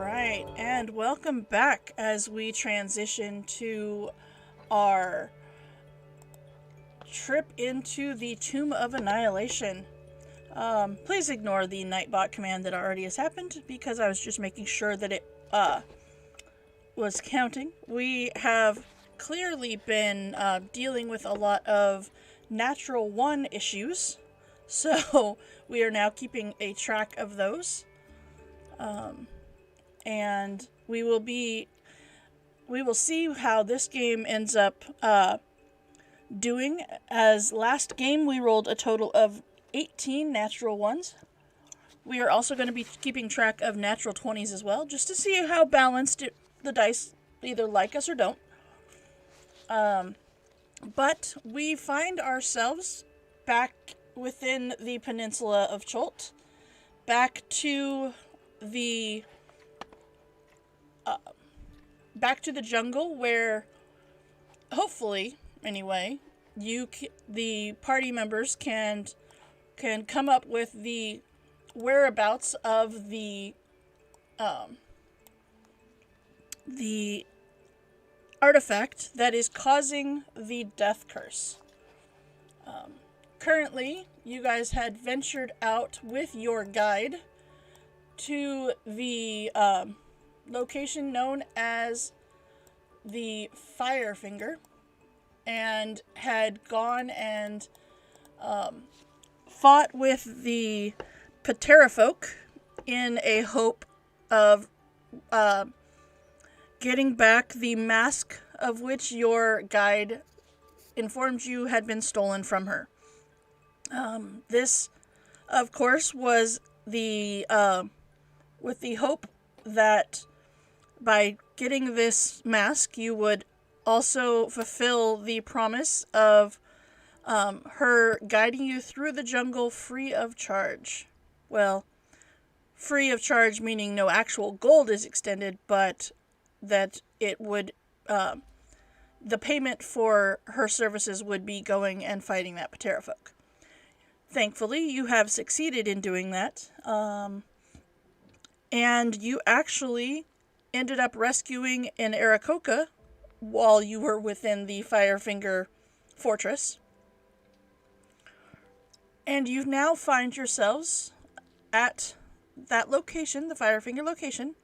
right, and welcome back as we transition to our trip into the Tomb of Annihilation. Please ignore the Nightbot command that already has happened because I was just making sure that it was counting. We have clearly been dealing with a lot of natural one issues, so we are now keeping a track of those. And we will see how this game ends up doing. As last game we rolled a total of 18 natural ones. We are also going to be keeping track of natural 20s as well, just to see how balanced the dice either like us or don't. But we find ourselves back within the peninsula of Cholt, back to the jungle where, hopefully, anyway, the party members can come up with the whereabouts of the artifact that is causing the death curse. Currently, you guys had ventured out with your guide to the location known as the Firefinger, and had gone and fought with the Pterafolk in a hope of getting back the mask of which your guide informed you had been stolen from her. This, of course, was the with the hope that by getting this mask, you would also fulfill the promise of her guiding you through the jungle free of charge. Well, free of charge meaning no actual gold is extended, but that it would, the payment for her services would be going and fighting that Pterafolk. Thankfully, you have succeeded in doing that, and you actually ended up rescuing an Aarakocra while you were within the Firefinger fortress. And you now find yourselves at that location, the Firefinger location,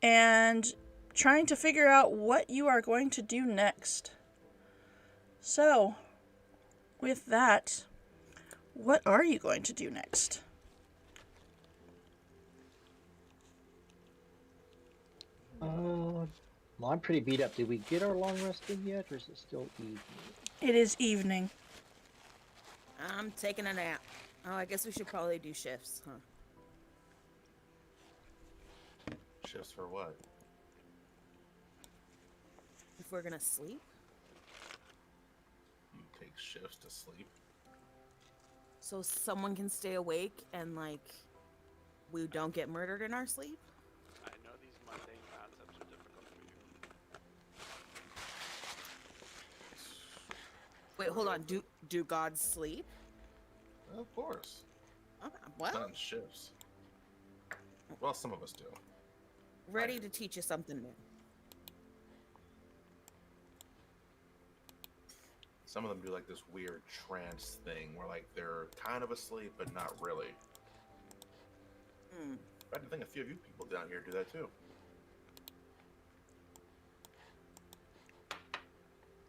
and trying to figure out what you are going to do next. So, with that, what are you going to do next? Well, I'm pretty beat up. Did we get our long rest in yet, or is it still evening? It is evening. I'm taking a nap. Oh, I guess we should probably do shifts, huh? Shifts for what? If we're gonna sleep? You take shifts to sleep? So someone can stay awake and, like, we don't get murdered in our sleep? I know these mundane concepts are difficult for you. Wait, hold on. Do gods sleep? Of course. Okay, Not well, in shifts. Well, some of us do. ready to teach you something new. Some of them do like this weird trance thing where like they're kind of asleep but not really. I think a few of you people down here do that too.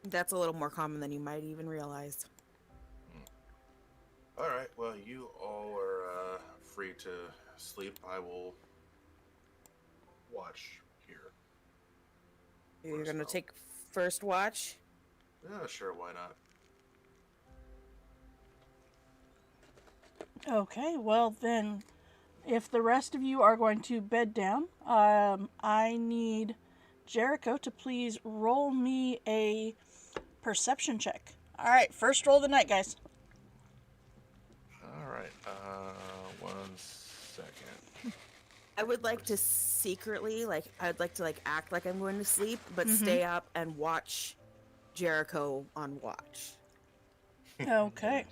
That's a little more common than you might even realize. All right. Well, you all are free to sleep. I will watch here. You're gonna take first watch? Yeah, sure. Why not? Okay, well then, if the rest of you are going to bed down, I need Jericho to please roll me a perception check. All right, first roll of the night, guys. All right. 1 second. I would like to secretly, I'd like to act like I'm going to sleep, but stay up and watch Jericho on watch. Okay.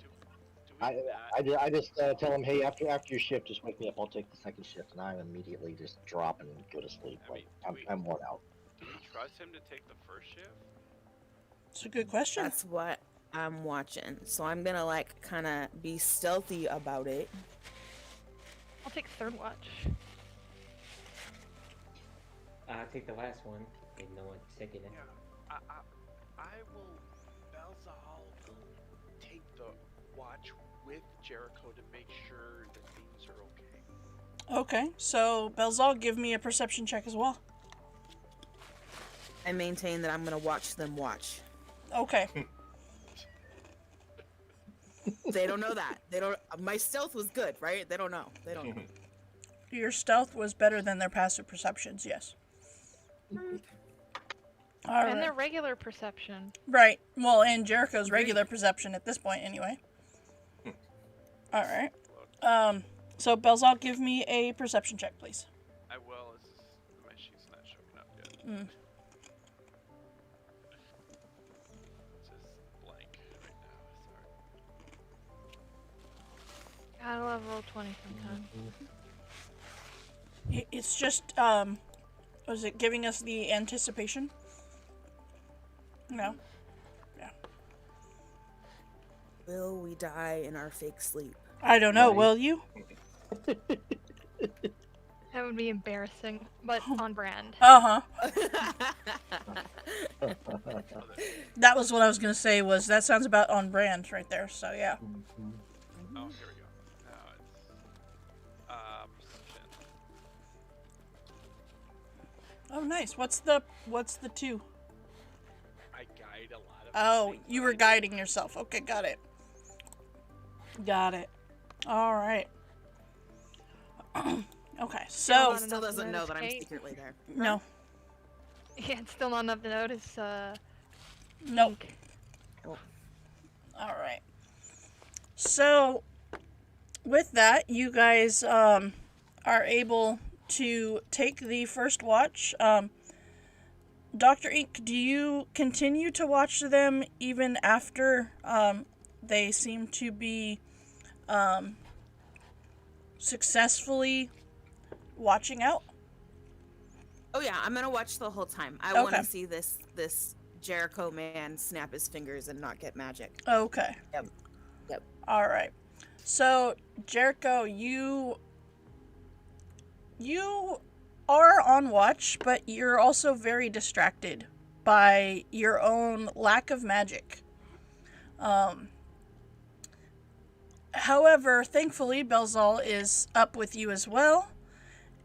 Do I that. I just tell him, hey, after your shift, just wake me up. I'll take the second shift, and I immediately just drop and go to sleep. I Like mean, do we I'm worn out. do we trust him to take the first shift? It's a good question. That's what I'm watching. So I'm gonna like kind of be stealthy about it. I'll take third watch. I'll take the last one, and no one's taking it. Yeah, I will. Belzal will take the watch with Jericho to make sure that things are okay. Okay, so Belzal, give me a perception check as well. I maintain that I'm gonna watch them watch. Okay. They don't know that. They don't. My stealth was good, right? They don't know. They don't know. Your stealth was better than their passive perceptions, yes. All And their right. regular perception. Right. Well, and Jericho's regular perception at this point, anyway. All right. So Belzal, give me a perception check, please. I will. It's just my sheet's not showing up yet. Mm. It's just blank right now. Sorry. I love roll 20 sometimes. It's just, was it giving us the anticipation? No. Yeah. Will we die in our fake sleep? I don't know, Right. will you? That would be embarrassing, but on brand. Uh-huh. That was what I was gonna say, was that sounds about on brand right there, so yeah. Oh, here we go. Now it's perception. Oh, nice. What's the 2? I guide a lot of. Oh, things you that were I do. guiding yourself. Okay, got it. Got it. All right. Okay, so Not He still enough to doesn't know notice that I'm Kate. secretly there. no, Yeah, it's still not enough to notice, nope. Oh. All right. So with that, you guys are able to take the first watch. Dr. Ink, do you continue to watch them even after they seem to be successfully watching out? Oh yeah, I'm gonna watch the whole time. I Okay. want to see this Jericho man snap his fingers and not get magic. Okay. Yep. All right. So, Jericho, you are on watch, but you're also very distracted by your own lack of magic. However, thankfully, Belzal is up with you as well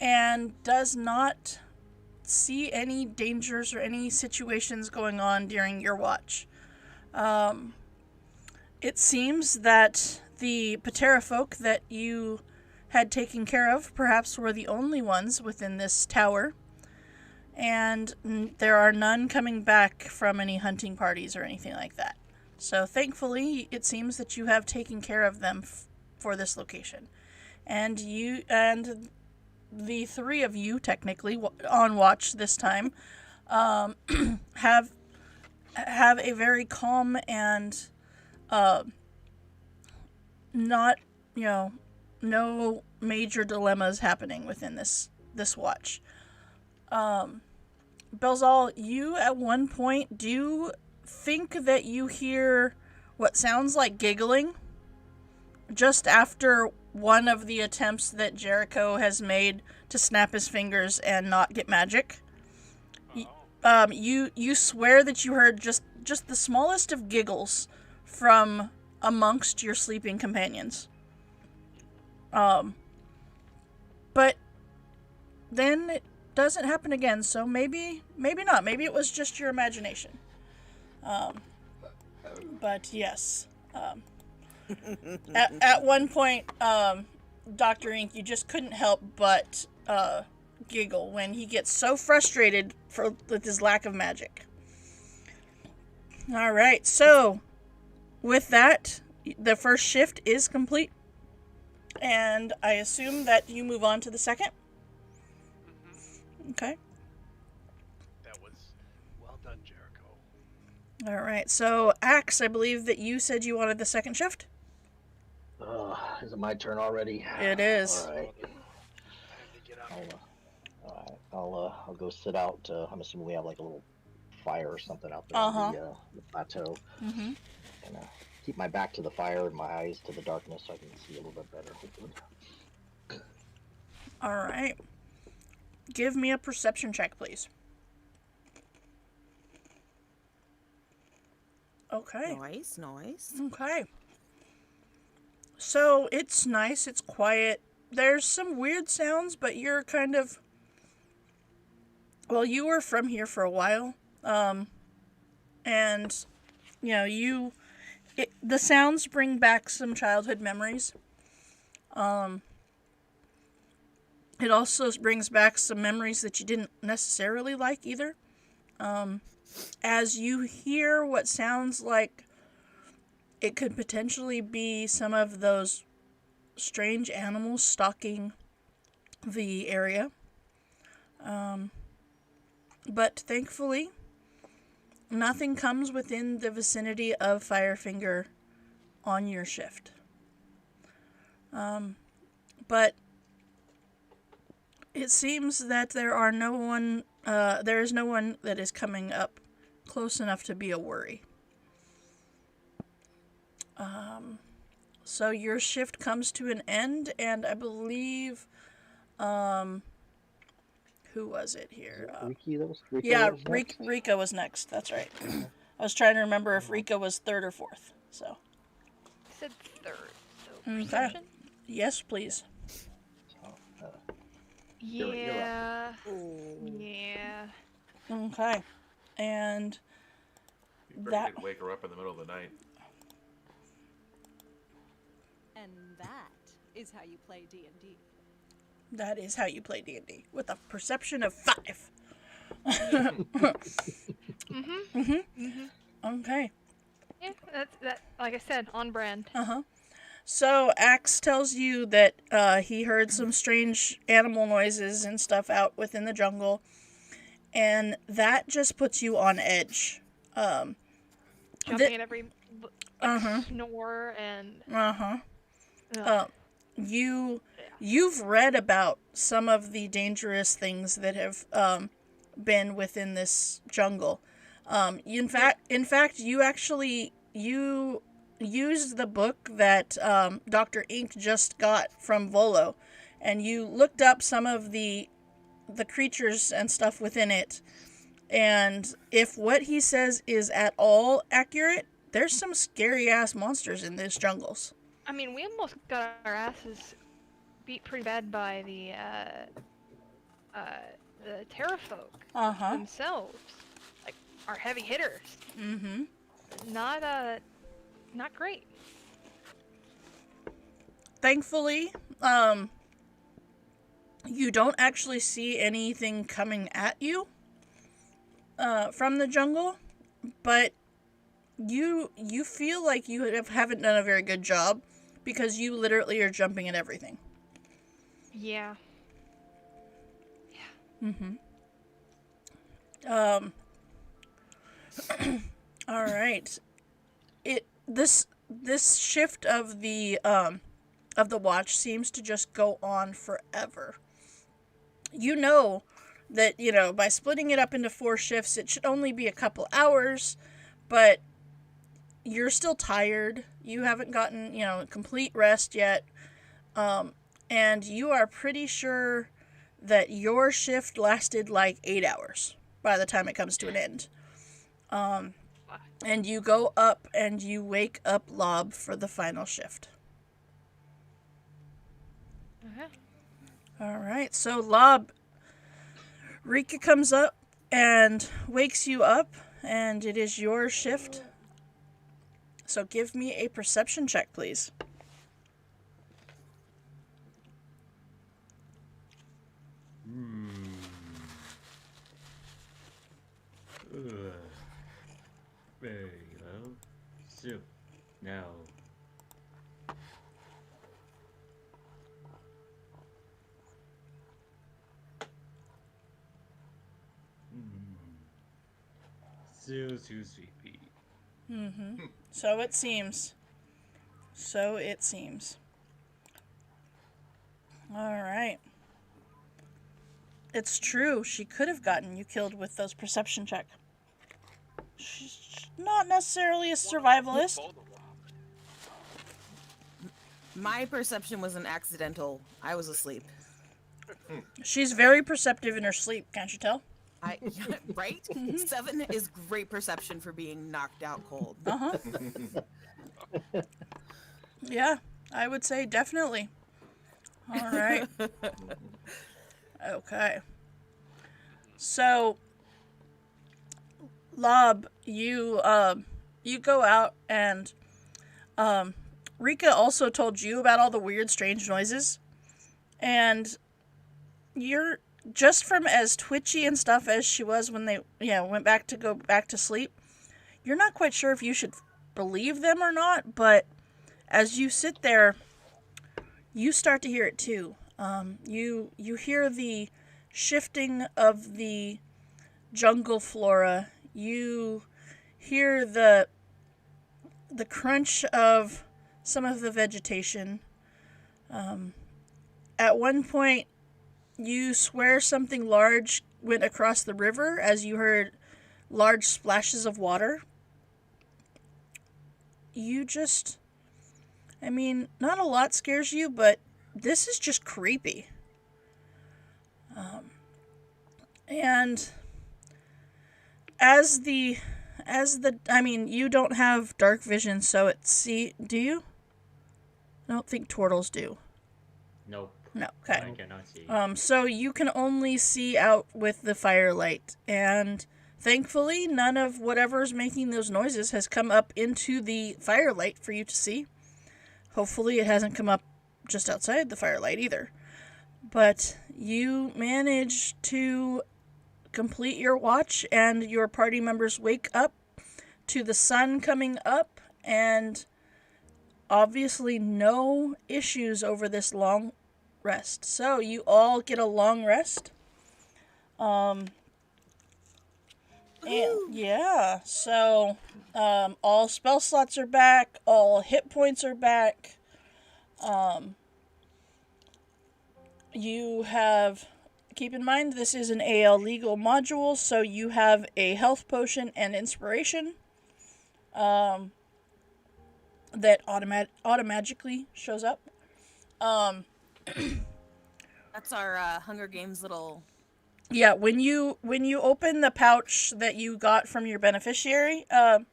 and does not see any dangers or any situations going on during your watch. It seems that the Patera folk that you had taken care of perhaps were the only ones within this tower, and there are none coming back from any hunting parties or anything like that. So thankfully, it seems that you have taken care of them for this location. And the three of you, technically, on watch this time, have a very calm and not, no major dilemmas happening within this watch. Belzal, you at one point do think that you hear what sounds like giggling just after one of the attempts that Jericho has made to snap his fingers and not get magic. You swear that you heard just the smallest of giggles from amongst your sleeping companions. But then it doesn't happen again, so maybe not. Maybe it was just your imagination. But yes. At one point, Dr. Ink, you just couldn't help but giggle when he gets so frustrated with his lack of magic. All right, so with that, the first shift is complete, and I assume that you move on to the second. Okay. That was well done, Jericho. All right, so Axe, I believe that you said you wanted the second shift. Is it my turn already? It is. All right. Time to get up. I'll go sit out. I'm assuming we have like a little fire or something out there Uh on huh. the plateau, Mm-hmm. and keep my back to the fire and my eyes to the darkness so I can see a little bit better. Hopefully. All right. Give me a perception check, please. Okay. Nice. Okay. So it's nice, it's quiet. There's some weird sounds, but you're kind of. Well, you were from here for a while. And, the sounds bring back some childhood memories. It also brings back some memories that you didn't necessarily like either. As you hear what sounds like it could potentially be some of those strange animals stalking the area. But thankfully, nothing comes within the vicinity of Firefinger on your shift. But it seems that there is no one that is coming up close enough to be a worry. So your shift comes to an end, and I believe, who was it here? Rika that was Rika Yeah, that was next? Rika was next. That's right. I was trying to remember if Rika was third or fourth. So, Said third. So Okay. perception? yes, please. So, Yeah. you're up. Yeah. Okay. And You That- could wake her up in the middle of the night. And that is how you play D&D. that is how you play D&D, with a perception of 5. Okay. Yeah, that's that. Like I said, on brand. So Axe tells you that he heard some strange animal noises and stuff out within the jungle, and that just puts you on edge. Jumping at every snore and. You've read about some of the dangerous things that have been within this jungle. In fact, you used the book that Dr. Ink just got from Volo, and you looked up some of the creatures and stuff within it. And if what he says is at all accurate, there's some scary ass monsters in these jungles. I mean, we almost got our asses beat pretty bad by the Terrafolk themselves, like our heavy hitters. Mm-hmm. Not great. Thankfully, you don't actually see anything coming at you from the jungle, but you feel like you haven't done a very good job because you literally are jumping at everything. Yeah. All right. This shift of the watch seems to just go on forever. You know that, by splitting it up into 4 shifts, it should only be a couple hours, but you're still tired. You haven't gotten, complete rest yet. And you are pretty sure that your shift lasted like 8 hours by the time it comes to an end. And you go up and you wake up Lob for the final shift. All right, so Lob, Rika comes up and wakes you up, and it is your shift. So give me a perception check, please. Very well. So, now. So sleepy. So it seems. So it seems. Alright. It's true. She could have gotten you killed with those perception check. She's not necessarily a survivalist. Both of them. My perception was an accidental. I was asleep. She's very perceptive in her sleep, can't you tell? Right? 7 is great perception for being knocked out cold. Uh-huh. Yeah, I would say definitely. Alright. Okay. So, Lob, you go out and Rika also told you about all the weird, strange noises. And you're just from as twitchy and stuff as she was when they went back to go back to sleep. You're not quite sure if you should believe them or not, but as you sit there, you start to hear it too. You hear the shifting of the jungle flora. You hear the crunch of some of the vegetation. At one point, you swear something large went across the river as you heard large splashes of water. Not a lot scares you, but this is just creepy. And you don't have dark vision, so do you? I don't think turtles do. Nope. No, okay. I cannot see. So you can only see out with the firelight, and thankfully none of whatever's making those noises has come up into the firelight for you to see. Hopefully it hasn't come up just outside the firelight either. But you manage to complete your watch, and your party members wake up to the sun coming up, and obviously no issues over this long rest. So you all get a long rest. And yeah, so all spell slots are back, all hit points are back. You have, keep in mind, this is an AL legal module, so you have a health potion and inspiration that automatically shows up. That's our Hunger Games little... Yeah, when you open the pouch that you got from your beneficiary, or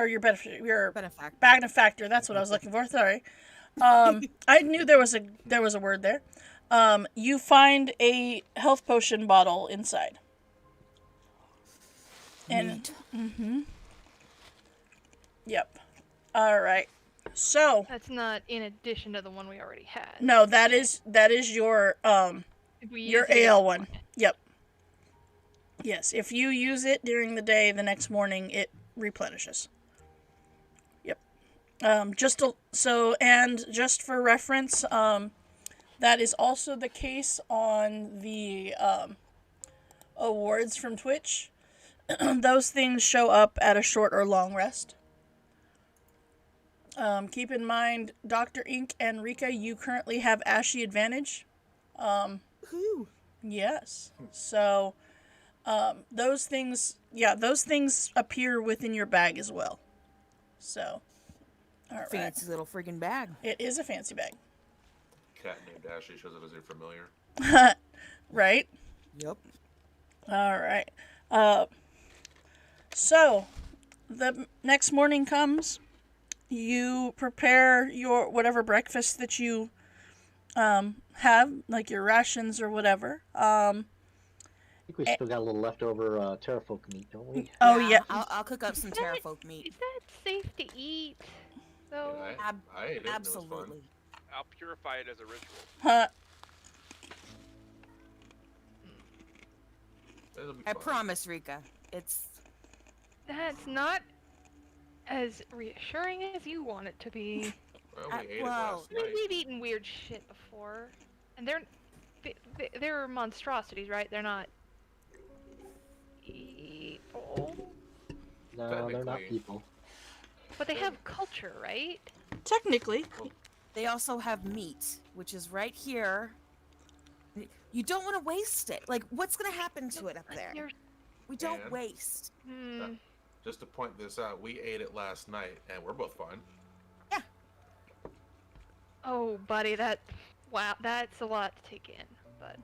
your benefactor, that's what I was looking for. Sorry, I knew there was a word there. You find a health potion bottle inside. And yep. All right. So That's not in addition to the one we already had. no, that is your If we your use it, AL one. Yep. Yes, if you use it during the day, the next morning it replenishes. Yep. Just for reference, that is also the case on the awards from Twitch. Those things show up at a short or long rest. Keep in mind, Dr. Ink and Rika, you currently have Ashy advantage. Whew. Yes. So, those things appear within your bag as well. So, all right. Fancy little friggin' bag. It is a fancy bag. Cat named Ashley shows up as a familiar. Right? Yep. All right. So, the next morning comes. You prepare your whatever breakfast that you have, like your rations or whatever. I think we still got a little leftover terrafolk meat, don't we? Oh yeah. I'll cook up some terrafolk meat. Is that safe to eat? So I ate it, and it was fun. Absolutely. I'll purify it as a ritual. Huh. It'll be I fun. promise, Rika. It's... that's not as reassuring as you want it to be. Well, we ate well, it last I mean, night. we've eaten weird shit before, and they're monstrosities, right? They're not evil, No, they're not Technically. people. but they have culture, right? Technically. They also have meat, which is right here. You don't want to waste it. Like, what's going to happen to it up there? We don't And- waste. Just to point this out, we ate it last night, and we're both fine. Oh, buddy, wow, that's a lot to take in. But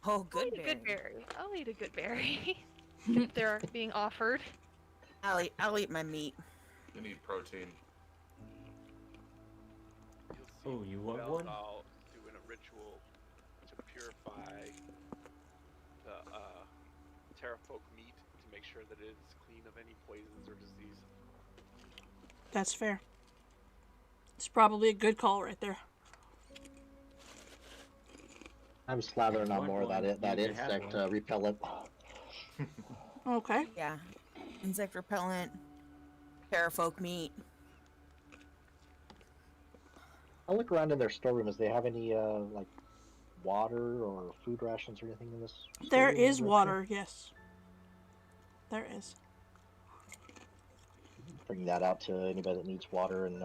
Oh, I'll good eat a good berry. berry. I'll eat a good berry if they're being offered. I'll eat my meat. You need protein. You'll see Oh, you want one? Belzal doing a ritual to purify the terrafolk meat to make sure that it is clean of any poisons or disease. That's fair. It's probably a good call right there. I'm slathering on Want more of one? that You can have insect one. repellent. Okay. Yeah. Insect repellent, terrafolk meat. I'll look around in their storeroom. Does they have any like water or food rations or anything in this? There storeroom is over water, yes. There is. Bring that out to anybody that needs water. And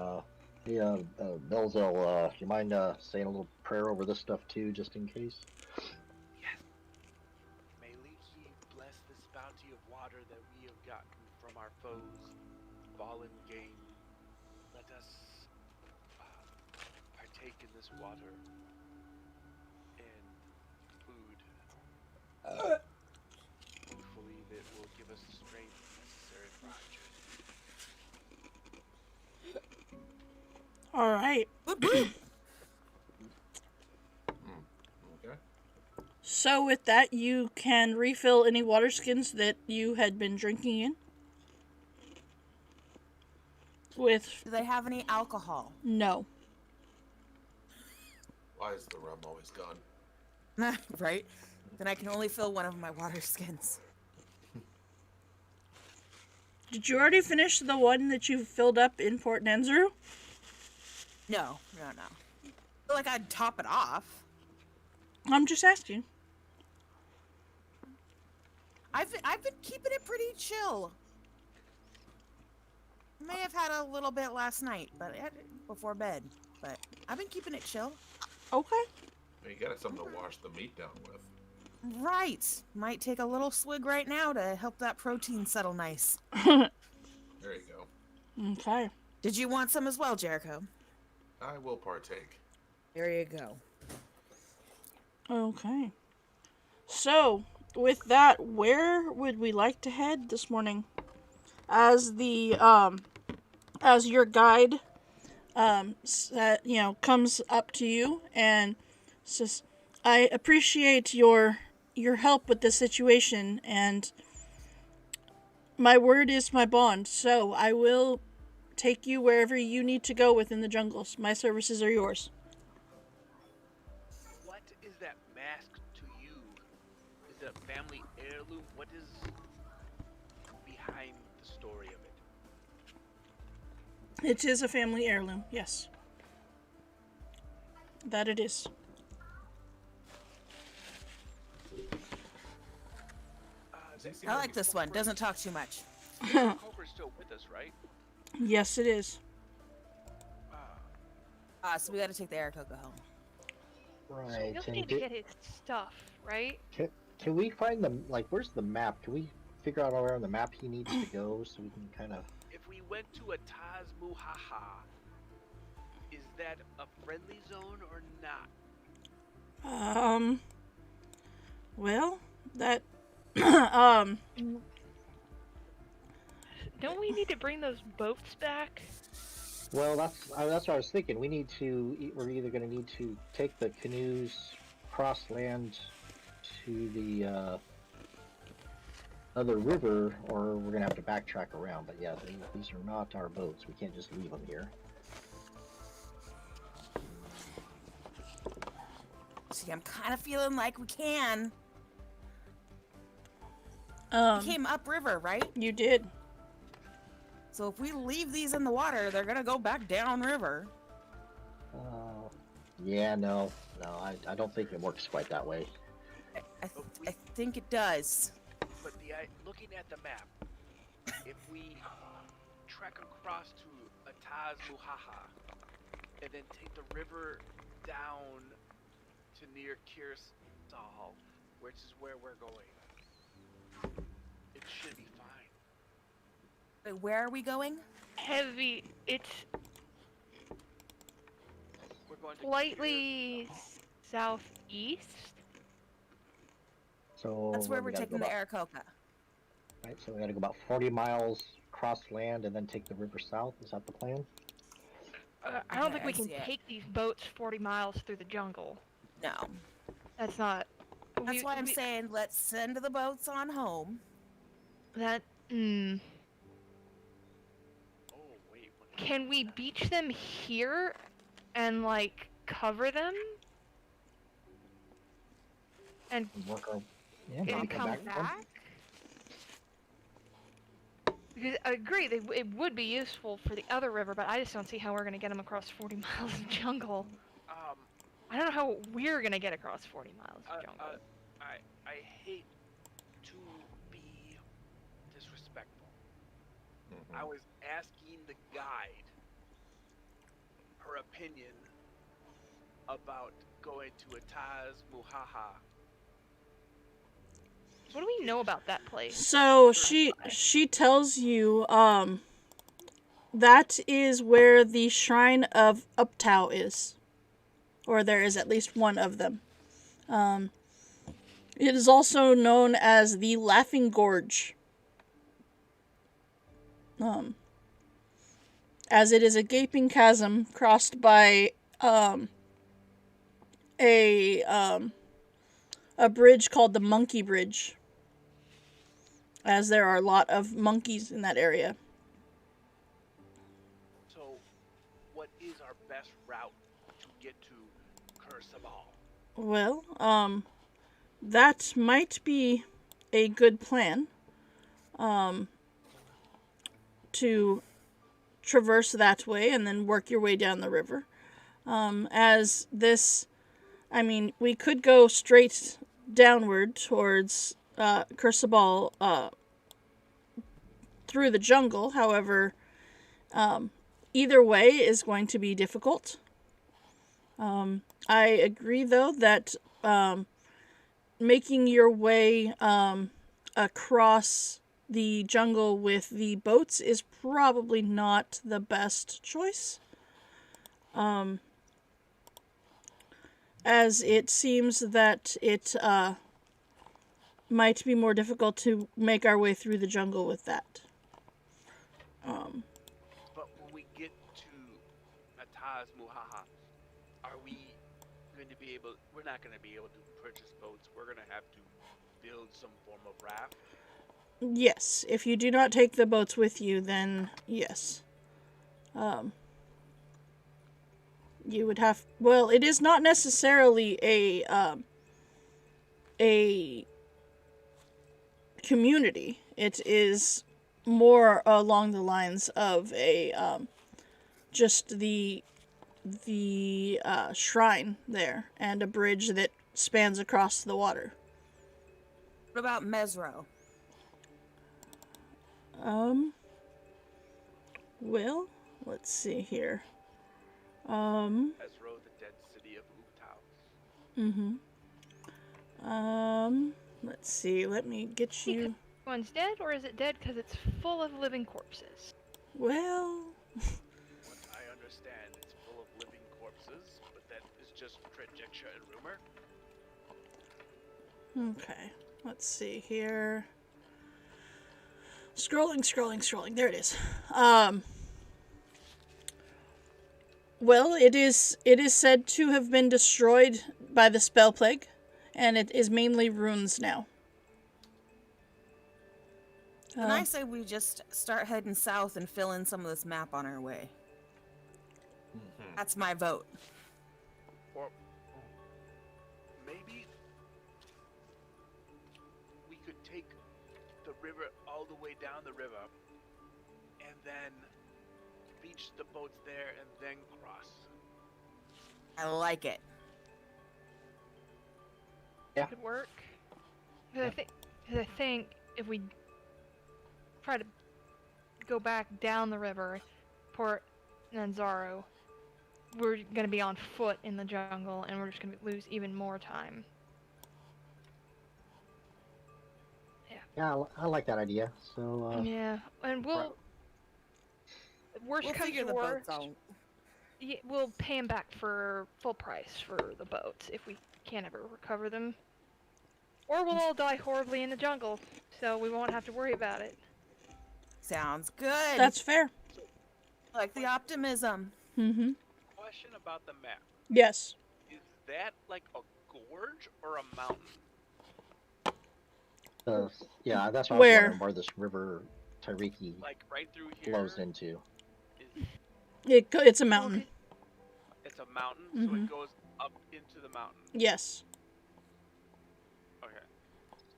Belzel, do you mind saying a little prayer over this stuff too, just in case? Yes. May Leaky bless this bounty of water that we have gotten from our foes, fallen game. Let us partake in this water and food. Hopefully that will give us the strength necessary for our journey. All right. Okay. So with that, you can refill any water skins that you had been drinking in. With Do they have any alcohol? no. Why is the rum always gone? Right? Then I can only fill one of my water skins. Did you already finish the one that you filled up in Port Nenzru? No. I feel like I'd top it off. I'm just asking. I've been keeping it pretty chill. May have had a little bit last night, but before bed. But I've been keeping it chill. Okay. You gotta have something to wash the meat down with. Right. Might take a little swig right now to help that protein settle nice. There you go. Okay. Did you want some as well, Jericho? I will partake. There you go. Okay. So, with that, where would we like to head this morning? As your guide, comes up to you and says, "I appreciate your help with this situation, and my word is my bond. So I will take you wherever you need to go within the jungles. My services are yours." What is that mask to you? Is it a family heirloom? What is behind the story of it? It is a family heirloom, yes. That it is. I like this one. Doesn't talk too much. Cobra's still with us, right? Yes, it is. So we gotta take the Aarakocra home. Right. You'll and need to get his stuff, right? can we find the where's the map? Can we figure out where on the map he needs to go so we can kind of? If we went to a Taz Muhaha, is that a friendly zone or not? Well, that, Don't we need to bring those boats back? Well, that's what I was thinking. We're either going to need to take the canoes cross land to the other river, or we're going to have to backtrack around. But yeah, these are not our boats. We can't just leave them here. See, I'm kind of feeling like we can. um, We came upriver, right? you did. So if we leave these in the water, they're gonna go back downriver. Yeah, no, I don't think it works quite that way. I think it does. But looking at the map, if we trek across to Ataz Muhaha, and then take the river down to near Kirsal, which is where we're going. It should be fine. Wait, where are we going? Heavy. It's We're going to slightly southeast. So That's where we we're gotta taking go the about, Aarakocra. right? So we got to go about 40 miles across land and then take the river south. Is that the plan? I don't Okay, think we I can see it. take these boats 40 miles through the jungle. No. That's not. That's why I'm saying let's send the boats on home. That. Oh wait. Can we beach them here and, like, cover them? And Work our, yeah, maybe and come back. back? Because I agree, it would be useful for the other river, but I just don't see how we're going to get them across 40 miles of jungle. I don't know how we're going to get across 40 miles of jungle. I hate to be disrespectful. I was asking the guide her opinion about going to Ataz Muhaha. What do we know about that place? So she tells you that is where the shrine of Uptau is, or there is at least one of them. It is also known as the Laughing Gorge, as it is a gaping chasm crossed by a bridge called the Monkey Bridge, as there are a lot of monkeys in that area. So, what is our best route to get to Kursabal? Well, that might be a good plan. To traverse that way and then work your way down the river. As this, I mean, we could go straight downward towards Kursabal through the jungle. However, either way is going to be difficult. I agree, though, that making your way across the jungle with the boats is probably not the best choice. As it seems that it might be more difficult to make our way through the jungle with that. But when we get to Ataz Muhaha, are we going to be able? We're not going to be able to purchase boats. We're going to have to build some form of raft. Yes, if you do not take the boats with you, then yes. You would have. Well, it is not necessarily a community. It is more along the lines of a just the shrine there and a bridge that spans across the water. What about Mesro? Well, let's see here. Mesro, the dead city of Uktau. Let's see. Let me get you. One's dead, or is it dead because it's full of living corpses? Well, What I understand, it's full of living corpses, but that is just conjecture and rumor. okay. Let's see here. Scrolling. There it is. Well, it is said to have been destroyed by the spell plague, and it is mainly ruins now. And I say we just start heading south and fill in some of this map on our way. That's my vote. Or maybe we could take the river all the way down the river and then beach the boats there and then cross. I like it. Yeah. Could work. Because I think if we try to go back down the river, Port Nanzaro, we're gonna be on foot in the jungle, and we're just gonna lose even more time. Yeah, I like that idea. So, Yeah, and we'll worst We'll comes figure to the worst, boats out. yeah, we'll pay him back for full price for the boats if we can't ever recover them. Or we'll all die horribly in the jungle, so we won't have to worry about it. Sounds good. That's fair. Like the optimism. Mm-hmm. Question about the map. Yes. Is that like a gorge or a mountain? yeah, that's what I was Where? wondering where this river Tairiki Like right through here? flows into. It's a mountain. It's a mountain, so Mhm. it goes up into the mountain. Yes. Okay.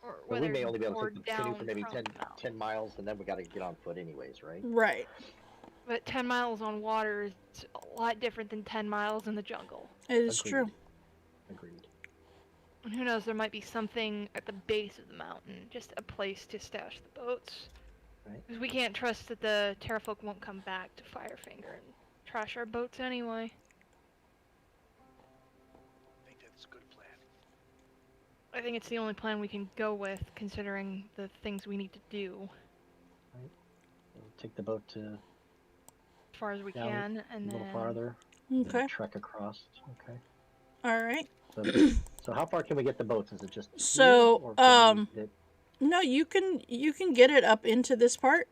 Or But we whether may only be able or to take the canoe down for maybe from 10, the mountain. 10 miles, and then we got to get on foot anyways, right? Right. But 10 miles on water is a lot different than 10 miles in the jungle. It is Agreed. true. Agreed. And who knows, there might be something at the base of the mountain, just a place to stash the boats. Right. Because we can't trust that the Terrafolk won't come back to Firefinger and trash our boats anyway. I think that's a good plan. I think it's the only plan we can go with, considering the things we need to do We'll take the boat to as far as we Yeah, can, a and little then farther. Okay. Then trek across. Okay. All right. So how far can we get the boats? Is it just here, So, or can we get- No, you can get it up into this part.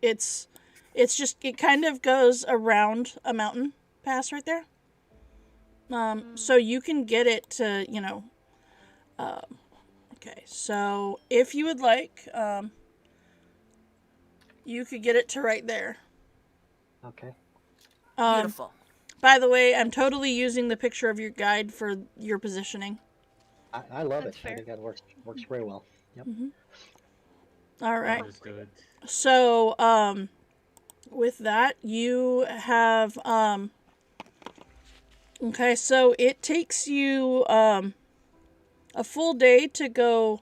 It's just it kind of goes around a mountain pass right there. So you can get it to, okay. So if you would like, you could get it to right there. Okay. Beautiful. By the way, I'm totally using the picture of your guide for your positioning. I love That's it. fair. I think that works very well. Yep. All right. Understood. So, with that, you have, okay, so it takes you, a full day to go,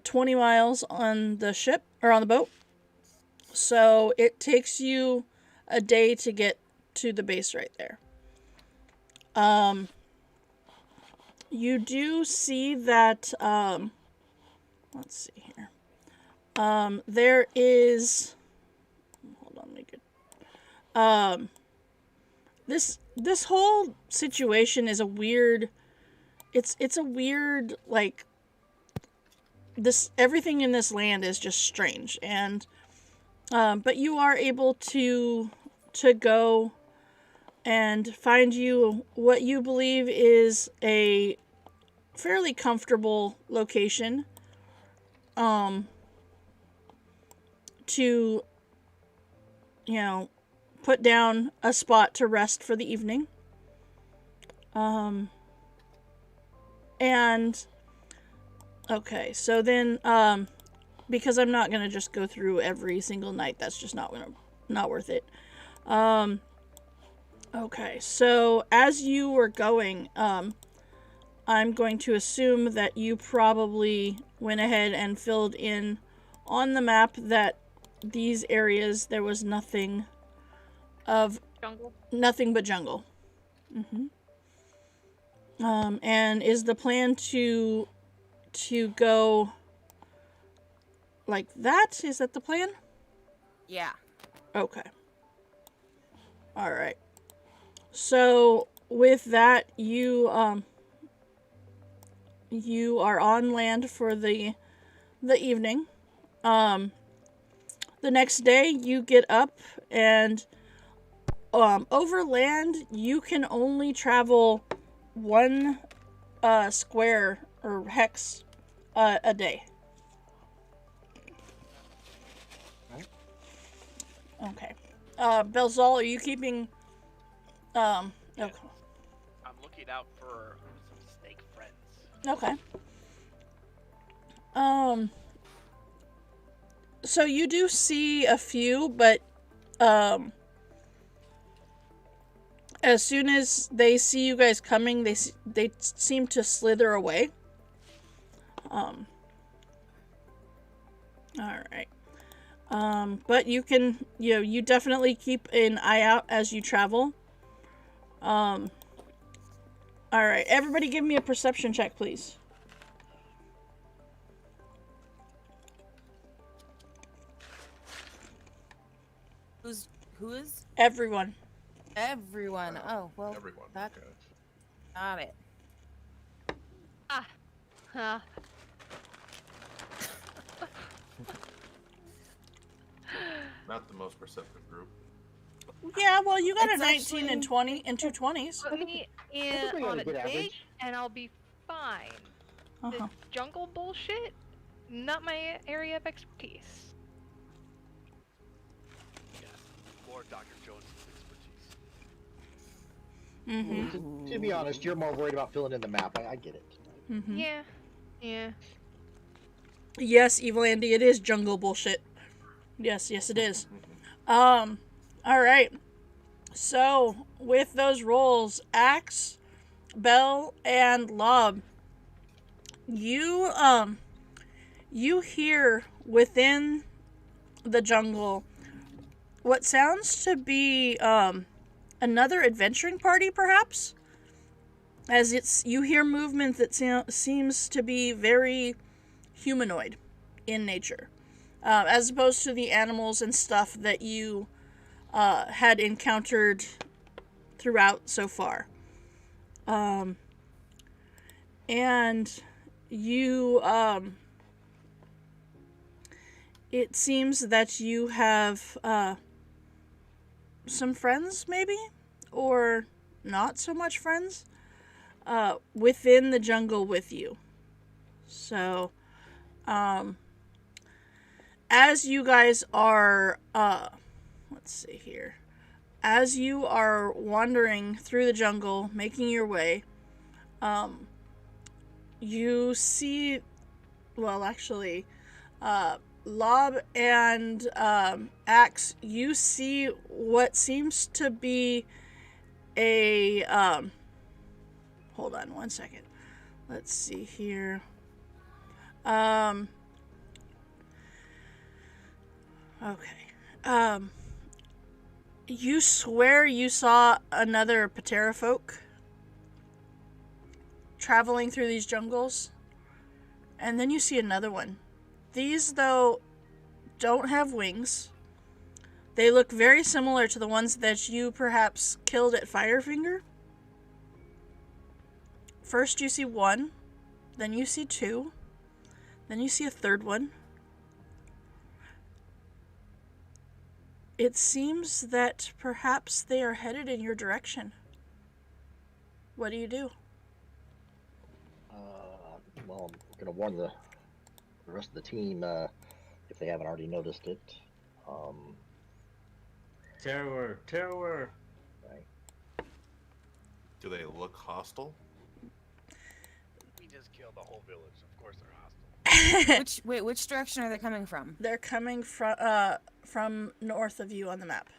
20 miles on the ship, or on the boat. So, it takes you a day to get to the base right there. You do see that, let's see here. There is, hold on, let me get, this whole situation is a weird, it's a weird, like, everything in this land is just strange, and, but you are able to go and find you what you believe is a fairly comfortable location, to, put down a spot to rest for the evening. And, okay, so then, because I'm not gonna just go through every single night, that's just not worth it. Okay, so as you were going, I'm going to assume that you probably went ahead and filled in on the map that these areas, there was nothing but jungle. And is the plan to go like that? Is that the plan? Yeah. Okay. All right. So with that, you are on land for the evening. The next day you get up, and over land you can only travel one square or hex a day. Right. Okay. Belzal, are you keeping okay. I'm looking out for some snake friends. Okay. So you do see a few, but as soon as they see you guys coming, they seem to slither away. All right. But you can, you definitely keep an eye out as you travel. All right, everybody give me a perception check, please. Who is? Everyone. Everyone. Oh, well. Everyone. That, Okay. got it. Ah. Huh. Not the most perceptive group. Yeah, well, you got It's a 19 actually- and 20 and 2 20s. Put me think we got on a a good date, average. and I'll be fine. This Uh-huh. jungle bullshit, not my area of expertise. Yes, more Dr. Jones' expertise. Mm-hmm. To be honest, you're more worried about filling in the map. I get it. Mm-hmm. Yeah. Yes, Evil Andy, it is jungle bullshit. Yes, it is. All right. So, with those rolls, Axe, Bell, and Lob, you hear within the jungle what sounds to be another adventuring party, perhaps, as you hear movement that seems to be very humanoid in nature, as opposed to the animals and stuff that you had encountered throughout so far. And you, it seems that you have some friends, maybe, or not so much friends, within the jungle with you. So, as you guys are, let's see here. As you are wandering through the jungle, making your way, you see, well, actually, Lob and Axe, you see what seems to be a, hold on one second. Let's see here. Okay. You swear you saw another Patera folk traveling through these jungles, and then you see another one. These, though, don't have wings. They look very similar to the ones that you perhaps killed at Firefinger. First you see one, then you see two, then you see a third one. It seems that perhaps they are headed in your direction. What do you do? Well, I'm going to warn the rest of the team if they haven't already noticed it. Terror. Right. Do they look hostile? We just killed the whole village. Of course they're hostile. Which direction are they coming from? They're coming from north of you on the map.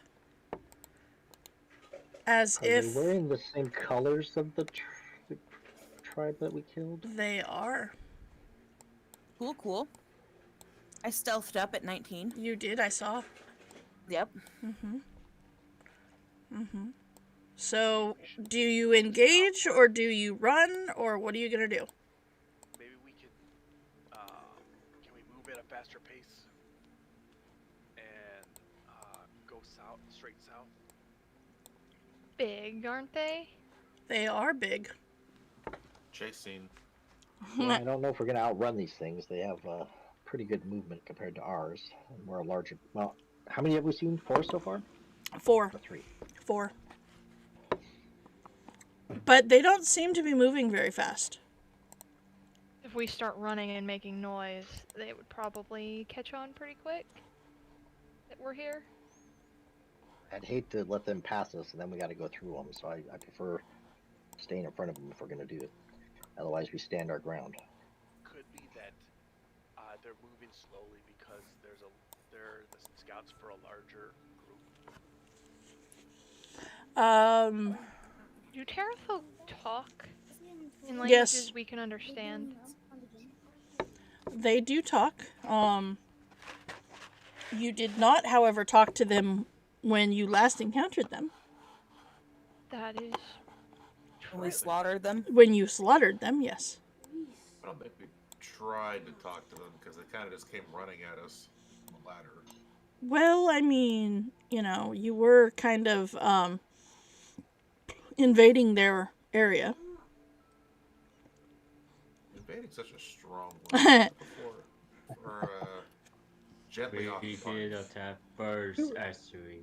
As Are if they wearing the same colors of the tribe that we killed? they are. Cool. I stealthed up at 19. You did, I saw. Yep. So, do you engage, or do you run, or what are you gonna do? Maybe we can we move at a faster pace and go south, straight south? Big, aren't they? They are big. Chase scene. Well, I don't know if we're going to outrun these things. They have pretty good movement compared to ours. And we're a larger... Well, how many have we seen? 4 so far? 4. Or 3? 4. But they don't seem to be moving very fast. If we start running and making noise, they would probably catch on pretty quick that we're here. I'd hate to let them pass us, and then we got to go through them. So I prefer staying in front of them if we're going to do it. Otherwise, we stand our ground. Could be that they're moving slowly because they're the scouts for a larger group. Do Terrafolk talk in Yes. languages we can understand? They do talk. You did not, however, talk to them when you last encountered them. That is When we true. slaughtered them. When you slaughtered them, yes. I don't think we tried to talk to them because they kind of just came running at us on the ladder. Well, I mean, you were kind of invading their area. Invading such a strong word for gently We occupying. did attack first, actually.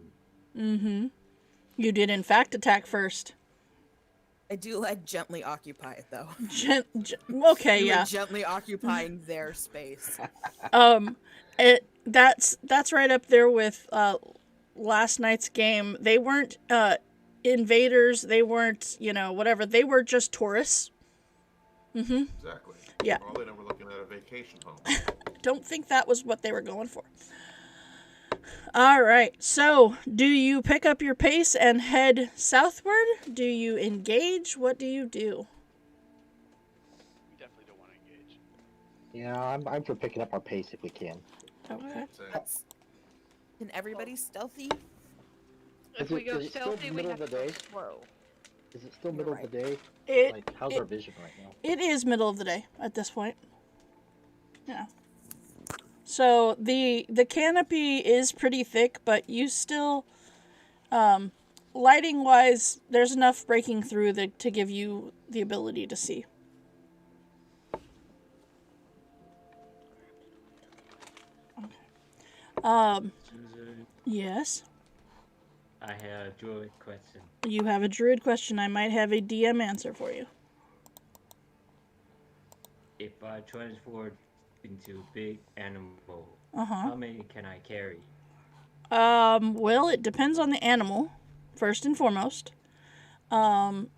Mm-hmm. You did, in fact, attack first. I do like gently occupy it though. Okay, We yeah. were gently occupying their space. That's right up there with last night's game. They weren't invaders. They weren't, whatever. They were just tourists. Mm-hmm. Exactly. Yeah. For all they know, we're looking at a vacation home. Don't think that was what they were going for. All right. So, do you pick up your pace and head southward? Do you engage? What do you do? We definitely don't want to engage. Yeah, I'm for picking up our pace if we can. Okay. Can everybody stealthy? If Is we it- go is it still stealthy, we middle have of to the go day? slow. Is it still You're middle right. of the day? How's our vision right now? It is middle of the day at this point. Yeah. So the canopy is pretty thick, but you still, lighting wise, there's enough breaking through to give you the ability to see. Okay. Susan, Yes. I have a druid question. You have a druid question. I might have a DM answer for you. If I transform into a big animal, Uh-huh. how many can I carry? Well, it depends on the animal, first and foremost. And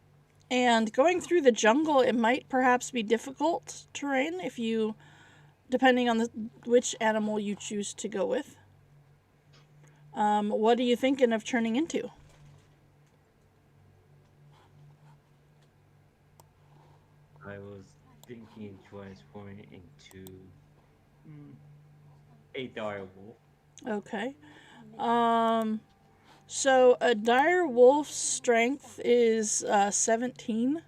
going through the jungle, it might perhaps be difficult terrain depending on which animal you choose to go with. What are you thinking of turning into? I was thinking transforming into a dire wolf. Okay. So a dire wolf's strength is 17.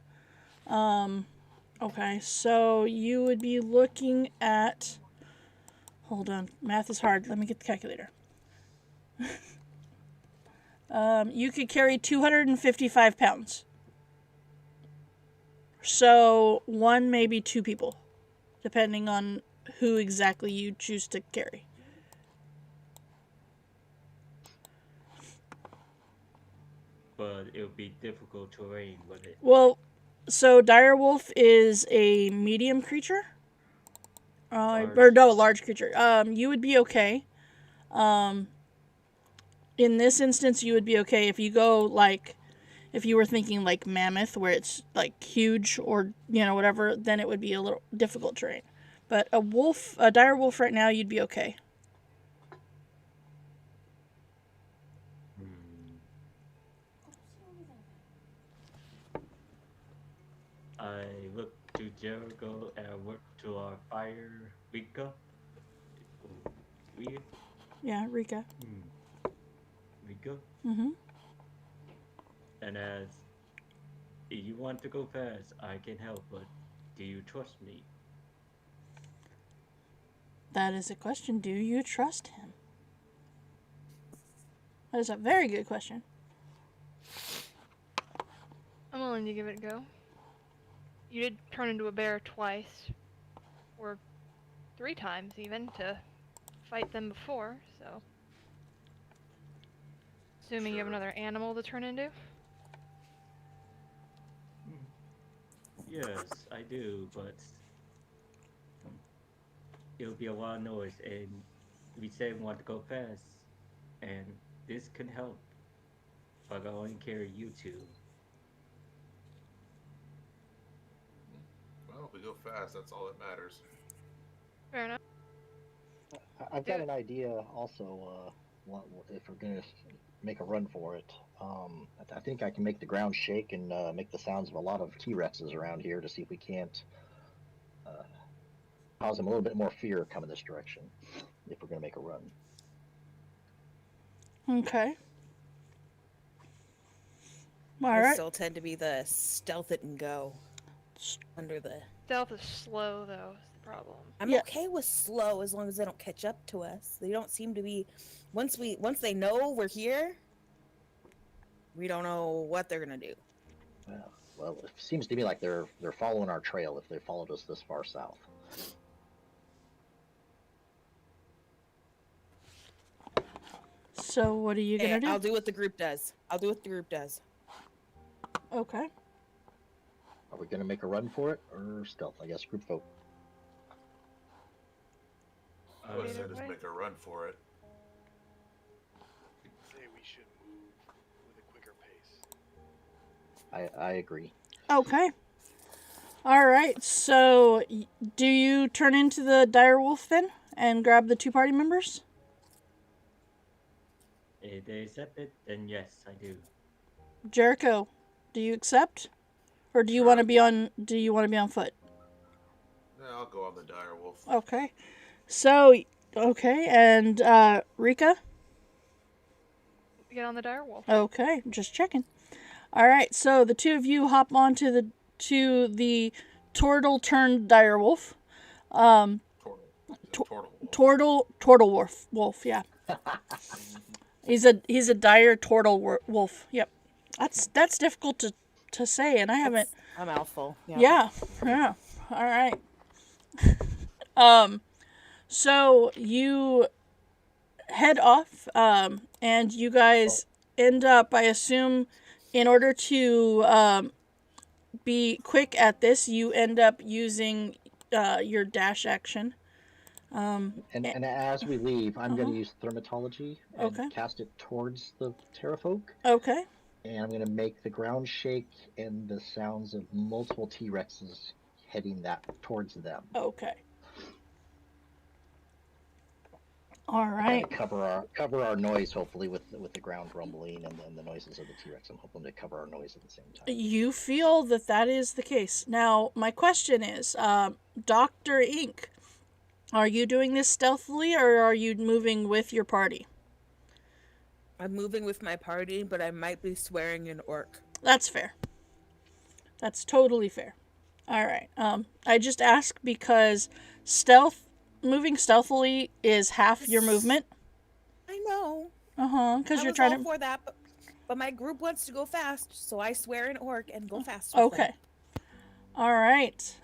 Okay, so you would be looking at. Hold on, math is hard. Let me get the calculator. You could carry 255 pounds. So one, maybe two people, depending on who exactly you choose to carry. But it would be difficult terrain with it. Well, so direwolf is a medium creature. Large creature. You would be okay. In this instance, you would be okay if you go if you were thinking like mammoth, where it's like huge or whatever, then it would be a little difficult terrain. But a dire wolf right now, you'd be okay. I look to Jericho and I work to our fire Rika. Rika? Yeah, Rika. Rika? Mm-hmm. And as if you want to go fast, I can help, but do you trust me? That is a question. Do you trust him? That is a very good question. I'm willing to give it a go. You did turn into a bear twice, or 3 times even, to fight them before, so. Assuming you have another animal to turn into? Yes, I do, but it'll be a lot of noise, and we said we want to go fast, and this can help, but I only carry you two. Well, if we go fast, that's all that matters. Fair enough. I've got an idea also, if we're going to make a run for it. I think I can make the ground shake and make the sounds of a lot of T-Rexes around here to see if we can't cause them a little bit more fear coming this direction if we're going to make a run. Okay. All I right. still tend to be the stealth it and go under the. Stealth is slow, though, is the problem. I'm Yeah. okay with slow as long as they don't catch up to us. They don't seem to be. Once they know we're here, we don't know what they're gonna do. Well, it seems to me like they're following our trail if they followed us this far south. So what are you Hey, gonna do? I'll do what the group does. Okay. Are we going to make a run for it or stealth? I guess group vote. I would say Either just way. make a run for it. Say we should move with a quicker pace. I agree. Okay. All right. So do you turn into the dire wolf then and grab the 2 party members? If they accept it, then yes, I do. Jericho, do you accept? Or do you Sure. want to be on foot? Yeah, I'll go on the dire wolf. Okay. So, okay, and Rika? Get on the dire wolf. Okay, just checking. All right, so the 2 of you hop onto the turtle turned dire wolf. Turtle. Turtle. Turtle wolf, yeah. He's a dire turtle wolf. Yep. That's difficult to say, and I haven't. A mouthful. Yeah. All right. So you head off, and you guys end up, I assume, in order to be quick at this, you end up using your dash action. And as we leave, I'm going Uh-huh. to use Thermatology and Okay. cast it towards the Terrafolk. Okay. And I'm going to make the ground shake and the sounds of multiple T-Rexes heading towards them. Okay. All right. And cover our noise, hopefully, with the ground rumbling and then the noises of the T-Rex. I'm hoping to cover our noise at the same time. You feel that is the case. Now, my question is, Dr. Ink, are you doing this stealthily or are you moving with your party? I'm moving with my party, but I might be swearing in orc. That's fair. That's totally fair. All right. I just ask because moving stealthily is half your movement. I know. Because I you're was trying all to. for that, but my group wants to go fast, so I swear in orc and go fast. Okay. All right.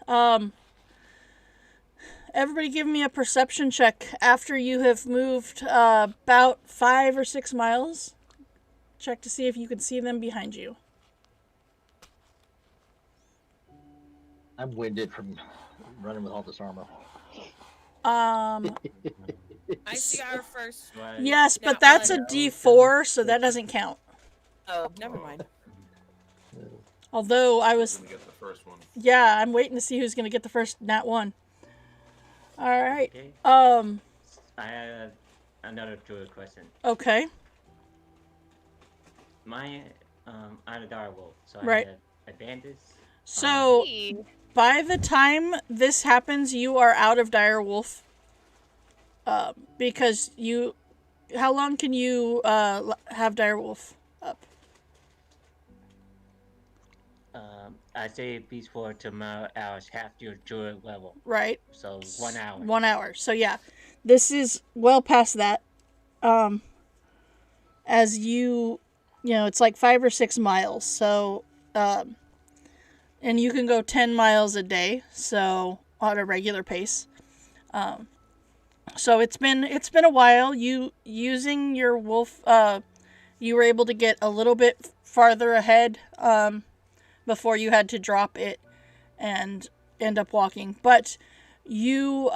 Everybody give me a perception check after you have moved about 5 or 6 miles. Check to see if you can see them behind you. I'm winded from running with all this armor. I see our first. Right. Yes, but Not that's a one. D4, so that doesn't count. Oh, never mind. Although I Who's was, gonna get the first one? yeah, I'm waiting to see who's going to get the first nat 1. All right. Okay. I have another druid question. Okay. I'm a dire wolf, so Right. I have advantage. So by the time this happens, you are out of dire wolf. Because how long can you have dire wolf up? I say before tomorrow hours half your druid level, Right. so 1 hour. 1 hour. So yeah, this is well past that. As it's like 5 or 6 miles. So, and you can go 10 miles a day. So on a regular pace. So it's been a while. You using your wolf. You were able to get a little bit farther ahead. Before you had to drop it and end up walking. But you,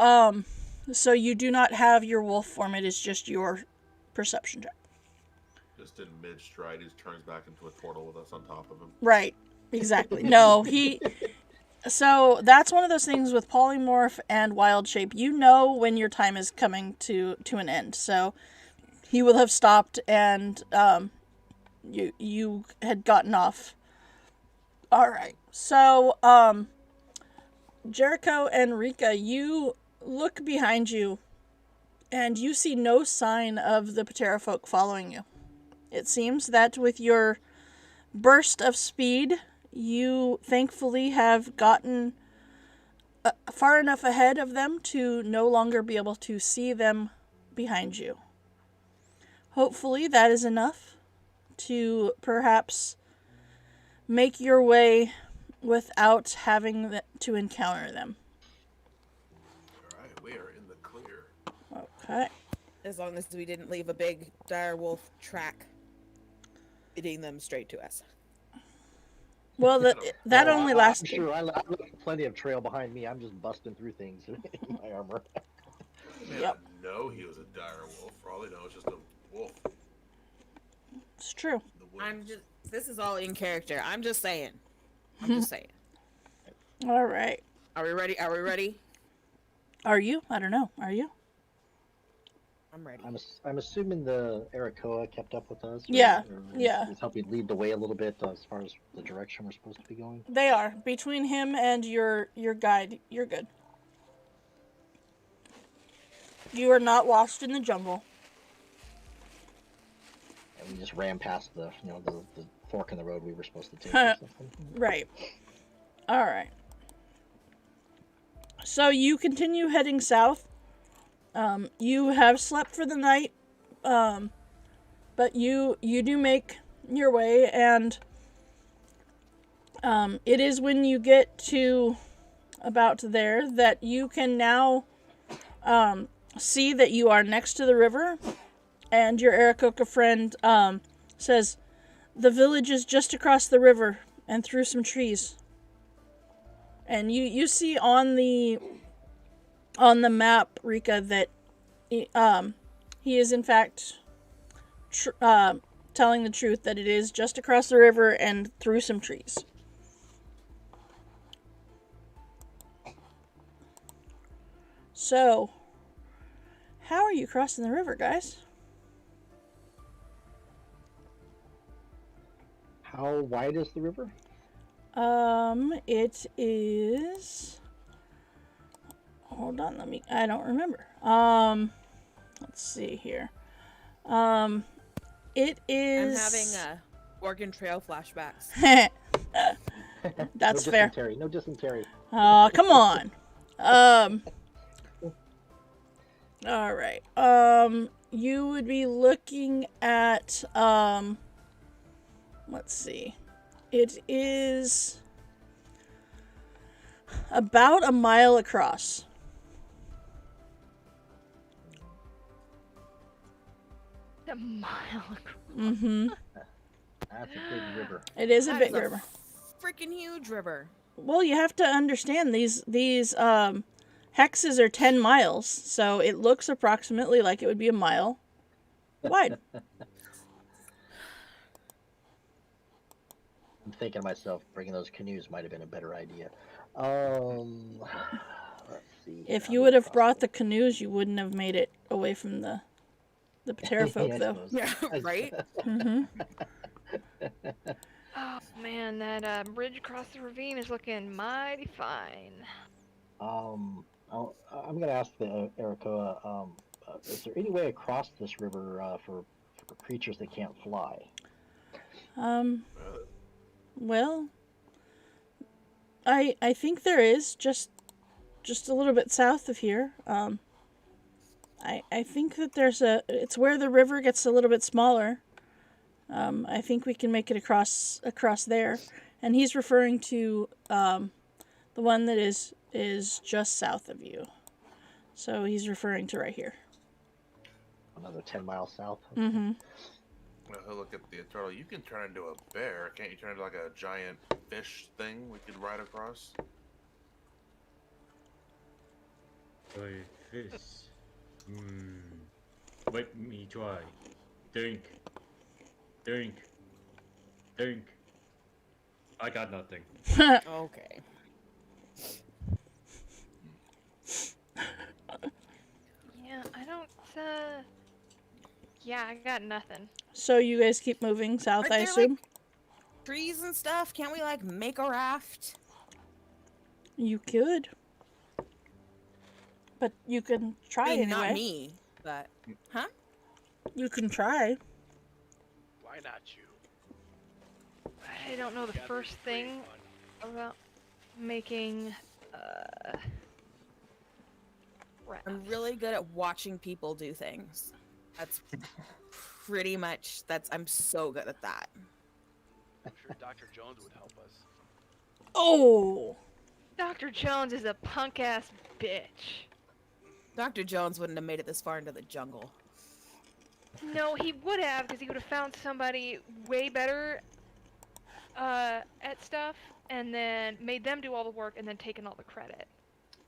so you do not have your wolf form. It is just your perception check. Just in mid-stride, he turns back into a turtle with us on top of him. Right. Exactly. No, so that's one of those things with polymorph and wild shape. You know when your time is coming to an end. So he will have stopped and, you had gotten off. All right. So, Jericho and Rika, you look behind you, and you see no sign of the Patera folk following you. It seems that with your burst of speed, you thankfully have gotten far enough ahead of them to no longer be able to see them behind you. Hopefully that is enough to perhaps make your way without having to encounter them. Alright, we are in the clear. Okay. As long as we didn't leave a big dire wolf track leading them straight to us. Well, that only lasted. I'm sure I left plenty of trail behind me. I'm just busting through things in my armor. They may Yep. not know he was a dire wolf. For all they know, it's just a wolf. It's true. This is all in character. I'm just saying. I'm just saying. All right. Are we ready? Are we ready? Are you? I don't know. Are you? I'm ready. I'm assuming the Arakoa kept up with us. Yeah, or yeah. He's helping lead the way a little bit as far as the direction we're supposed to be going. They are. Between him and your guide, you're good. You are not lost in the jungle. And we just ran past the fork in the road we were supposed to take or something. Right. All right. So you continue heading south. You have slept for the night, but you do make your way, and it is when you get to about there that you can now see that you are next to the river, and your Arakoka friend says, "The village is just across the river and through some trees." And you see on the map, Rika, that he is in fact telling the truth, that it is just across the river and through some trees. So, how are you crossing the river, guys? How wide is the river? It is... Hold on, I don't remember. Let's see here. It is... I'm having Oregon Trail flashbacks. That's no fair. Dysentery, no dysentery. Come on. All right. You would be looking at, let's see. It is about a mile across. A mile across. Mm-hmm. That's a big river. It is a That big is river. Freaking huge river. Well, you have to understand these hexes are 10 miles, so it looks approximately like it would be a mile wide. I'm thinking to myself, bringing those canoes might have been a better idea. Let's see. If you would have brought the canoes, you wouldn't have made it away from the Pterfolk, I though. suppose. Yeah, right? Mm-hmm. Oh man, that bridge across the ravine is looking mighty fine. I'm gonna ask the Arakoa. Is there any way across this river for creatures that can't fly? Well, I think there is, just a little bit south of here. I think that it's where the river gets a little bit smaller. I think we can make it across there, and he's referring to the one that is just south of you. So he's referring to right here. Another 10 miles south. Mm-hmm. Well, look at the turtle. You can turn into a bear. Can't you turn into like a giant fish thing we could ride across? Boy, fish. Let me try. Think. I got nothing. Okay. Yeah, I don't, yeah, I got nothing. So you guys keep moving south, Aren't I there, assume? like, trees and stuff? Can't we, like, make a raft? You could. But you can try I mean, anyway. not me, but... Huh? You can try. Why Why not you? I don't know the Gathering first thing fun. about making I'm really good at watching people do things. That's pretty much I'm so good at that. I'm sure Dr. Jones would help us. Oh. Dr. Jones is a punk ass bitch. Dr. Jones wouldn't have made it this far into the jungle. No, he would have, because he would have found somebody way better at stuff, and then made them do all the work, and then taken all the credit.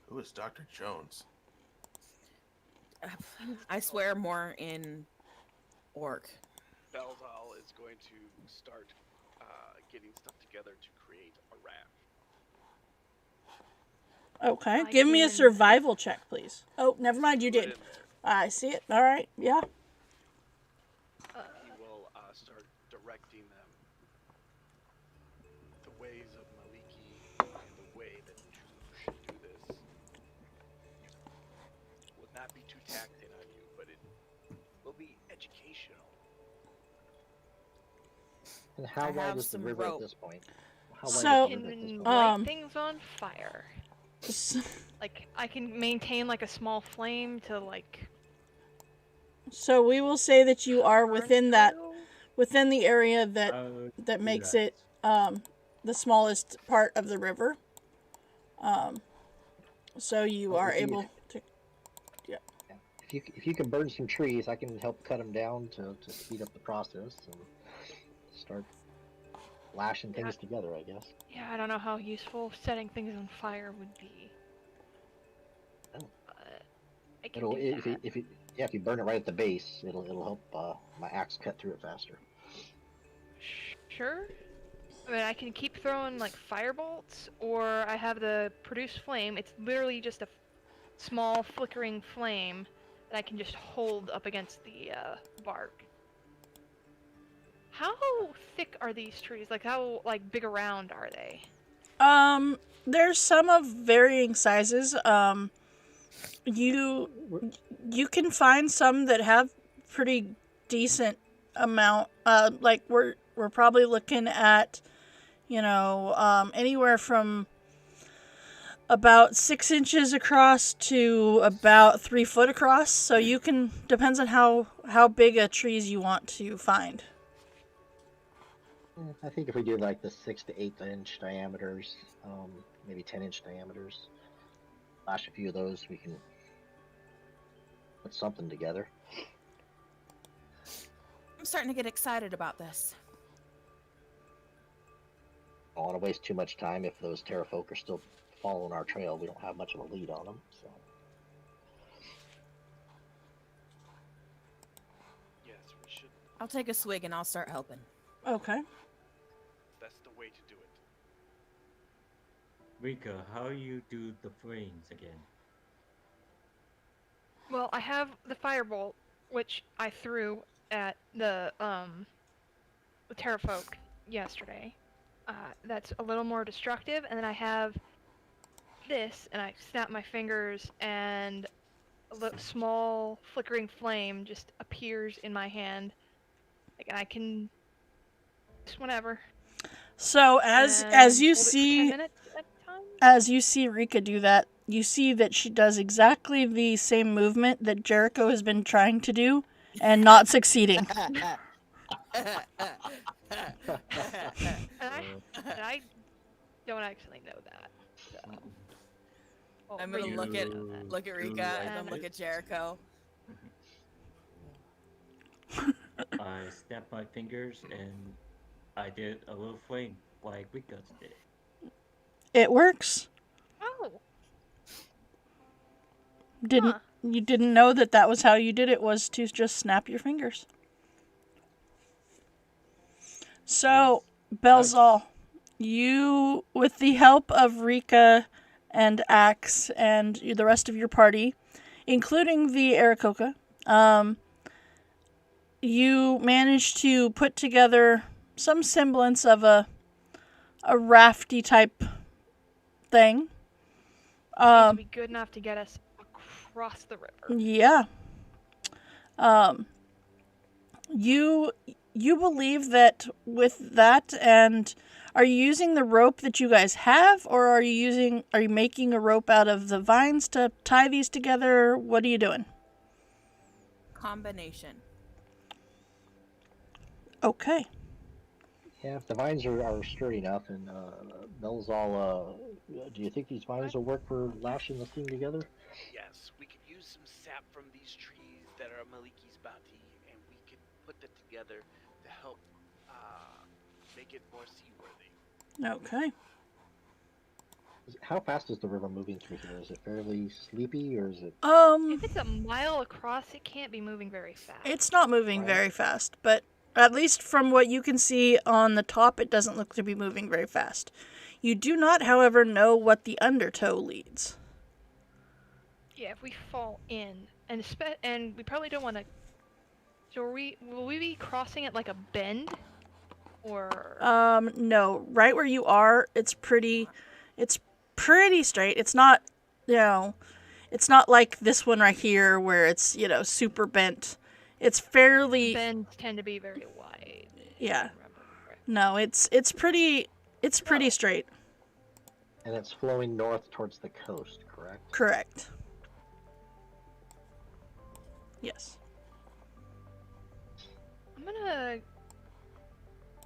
Who is Dr. Jones? I swear more in orc. Belzal is going to start getting stuff together to create a raft. Okay. I Give me a can- survival check, please. Oh, never mind. You Put did. it in there. I see it. All right. Yeah. He will start directing them the ways of Maliki and the way that you should do this. Will not be too taxing on you, but it will be educational. And how I wide have is the some river rope. at this point? How wide So, is the river at this Can point? light things on fire. S- Like, I can maintain, like, a small flame to, like... So we will say that you are burn within the area that Do makes that. it the smallest part of the river. So you Well, are if you- able to. If you can burn some trees, I can help cut them down to speed up the process and start lashing things together, I guess. Yeah, I don't know how useful setting things on fire would be. Oh. But I can It'll do that. if you burn it right at the base, it'll help my axe cut through it faster. Sure. I mean, I can keep throwing, like, firebolts, or I have the produce flame. It's literally just a small flickering flame that I can just hold up against the bark. How thick are these trees? Like, how, like, big around are they? There's some of varying sizes. You can find some that have pretty decent amount. Like we're probably looking at, anywhere from about 6 inches across to about 3 foot across. So you can, depends on how big a trees you want to find. I think if we do like the 6 to 8 inch diameters, maybe 10-inch diameters, lash a few of those, we can put something together. I'm starting to get excited about this. I don't want to waste too much time if those terrafolk are still following our trail. We don't have much of a lead on them, so. Yes, we should. I'll take a swig and I'll start helping. Okay. That's the way to do it. Rika, how you do the flames again? Well, I have the firebolt, which I threw at the terrafolk yesterday. That's a little more destructive, and then I have this, and I snap my fingers, and a small flickering flame just appears in my hand. Like, and I can just whenever. So as and you hold it for 10 see minutes at a time. as you see Rika do that, you see that she does exactly the same movement that Jericho has been trying to do and not succeeding. And I don't actually know that. So. Oh, I'm gonna but you look at know that. look at Rika and then look at Jericho. I snapped my fingers and I did a little flame like Rika did. It works. Oh, You didn't know that was how you did it, was to just snap your fingers. So, Belzal, you, with the help of Rika and Axe and the rest of your party, including the Aarakocra, you managed to put together some semblance of a rafty type thing. to be good enough to get us across the river. Yeah. You you believe that with that, and are you using the rope that you guys have, or are you making a rope out of the vines to tie these together? What are you doing? Combination. Okay. Yeah, if the vines are sturdy enough, and those all, do you think these vines will work for lashing this thing together? Yes, we could use some sap from these trees that are Maliki's Bati, and we could put that together to help make it more seaworthy. Okay. How fast is the river moving through here? Is it fairly sleepy, or is it If it's a mile across, it can't be moving very fast. It's not moving Right. very fast, but at least from what you can see on the top, it doesn't look to be moving very fast. You do not, however, know what the undertow leads. Yeah, if we fall in, and we probably don't want to. So will we be crossing it like a bend, or? No, right where you are, it's pretty straight. It's not, it's not like this one right here where it's, super bent. It's fairly, Bends tend to be very wide. yeah. if I remember correctly. No, it's pretty straight. and it's flowing north towards the coast, correct? Correct. Yes. I'm gonna.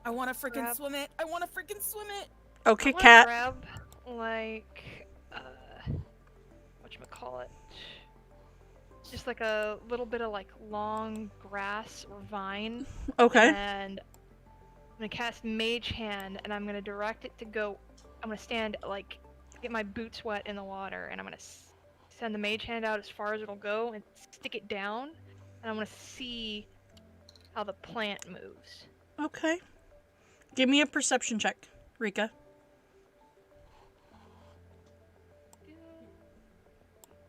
I want to freaking Grab- swim it. I want to freaking swim it. Okay, I wanna Cat. grab like whatchamacallit? Just like a little bit of like long grass or vine. Okay. And I'm gonna cast Mage Hand, and I'm gonna direct it to go. I'm gonna stand like get my boots wet in the water, and I'm gonna send the Mage Hand out as far as it'll go and stick it down, and I'm gonna see how the plant moves. Okay. Give me a perception check, Rika.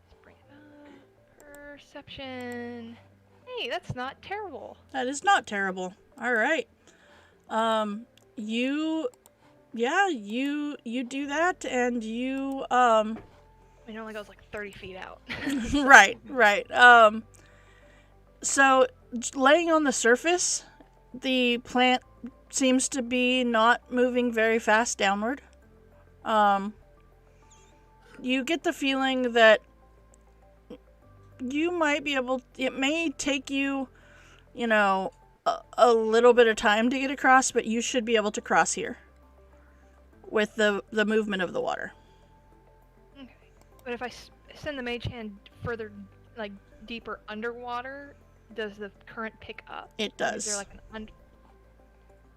Let's bring it up. Perception. Hey, that's not terrible. That is not terrible. All right. You do that, and you I mean, it only goes like 30 feet out. right. So laying on the surface, the plant seems to be not moving very fast downward. You get the feeling that you might be able. It may take you, a little bit of time to get across, but you should be able to cross here with the movement of the water. Okay. But if I send the Mage Hand further, like deeper underwater, does the current pick up? It does. Is there like an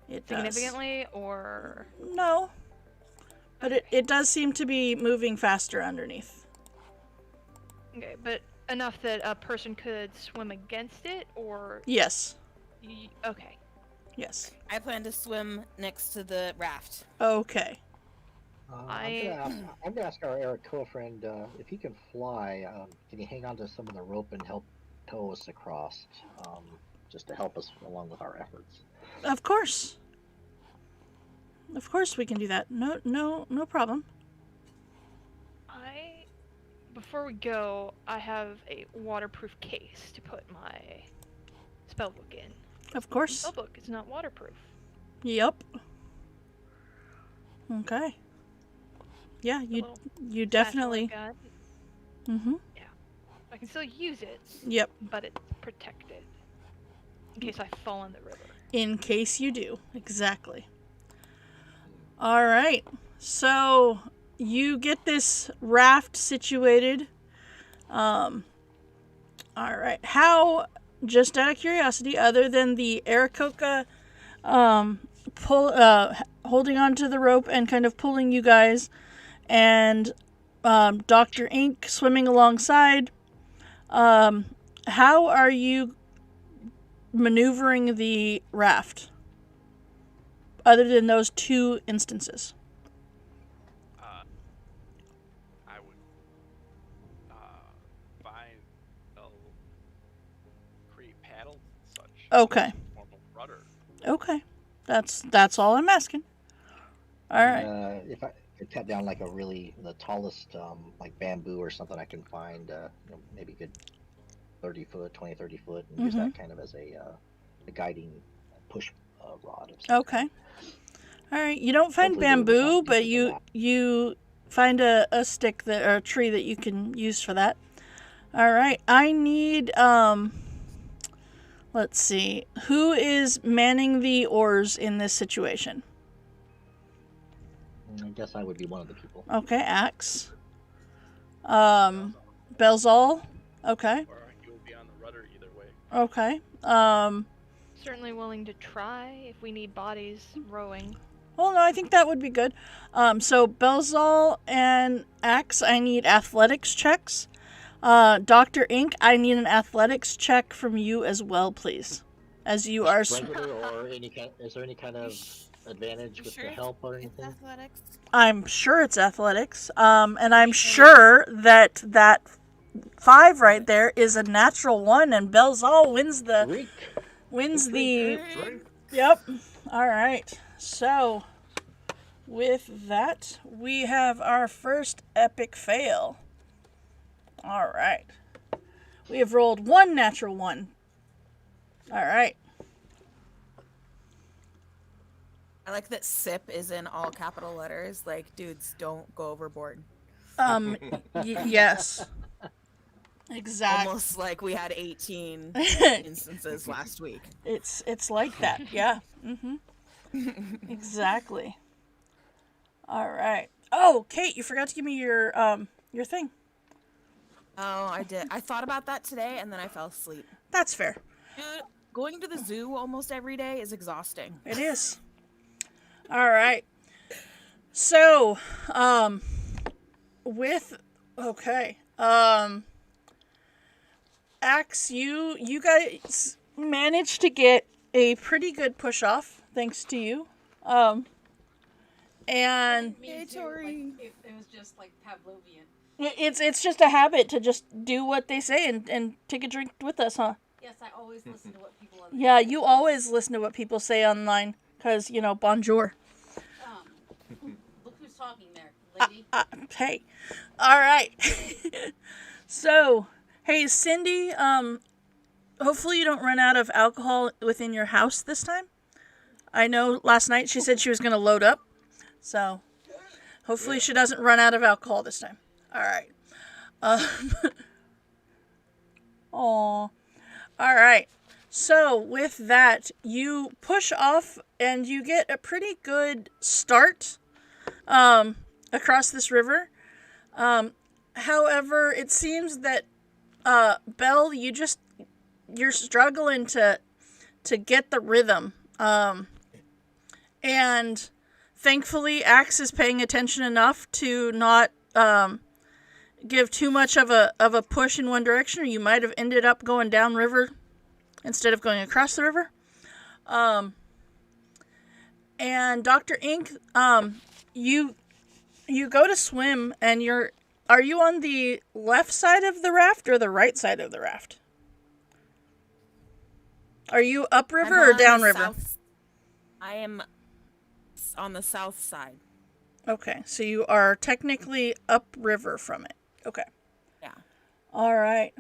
It does. significantly, or? No. But it does seem to be moving faster underneath. Okay, but enough that a person could swim against it, or? Yes. Okay. Yes. I plan to swim next to the raft. Okay. I'm gonna ask our Eric co-friend if he can fly. Can he hang on to some of the rope and help tow us across, just to help us along with our efforts? Of course. Of course we can do that. No problem. Before we go, I have a waterproof case to put my spellbook in. Of course. Spellbook is not waterproof. Yep. Okay. Yeah, you Satchel definitely. I've got. Mhm. Yeah. I can still use it, Yep. but it's protected in case I fall in the river. In case you do. Exactly. All right. So you get this raft situated. All right. How, just out of curiosity, other than the Aarakocra holding onto the rope and kind of pulling you guys, and Dr. Ink swimming alongside, how are you maneuvering the raft? Other than those two instances. I would find create paddles and such. Okay. Form of rudder. Okay. That's all I'm asking. All right. If I could cut down like the tallest like bamboo or something I can find, maybe a good 30 foot, 20, 30 foot, and use that kind of as a guiding push rod. Of some Okay. All right. You don't find Hopefully there will be bamboo, something but for that. you find a stick that or a tree that you can use for that. All right. I need let's see. Who is manning the oars in this situation? I guess I would be one of the people. Okay, Axe. Belzal. Okay. Or you'll be on the rudder either way. Okay. Certainly willing to try if we need bodies rowing. Well, no, I think that would be good. So Belzal and Axe, I need athletics checks. Dr. Ink, I need an athletics check from you as well, please. As you are... Regular or any kind? Is there any kind of advantage with the help or It's anything? athletics. I'm sure it's athletics. And I'm sure that 5 right there is a natural 1, and Belzal wins the... Drink. Yep. All right. So, with that, we have our first epic fail. All right. We have rolled 1 natural 1. All right. I like that SIP is in all capital letters. Like, dudes, don't go overboard. Yes. Exactly. Almost like we had 18 instances last week. It's like that. Yeah. Exactly. All right. Oh, Kate, you forgot to give me your thing. Oh, I did. I thought about that today, and then I fell asleep. That's fair. Dude, going to the zoo almost every day is exhausting. It is. All right. So, Axe, you guys managed to get a pretty good push off, thanks to you. And Hey, Tori. It was just like Pavlovian. it's just a habit to just do what they say and take a drink with us, huh? Yes, I always listen to what people. Yeah, you always listen to what people say online, because, bonjour. Look who's talking there, lady. Hey. All right. So, hey, Cindy, hopefully you don't run out of alcohol within your house this time. I know last night she said she was going to load up, so hopefully she doesn't run out of alcohol this time. All right. Aw. All right. So, with that, you push off and you get a pretty good start across this river. However, it seems that Belle, you're struggling to get the rhythm. And thankfully Axe is paying attention enough to not give too much of a push in one direction, or you might have ended up going downriver instead of going across the river. And Dr. Ink, you go to swim, and are you on the left side of the raft or the right side of the raft? Are you upriver I'm or on the downriver? I am on the south side. Okay, so you are technically upriver from it. Okay. Yeah. All right.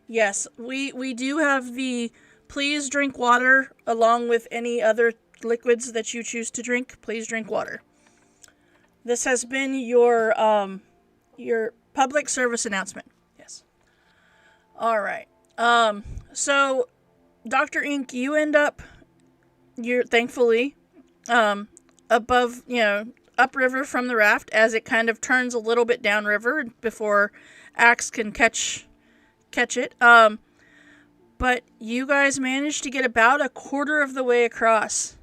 Yes, we do have the please drink water along with any other liquids that you choose to drink. Please drink water. This has been your public service announcement. Yes. All right. So Dr. Ink, you end up, you're thankfully above, upriver from the raft as it kind of turns a little bit downriver before Axe can catch it. But you guys managed to get about a quarter of the way across.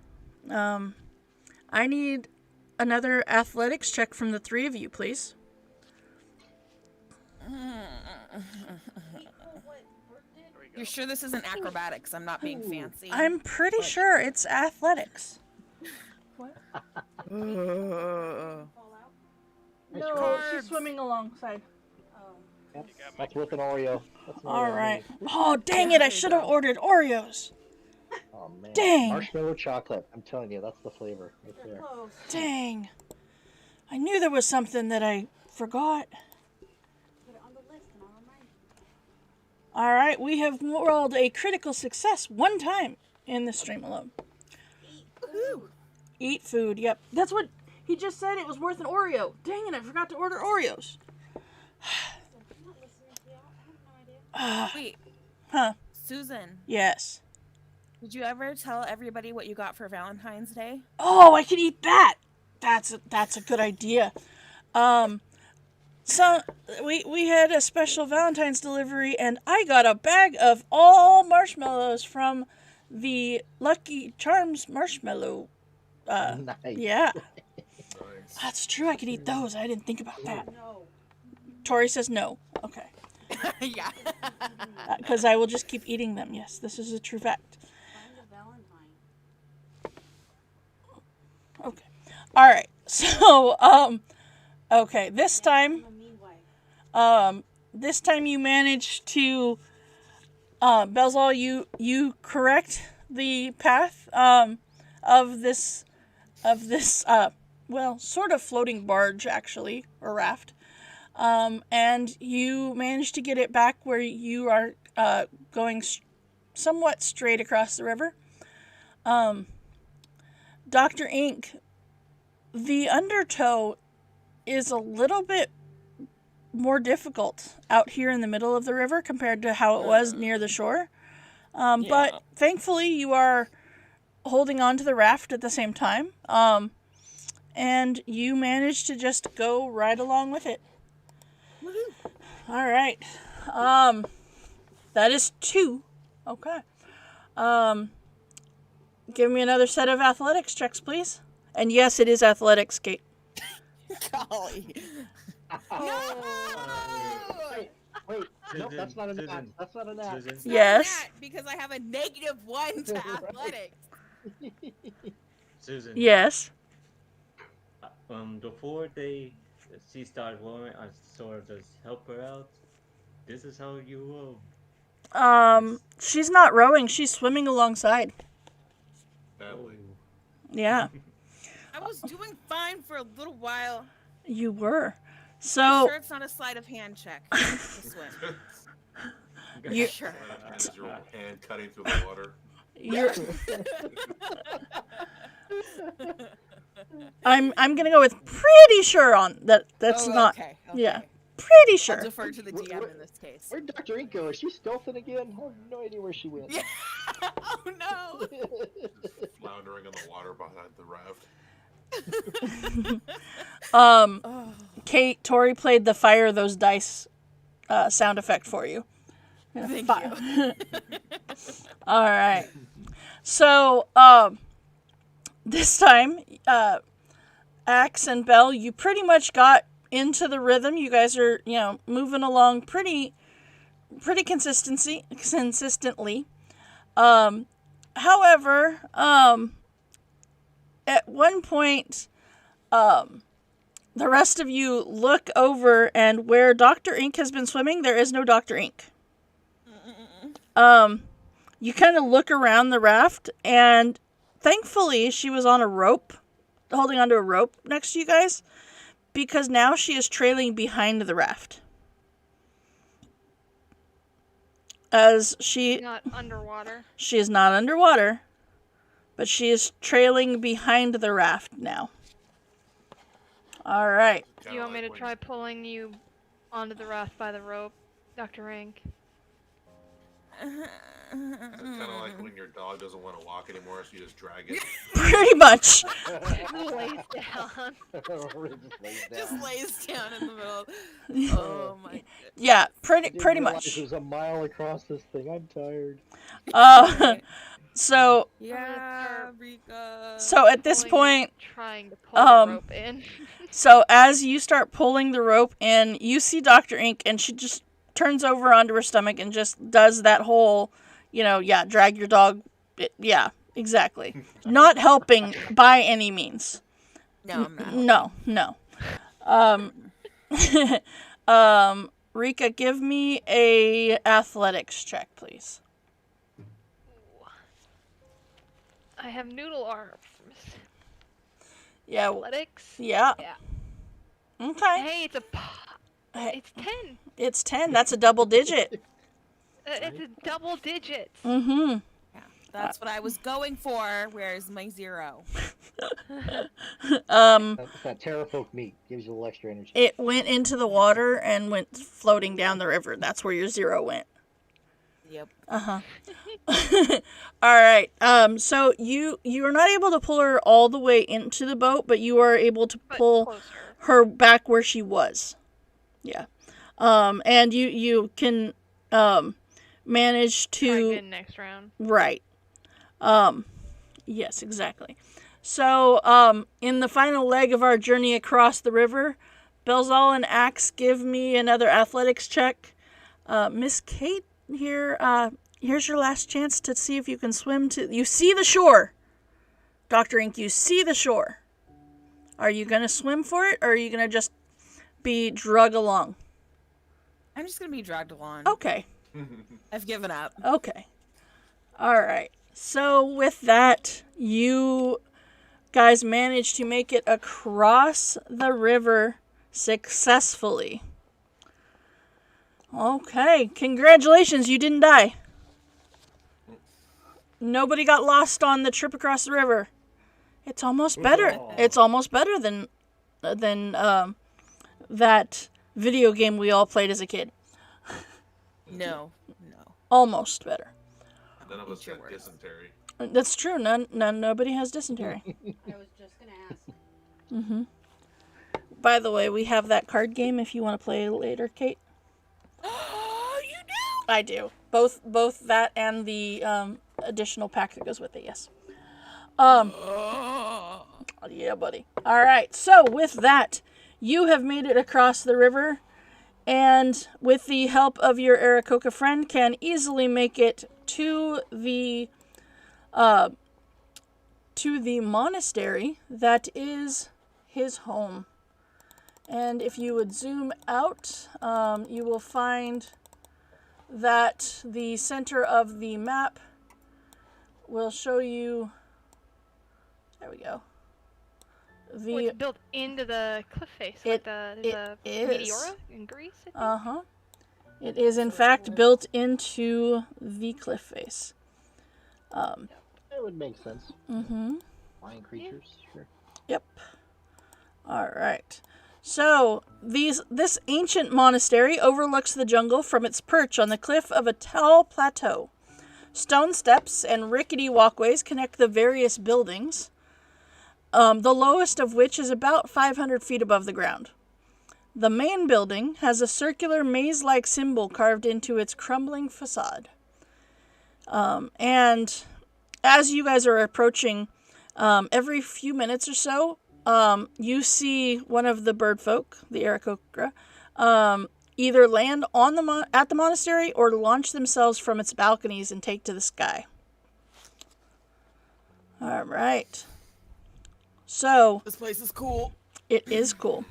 I need another athletics check from the 3 of you, please. You're sure this isn't acrobatics? I'm not being fancy. I'm pretty sure it's athletics. What? No, she's swimming alongside. Yep, that's with an Oreo. That's an All Oreo. right. Oh, dang it! I should have ordered Oreos. Oh man. Dang. Marshmallow chocolate. I'm telling you, that's the flavor right there. Dang. I knew there was something that I forgot. Put it on the list and I'll remind you. All right, we have rolled a critical success 1 time. in the stream alone. Woohoo! Eat food. Yep, that's what he just said. It was worth an Oreo. Dang it! I forgot to order Oreos. Wait, Huh? Susan, Yes. did you ever tell everybody what you got for Valentine's Day? Oh, I could eat that. That's a good idea. So we had a special Valentine's delivery, and I got a bag of all marshmallows from the Lucky Charms marshmallow. Nice. Yeah, Nice. that's true. I could eat those. I didn't think about that. No. Tori says no. Okay. Yeah. Because I will just keep eating them. Yes, this is a true fact. Find a Valentine. Okay. All right. So, okay. This time, I'm a mean wife. this time you managed to, Belzal, you correct the path, of this, well, sort of floating barge, actually, or raft. And you managed to get it back where you are, going somewhat straight across the river. Dr. Ink, the undertow is a little bit more difficult out here in the middle of the river compared to how it was near the shore. But thankfully you are holding on to the raft at the same time. And you managed to just go right along with it. All right. That is 2. Okay. Give me another set of athletics checks, please. And yes, it is athletics, Kate. Golly. Wait, nope, Susan, that's not a nat. Susan, That's not a nat. Susan, It's not Yes. that, because I have a -1 to athletics. Susan. Yes. Before she started rowing, I sort of just help her out. This is how you row. She's not rowing. She's swimming alongside. Badly. Yeah, I was doing fine for a little while. you were. I'm So, sure it's not a sleight of hand check to swim. You- Sure. Is your hand cutting through the water? you're. I'm gonna go with pretty sure on that. That's Oh, not. okay. Yeah, pretty I'll sure. defer to the DM in this case. Where'd Dr. Ink go? Is she stealthing again? I have no idea where she went. Yeah. Oh no. Just floundering in the water behind the raft. Oh. Kate, Tori played the fire those dice sound effect for you. Thank Fi- you. All right. So, this time, Axe and Belle, you pretty much got into the rhythm. You guys are, moving along pretty consistently. However, at one point, the rest of you look over, and where Dr. Ink has been swimming, there is no Dr. Ink. You kind of look around the raft, and thankfully she was on a rope, holding onto a rope next to you guys, because now she is trailing behind the raft. As she Not underwater. is not underwater, but she is trailing behind the raft now. All right. Do you want me to try pulling you onto the raft by the rope, Dr. Rank? It's kind of like when your dog doesn't want to walk anymore, so you just drag it. Pretty much. Lays down. Just lays down in the middle. Oh my god. Yeah, pretty Didn't realize much. There's a mile across this thing. I'm tired. So Yeah, Rika. so at this Pulling point, trying to pull the rope in. so as you start pulling the rope in, you see Dr. Ink, and she just turns over onto her stomach and just does that whole, drag your dog. Yeah, exactly. Not helping by any means. No, I'm not. No. Rika, give me a athletics check, please. I have noodle arms. Yeah. Athletics. Yeah. Yeah. Okay. Hey, Hey, it's 10. it's 10. That's a double digit. It's a double digits. Mm-hmm. That's what I was going for. Where's my 0? That's that terrafolk meat. Gives you a little extra energy. It went into the water and went floating down the river. That's where your 0 went. Yep. Uh-huh. All right. So you are not able to pull her all the way into the boat, but you are able to But pull closer. her back where she was. Yeah. And you can manage Try to again next round. right. Yes, exactly. So, in the final leg of our journey across the river, Belzal and Axe, give me another athletics check. Miss Kate, here's your last chance to see if you can swim to... You see the shore! Dr. Ink, you see the shore. Are you going to swim for it, or are you going to just be drug along? I'm just gonna be dragged along. Okay. I've given up. Okay. All right. So with that, you guys managed to make it across the river successfully. Okay. Congratulations. You didn't die. Nobody got lost on the trip across the river. It's almost better. It's almost better than that video game we all played as a kid. No. Almost better. None of us Eat your got words. dysentery. That's true. Nobody has dysentery. I was just gonna ask. Mm-hmm. By the way, we have that card game if you want to play later, Kate. Oh, you do? I do. Both that and the additional pack that goes with it, yes. Yeah, buddy. All right. So, with that, you have made it across the river, and with the help of your Aarakocra friend, can easily make it to the monastery that is his home. And if you would zoom out, you will find that the center of the map will show you. There we go. It's built into the cliff face, like the is. Meteora in Greece, I think. Uh-huh. It is, in fact, built into the cliff face. It would make sense. Mm-hmm. Flying creatures, sure. Yep. All right. So, this ancient monastery overlooks the jungle from its perch on the cliff of a tall plateau. Stone steps and rickety walkways connect the various buildings, the lowest of which is about 500 feet above the ground. The main building has a circular maze-like symbol carved into its crumbling facade. And as you guys are approaching, every few minutes or so, you see one of the bird folk, the Aarakocra, either land on at the monastery or launch themselves from its balconies and take to the sky. All right. So, This place is cool. it is cool.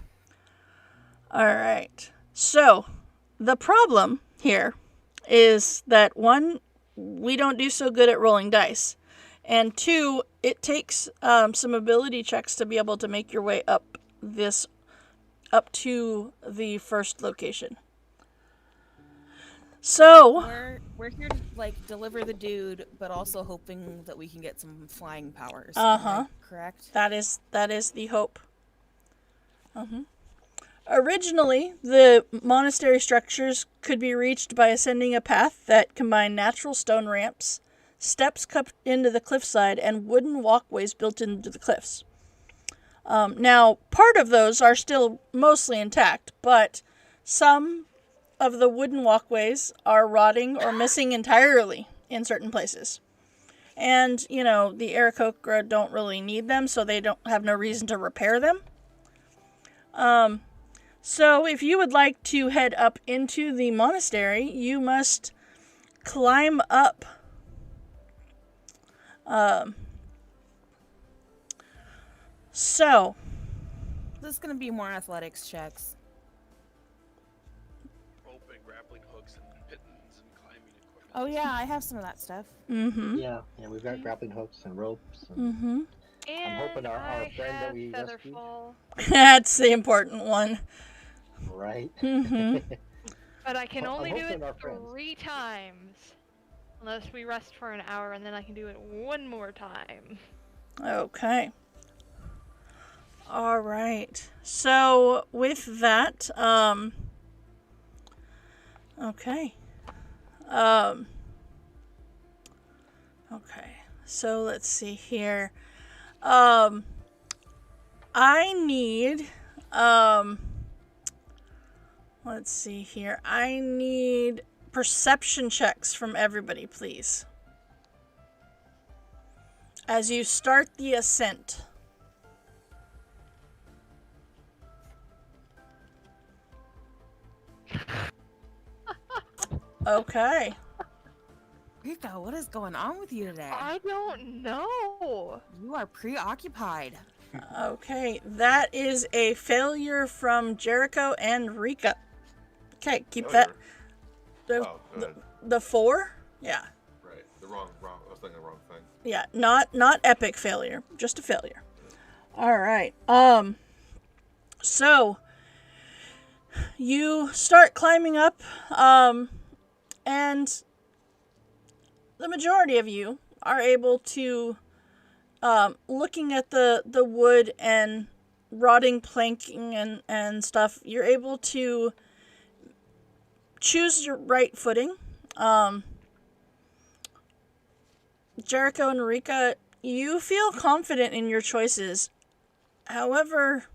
All right. So, the problem here is that, one, we don't do so good at rolling dice. And two, it takes some ability checks to be able to make your way up to the first location. So We're here to deliver the dude, but also hoping that we can get some flying powers. Uh-huh. Correct? that is the hope. Originally, the monastery structures could be reached by ascending a path that combined natural stone ramps, steps cut into the cliffside, and wooden walkways built into the cliffs. Now, part of those are still mostly intact, but some of the wooden walkways are rotting or missing entirely in certain places. And, the Aarakocra don't really need them, so they don't have no reason to repair them. So if you would like to head up into the monastery, you must climb up. So This is going to be more athletics checks. Rope and grappling hooks and pittons and climbing equipment. Oh, yeah, I have some of that stuff. Mm-hmm. Yeah, we've got grappling hooks and ropes. And Mm-hmm. And hoping our I friend that have we rescued- Featherfall, That's the important one. Right. Mm-hmm. but I can Well, I'm only do it hoping our friends. 3 times. Unless we rest for an hour and then I can do it one more time. Okay. All right. So with that, okay. Okay. So let's see here. I need, let's see here. I need perception checks from everybody, please. As you start the ascent. Okay. Rika, what is going on with you today? I don't know. You are preoccupied. Okay, that is a failure from Jericho and Rika. Okay, keep that. The, Oh, good. the 4? Yeah. Right. The wrong. I was thinking the wrong thing. Yeah, not epic failure, just a failure. All right. So you start climbing up, and the majority of you are able to, looking at the wood and rotting planking and stuff, you're able to choose your right footing. Jericho and Rika, you feel confident in your choices. However,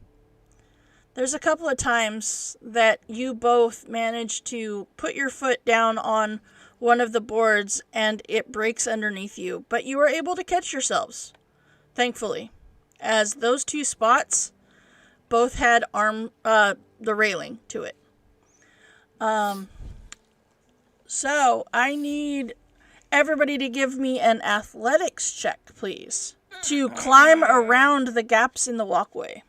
there's a couple of times that you both manage to put your foot down on one of the boards and it breaks underneath you. But you are able to catch yourselves, thankfully, as those two spots both had the railing to it. So I need everybody to give me an athletics check, please, to climb around the gaps in the walkway.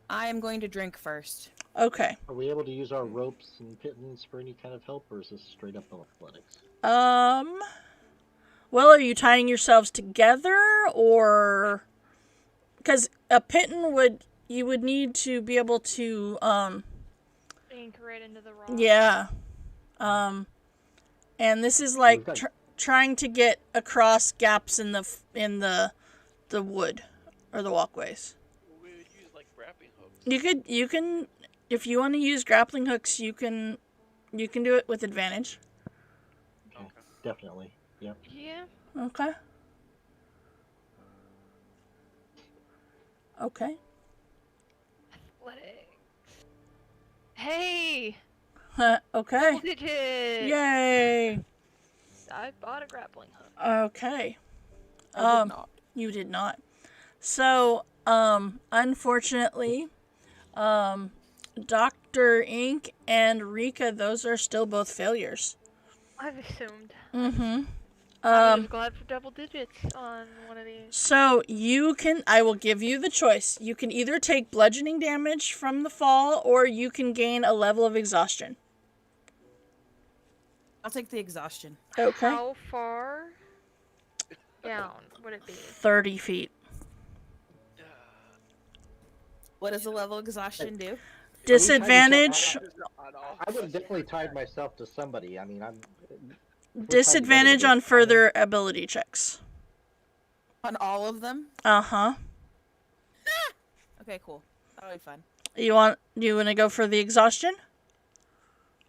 I am going to drink first. Okay. Are we able to use our ropes and pittons for any kind of help, or is this straight up athletics? Well, are you tying yourselves together, or... Because a pitton you would need to be able to, Anchor it into the rock. yeah. And this is like We've got- trying to get across gaps in the wood or the walkways. We would use like grappling hooks. You can if you want to use grappling hooks, you can do it with advantage. Okay. Definitely. Yep. Yeah. Okay. Okay. Athletics. Hey! Okay. Double digits! Yay. I bought a grappling hook. Okay. I did not. You did not. So, unfortunately, Dr. Ink and Rika, those are still both failures. I've assumed. Mm-hmm. I was glad for double digits on one of these. So I will give you the choice. You can either take bludgeoning damage from the fall, or you can gain a level of exhaustion. I'll take the exhaustion. Okay. How far down would it be? 30 feet. What does the level of exhaustion do? Disadvantage. I would have definitely tied myself to somebody. I mean, I'm... Disadvantage on further ability checks. On all of them? Uh-huh. Okay, cool. That'll be fun. You want to go for the exhaustion?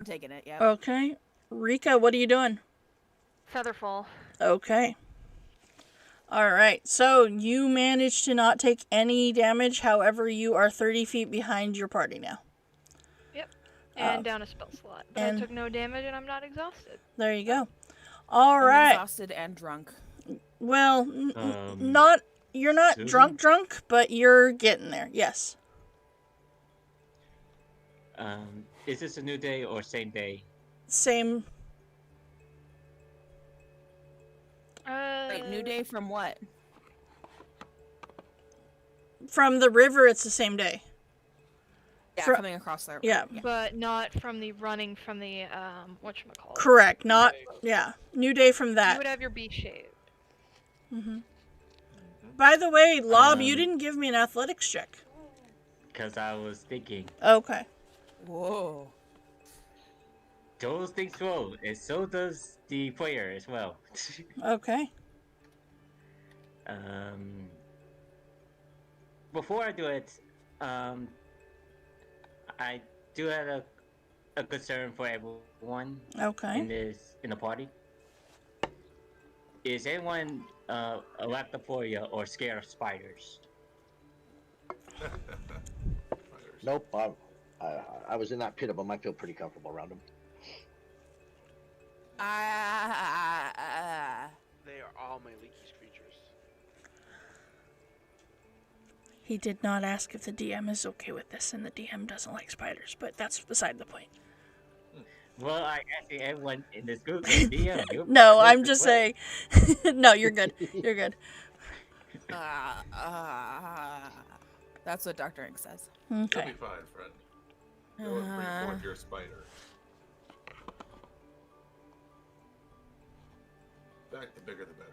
I'm taking it, yeah. Okay. Rika, what are you doing? Featherfall. Okay. Alright, so you managed to not take any damage, however you are 30 feet behind your party now. Yep. And down a spell slot. But and- I took no damage and I'm not exhausted. There you go. I'm Alright. exhausted and drunk. Well, you're not Susan? drunk, but you're getting there, yes. Is this a new day or same day? Same. Wait, new day from what? From the river, it's the same day. Yeah, Fro- coming across there. Yeah. But not from the running from the, whatchamacallit. Correct, not, yeah. New day from You that. would have your B shape. By the way, Lob, you didn't give me an athletics check. Because I was thinking, Okay. Whoa. those things roll, and so does the player as well. Okay. Before I do it, I do have a concern for everyone Okay. in the party. Is anyone arachnophobia or scared of spiders? Spiders. Nope. I was in that pit of them. I feel pretty comfortable around them. They are all my leaky creatures. He did not ask if the DM is okay with this, and the DM doesn't like spiders, but that's beside the point. Well, I asked everyone in this group. DM, No, I'm just saying. No, you're good. You're good. That's what Dr. Ink says. You'll Okay. be fine, friend. Go and bring forth your spider. In fact, the bigger the better.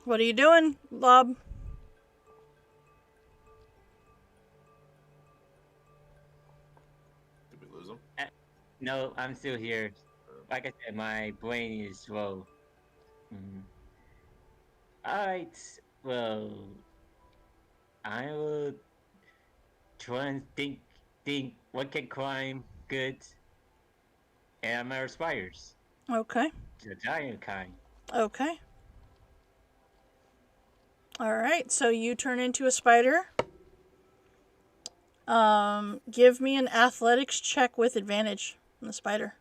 What are you doing, Lob? Did we lose him? No, I'm still here. Like I said, my brain is slow. Alright, well, I will try and think what can climb good, and I'm out spiders. Okay. The giant kind. Okay. Alright, so you turn into a spider. Give me an athletics check with advantage on the spider.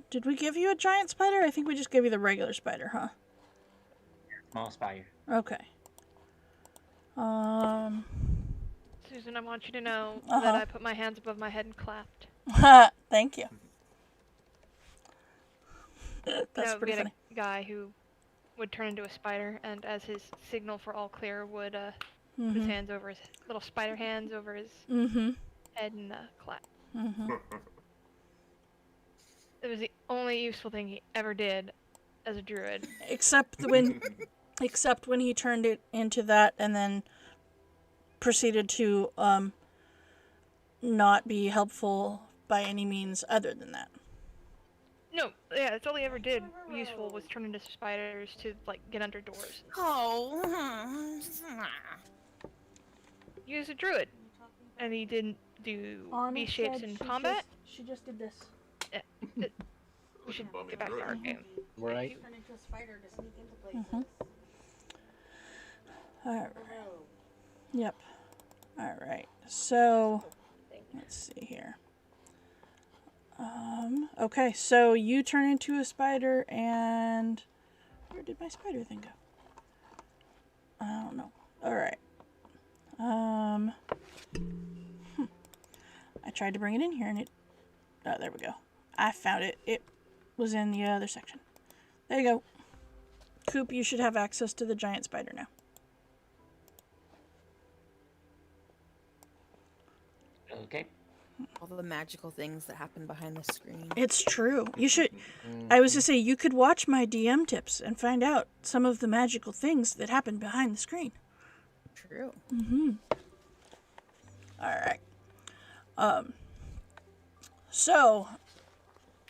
Did we give you a giant spider? I think we just gave you the regular spider, huh? Small spider. Okay. Susan, I want you to know Uh-huh. that I put my hands above my head and clapped. Thank you. That's No, we pretty had funny. a guy who would turn into a spider, and as his signal for all clear, would put his hands over his little spider hands over his head and clap. It was the only useful thing he ever did as a druid. Except when he turned it into that and then proceeded to not be helpful by any means other than that. No, yeah, that's all he ever did useful was turn into spiders to, like, get under doors. Oh. He was a druid, and he didn't do beast shapes in combat. She just did this. We should Bummy get back to druid. our game. Right. Turn into a spider to sneak into places. Alright. Yep. Alright. So let's see here. Okay, so you turn into a spider and where did my spider thing go? I don't know. Alright. I tried to bring it in here and it oh, there we go. I found it. It was in the other section. There you go. Coop, you should have access to the giant spider now. Okay. All the magical things that happen behind the screen. It's true. You should. I was to say, you could watch my DM tips and find out some of the magical things that happen behind the screen. True. Alright. So,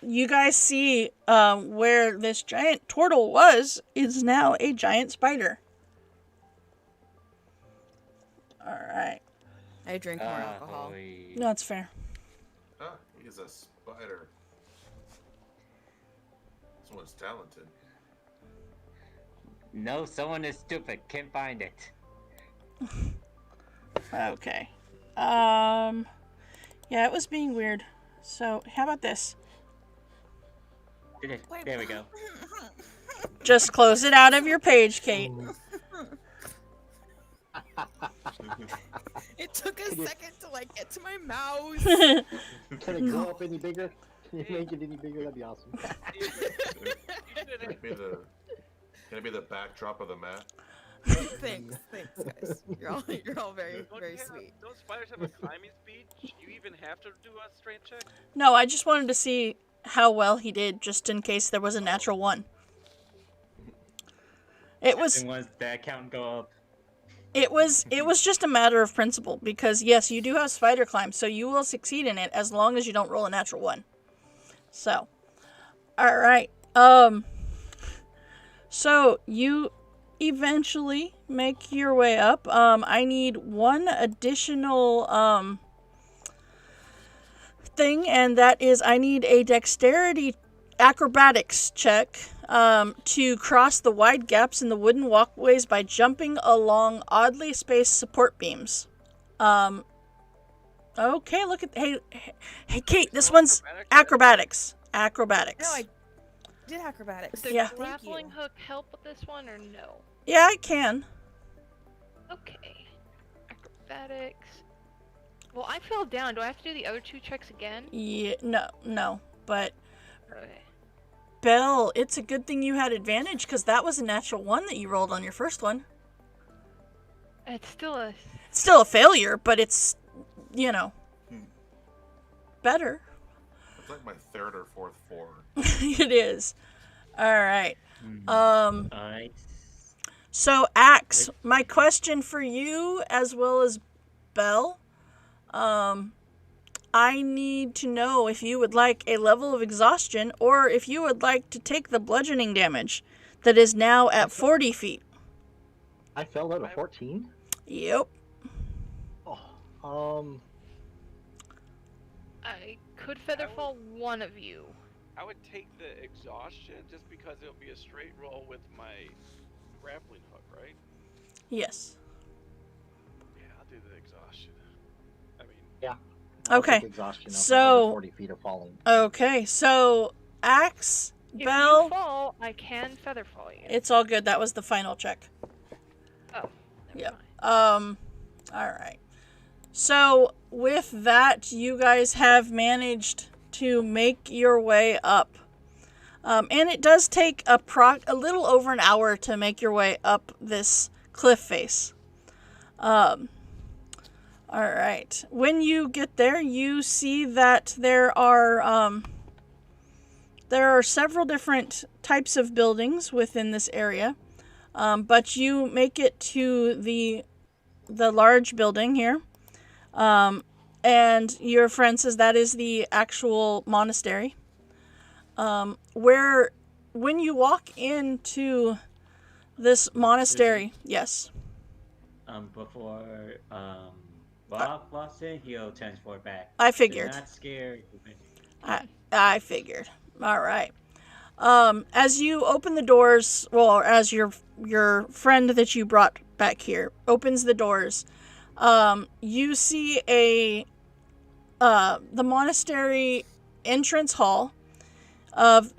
you guys see where this giant turtle was is now a giant spider. Alright. I drink more alcohol. Holy. No, that's fair. Ah, he's a spider. Someone's talented. No, someone is stupid. Can't find it. Okay. Yeah, it was being weird. So, how about this? There we go. Just close it out of your page, Kate. It took a second to like get to my mouth. Can it grow up any bigger? Can you make it any bigger? That'd be awesome. Can it be the backdrop of the map? Thanks, guys. You're all very, very sweet. Don't spiders have a climbing speed? Do you even have to do a strength check? No, I just wanted to see how well he did, just in case there was a natural one. It was And once that count go up, it was just a matter of principle, because yes, you do have spider climb, so you will succeed in it as long as you don't roll a natural one. So, all right. So you eventually make your way up. I need one additional thing, and that is I need a dexterity acrobatics check to cross the wide gaps in the wooden walkways by jumping along oddly spaced support beams. Okay, look at hey Kate, this one's acrobatics. Acrobatics. No, I did acrobatics. Does Yeah. grappling hook help with this one or no? Yeah, I can. Okay. Acrobatics. Well, I fell down. Do I have to do the other 2 checks again? Yeah, no, but Okay. Belle, it's a good thing you had advantage, because that was a natural one that you rolled on your first one. It's still a... It's still a failure, but it's, better. It's like my third or fourth 4. It is. All right. alright. So, Axe, my question for you, as well as Belle, I need to know if you would like a level of exhaustion, or if you would like to take the bludgeoning damage that is now at 40 feet. I fell out of 14. Yep. Oh, I could featherfall one of you. I would take the exhaustion just because it'll be a straight roll with my grappling hook, right? Yes. Yeah, I'll do the exhaustion. I mean, yeah. Okay, take exhaustion of so- 40 feet of falling. Okay, so Axe, If Belle, you fall, I can featherfall you. it's all good. That was the final check. Oh, never Yep. mind. All right. So with that, you guys have managed to make your way up. And it does take a little over an hour to make your way up this cliff face. All right. When you get there, you see that there are several different types of buildings within this area. But you make it to the large building here. And your friend says that is the actual monastery. Where, when you walk into this monastery, yes. Before Bob walks in, he'll transport back. I figured. He's not scared. I figured. All right. As you open the doors, well, as your friend that you brought back here opens the doors, you see the monastery entrance hall of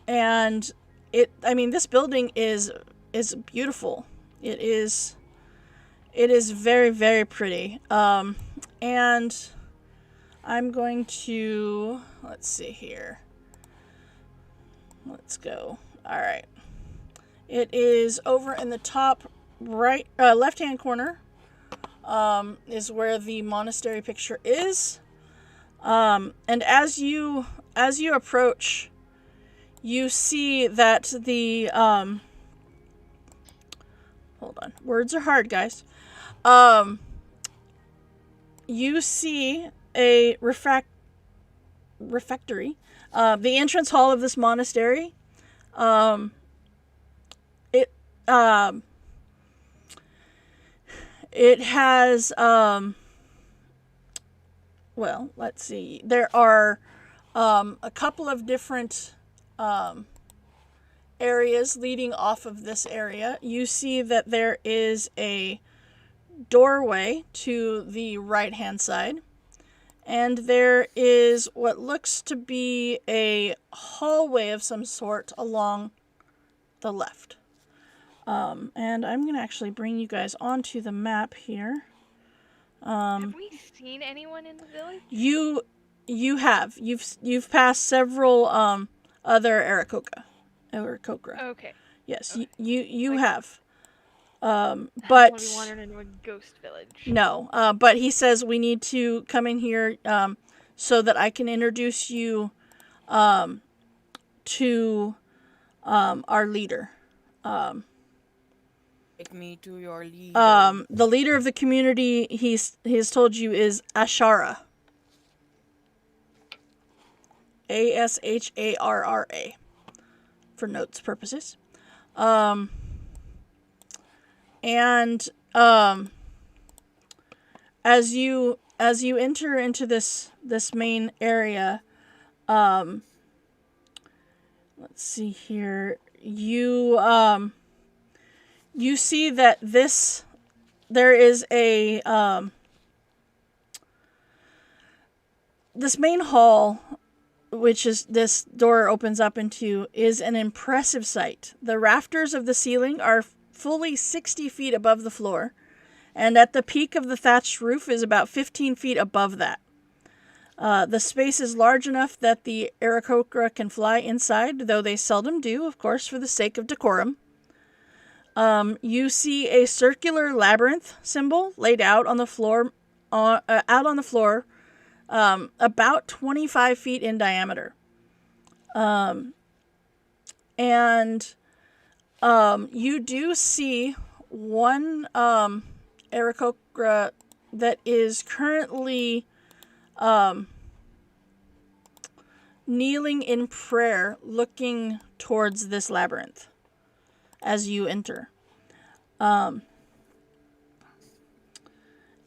and this building is beautiful. It is very, very pretty. And I'm going to, let's see here. Let's go. All right. It is over in the top right, left-hand corner, is where the monastery picture is. And as you approach, you see that the, hold on. Words are hard, guys. You see a refectory. The entrance hall of this monastery. It has, well, let's see. There are a couple of different areas leading off of this area. You see that there is a doorway to the right-hand side. And there is what looks to be a hallway of some sort along the left. And I'm going to actually bring you guys onto the map here. Have we seen anyone in the village? You have. You've passed several other Aarakocra. Okay. Yes, Okay. you Like- have. I don't But want to be wandering into a ghost village. no. But he says we need to come in here so that I can introduce you to our leader. Take me to your leader. The leader of the community he's told you is Asharra. Asharra for notes purposes. And as you enter into this main area, let's see here. You see that there is a this main hall, which is this door opens up into, is an impressive sight. The rafters of the ceiling are fully 60 feet above the floor, and at the peak of the thatched roof is about 15 feet above that. The space is large enough that the Aarakocra can fly inside, though they seldom do, of course, for the sake of decorum. You see a circular labyrinth symbol laid out on the floor, about 25 feet in diameter. And you do see one Aarakocra that is currently kneeling in prayer, looking towards this labyrinth as you enter.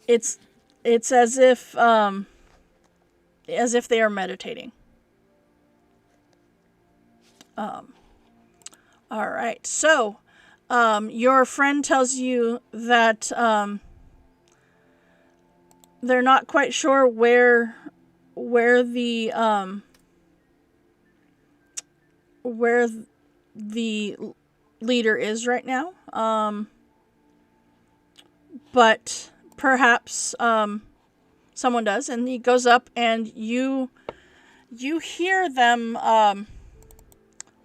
It's as if they are meditating. All right. So, your friend tells you that they're not quite sure where the leader is right now. But perhaps someone does, and he goes up, and you hear them.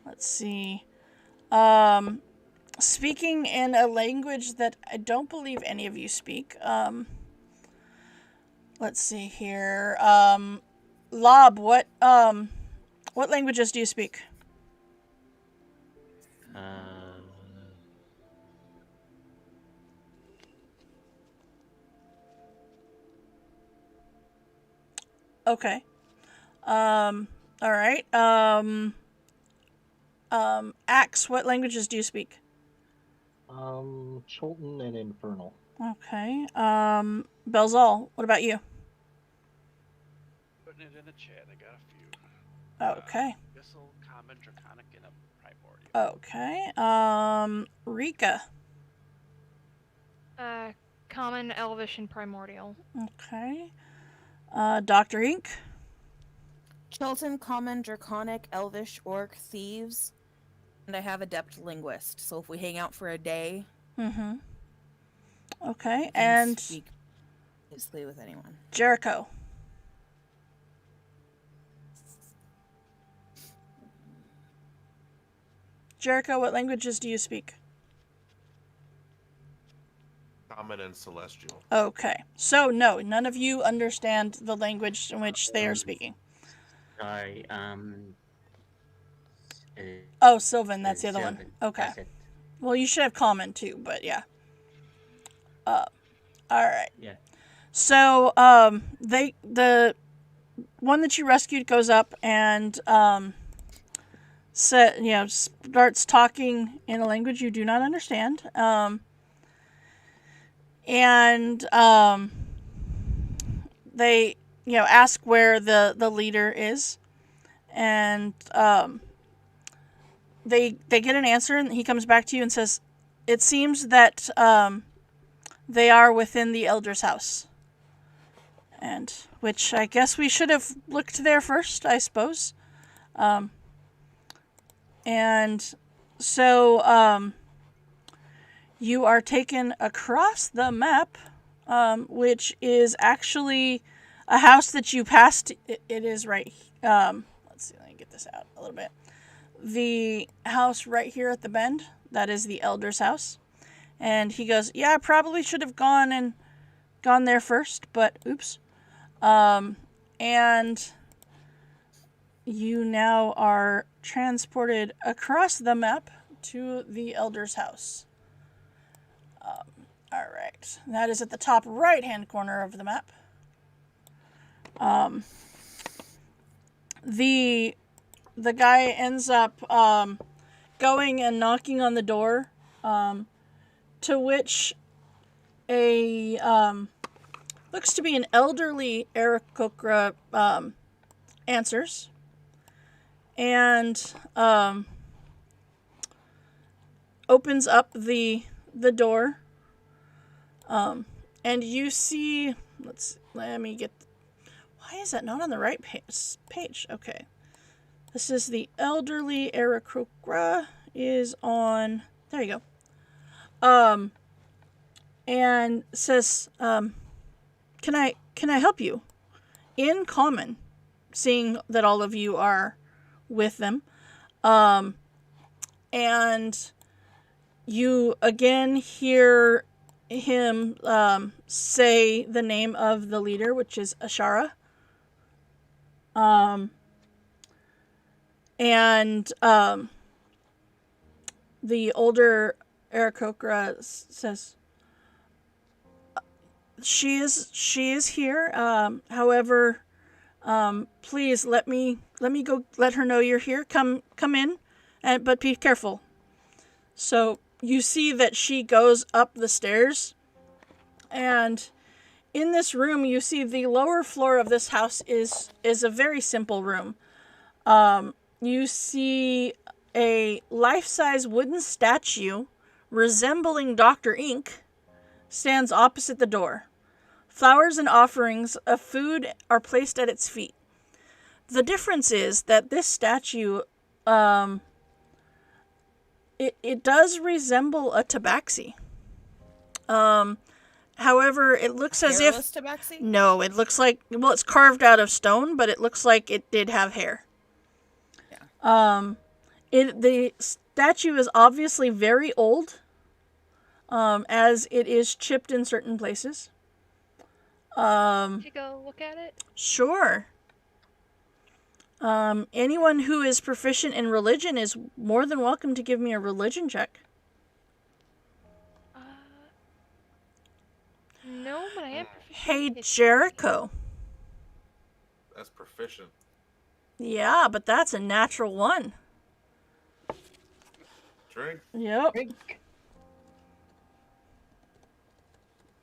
Let's see. Speaking in a language that I don't believe any of you speak. Let's see here. Lob, what languages do you speak? Okay. All right. Axe, what languages do you speak? Cholton and Infernal. Okay. Belzal, what about you? Putting it in the chat. I got a few. Okay. Abyssal, Common, Draconic, and a Primordial. Okay. Rika. Common, Elvish, and Primordial. Okay. Dr. Ink. Chilton, Common, Draconic, Elvish, Orc, Thieves, and I have Adept Linguist. So if we hang out for a day, Mm-hmm. Okay. I can And speak easily with anyone. Jericho. Jericho, what languages do you speak? Common and Celestial. Okay. So, no, none of you understand the language in which they are speaking. Sorry, Oh, Sylvan, that's the other one. Sylvan, Okay. that's it. Well, you should have common too, but yeah. All right. Yeah. So, the one that you rescued goes up and starts talking in a language you do not understand. And they ask where the leader is, and they get an answer, and he comes back to you and says, it seems that they are within the elder's house. And which I guess we should have looked there first, I suppose. And so you are taken across the map, which is actually a house that you passed. It is right. Let's see. Let me get this out a little bit. the house right here at the bend. That is the elder's house. And he goes, yeah, I probably should have gone there first, but oops. And you now are transported across the map to the elder's house. All right. That is at the top right-hand corner of the map. The guy ends up going and knocking on the door, to which a looks to be an elderly Aarakocra answers, and opens up the door, and you see. Let me get. Why is that not on the right page? Okay. This is the elderly Aarakocra is on. There you go. And says, can I help you? In common, seeing that all of you are with them. And you again hear him say the name of the leader, which is Ashara. And the older Aarakocra says, she is here. However, please let me go let her know you're here. Come in, but be careful. So you see that she goes up the stairs, and in this room you see the lower floor of this house is a very simple room. You see a life-size wooden statue resembling Dr. Ink stands opposite the door. Flowers and offerings of food are placed at its feet. The difference is that this statue, it does resemble a tabaxi. However, it looks as if... Tabaxi? No, it looks like... Well, it's carved out of stone, but it looks like it did have hair. Yeah. The statue is obviously very old, as it is chipped in certain places. Should you go look at it? Sure. Anyone who is proficient in religion is more than welcome to give me a religion check. No, but I am proficient. Hey, in Jericho. That's proficient. Yeah, but that's a natural one. Drink. Yep. Drink.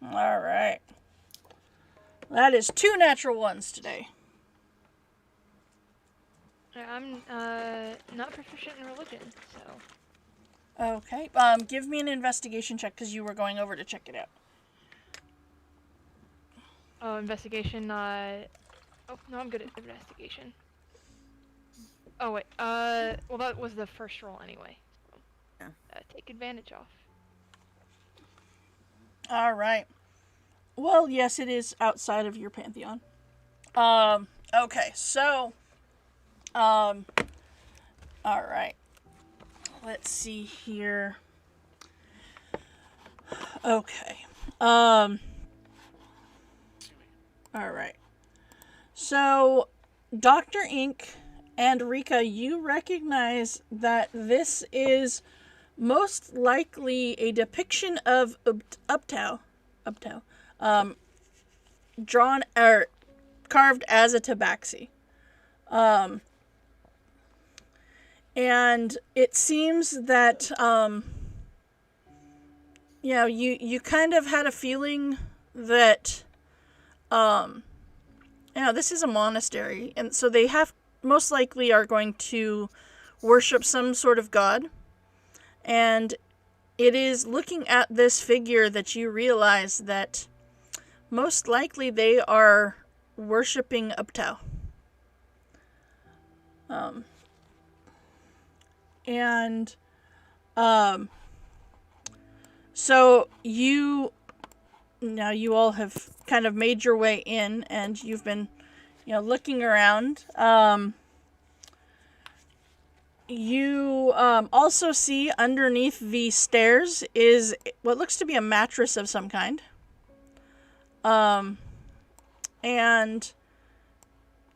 All right. That is 2 natural ones today. I'm not proficient in religion, so. Okay. Give me an investigation check because you were going over to check it out. Oh, investigation. Oh no, I'm good at investigation. Oh wait. Well, that was the first roll anyway. So, Yeah. Take advantage off. All right. Well, yes, it is outside of your pantheon. Okay, so, all right. Let's see here. Okay. All right. So, Dr. Ink and Rika, you recognize that this is most likely a depiction of Uptow, drawn or carved as a tabaxi. And it seems that you kind of had a feeling that this is a monastery, and so they most likely are going to worship some sort of god. And it is looking at this figure that you realize that most likely they are worshipping Uptow. So you all have kind of made your way in, and you've been, looking around. You also see underneath the stairs is what looks to be a mattress of some kind. And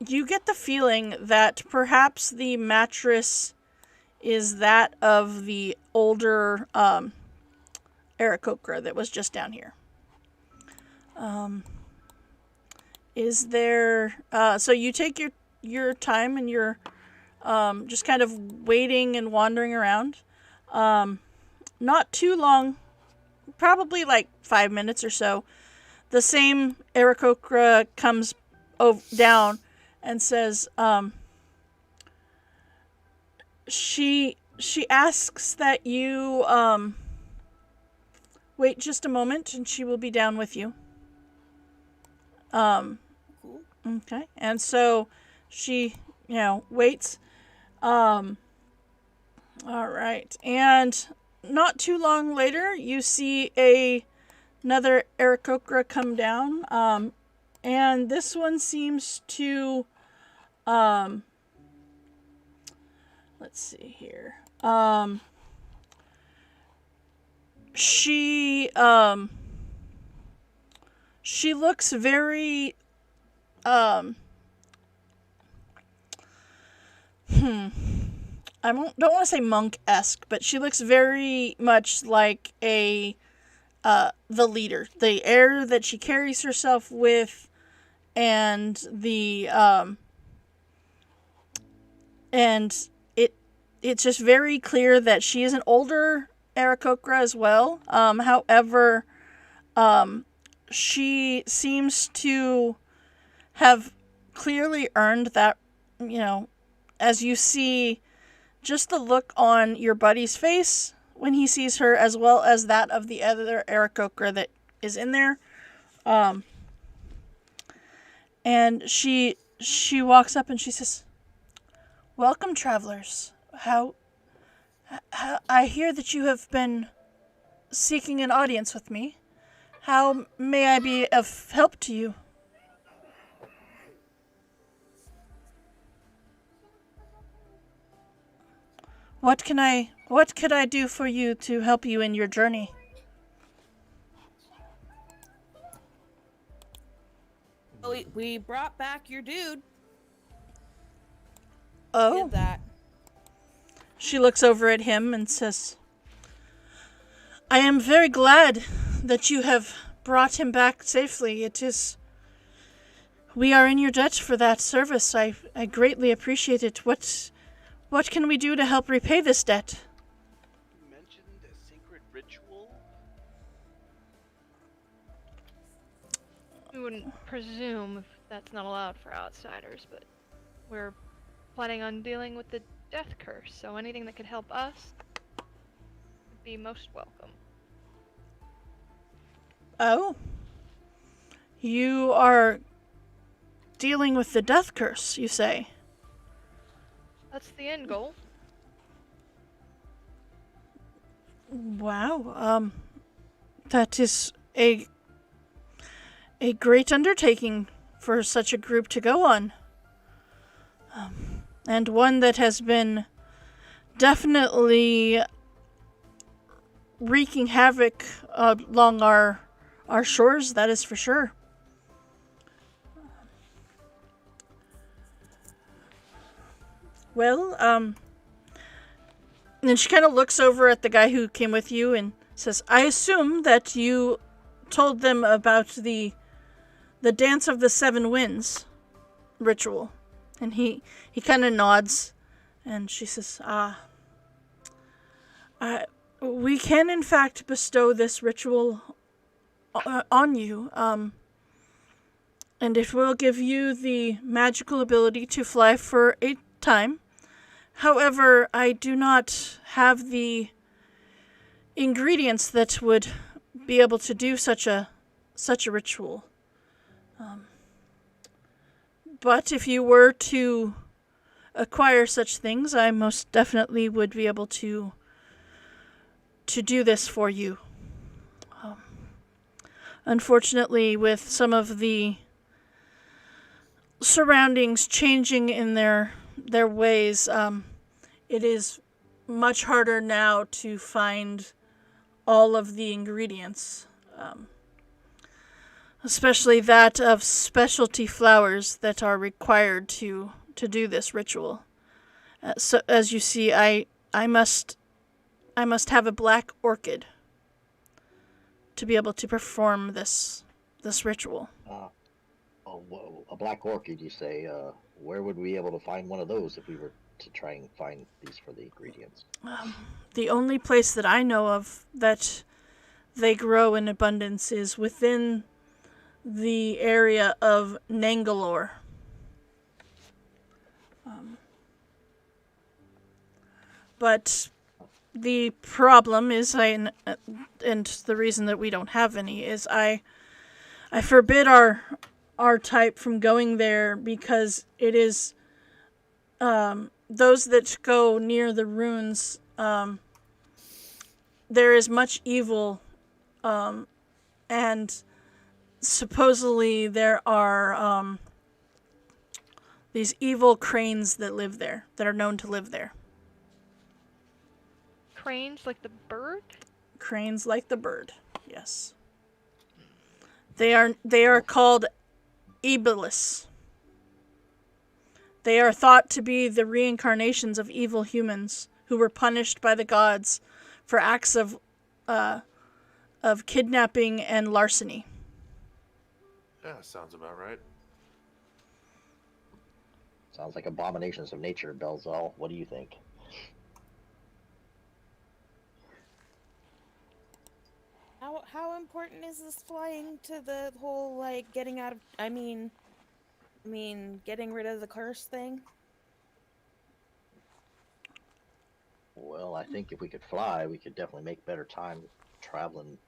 you get the feeling that perhaps the mattress is that of the older Aarakocra that was just down here. Is there... so you take your time and you're just kind of waiting and wandering around. Not too long, probably like 5 minutes or so. The same Aarakocra comes down and says, she asks that you wait just a moment and she will be down with you. Cool. Okay. And so she, waits. All right. And not too long later, you see another Aarakocra come down. And this one seems to, let's see here. She looks very, don't want to say monk-esque, but she looks very much like the leader. The air that she carries herself with, and it's just very clear that she is an older Aarakocra as well. However, she seems to have clearly earned that, as you see just the look on your buddy's face when he sees her, as well as that of the other Aarakocra that is in there. And she walks up and she says, "Welcome, travelers. How I hear that you have been seeking an audience with me. How may I be of help to you?" What could I do for you to help you in your journey? We brought back your dude. Oh. Did that. She looks over at him and says, "I am very glad that you have brought him back safely. We are in your debt for that service. I greatly appreciate it. What can we do to help repay this debt?" You mentioned a secret ritual? We wouldn't presume if that's not allowed for outsiders, but we're planning on dealing with the death curse, so anything that could help us would be most welcome. Oh. You are dealing with the death curse, you say? That's the end goal. Wow. That is a great undertaking for such a group to go on. And one that has been definitely wreaking havoc along our shores, that is for sure. Well, and then she kind of looks over at the guy who came with you and says, "I assume that you told them about the Dance of the Seven Winds ritual." And he kind of nods, and she says, "We can in fact bestow this ritual on you, and it will give you the magical ability to fly for a time. However, I do not have the ingredients that would be able to do such a ritual. But if you were to acquire such things, I most definitely would be able to do this for you. Unfortunately, with some of the surroundings changing in their ways, it is much harder now to find all of the ingredients, especially that of specialty flowers that are required to do this ritual. So as you see, I must have a black orchid to be able to perform this ritual. A black orchid, you say? Where would we be able to find one of those if we were to try and find these for the ingredients? The only place that I know of that they grow in abundance is within the area of Nangalore. But the problem is, and the reason that we don't have any is I forbid our type from going there because it is those that go near the ruins. There is much evil, and supposedly there are these evil cranes that live there, that are known to live there. Cranes like the bird? Cranes like the bird, yes. They are called Iblis. They are thought to be the reincarnations of evil humans who were punished by the gods for acts of kidnapping and larceny. Yeah, sounds about right. Sounds like abominations of nature, Belzal. What do you think? How important is this flying to the whole, like, getting out of... I mean, getting rid of the curse thing? Well, I think if we could fly, we could definitely make better time traveling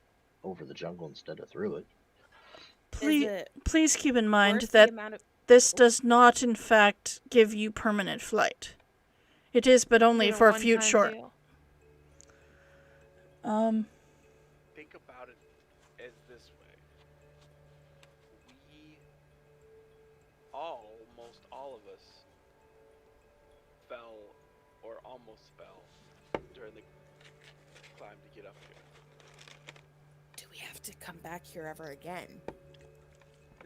over the jungle instead of through it. Please keep in mind Worth that the amount of... this does not, in fact, give you permanent flight. It is, but only for a few short. Think about it as this way. Almost all of us, fell or almost fell during the climb to get up here. Do we have to come back here ever again?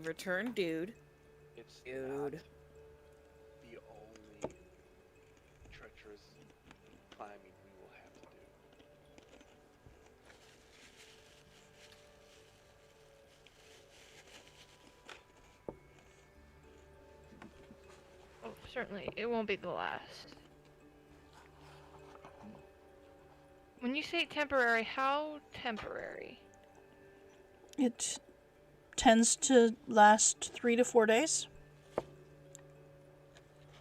Return, dude. It's Dude. not the only treacherous climbing we will have to do. Oh, certainly, it won't be the last. When you say temporary, how temporary? It tends to last 3 to 4 days.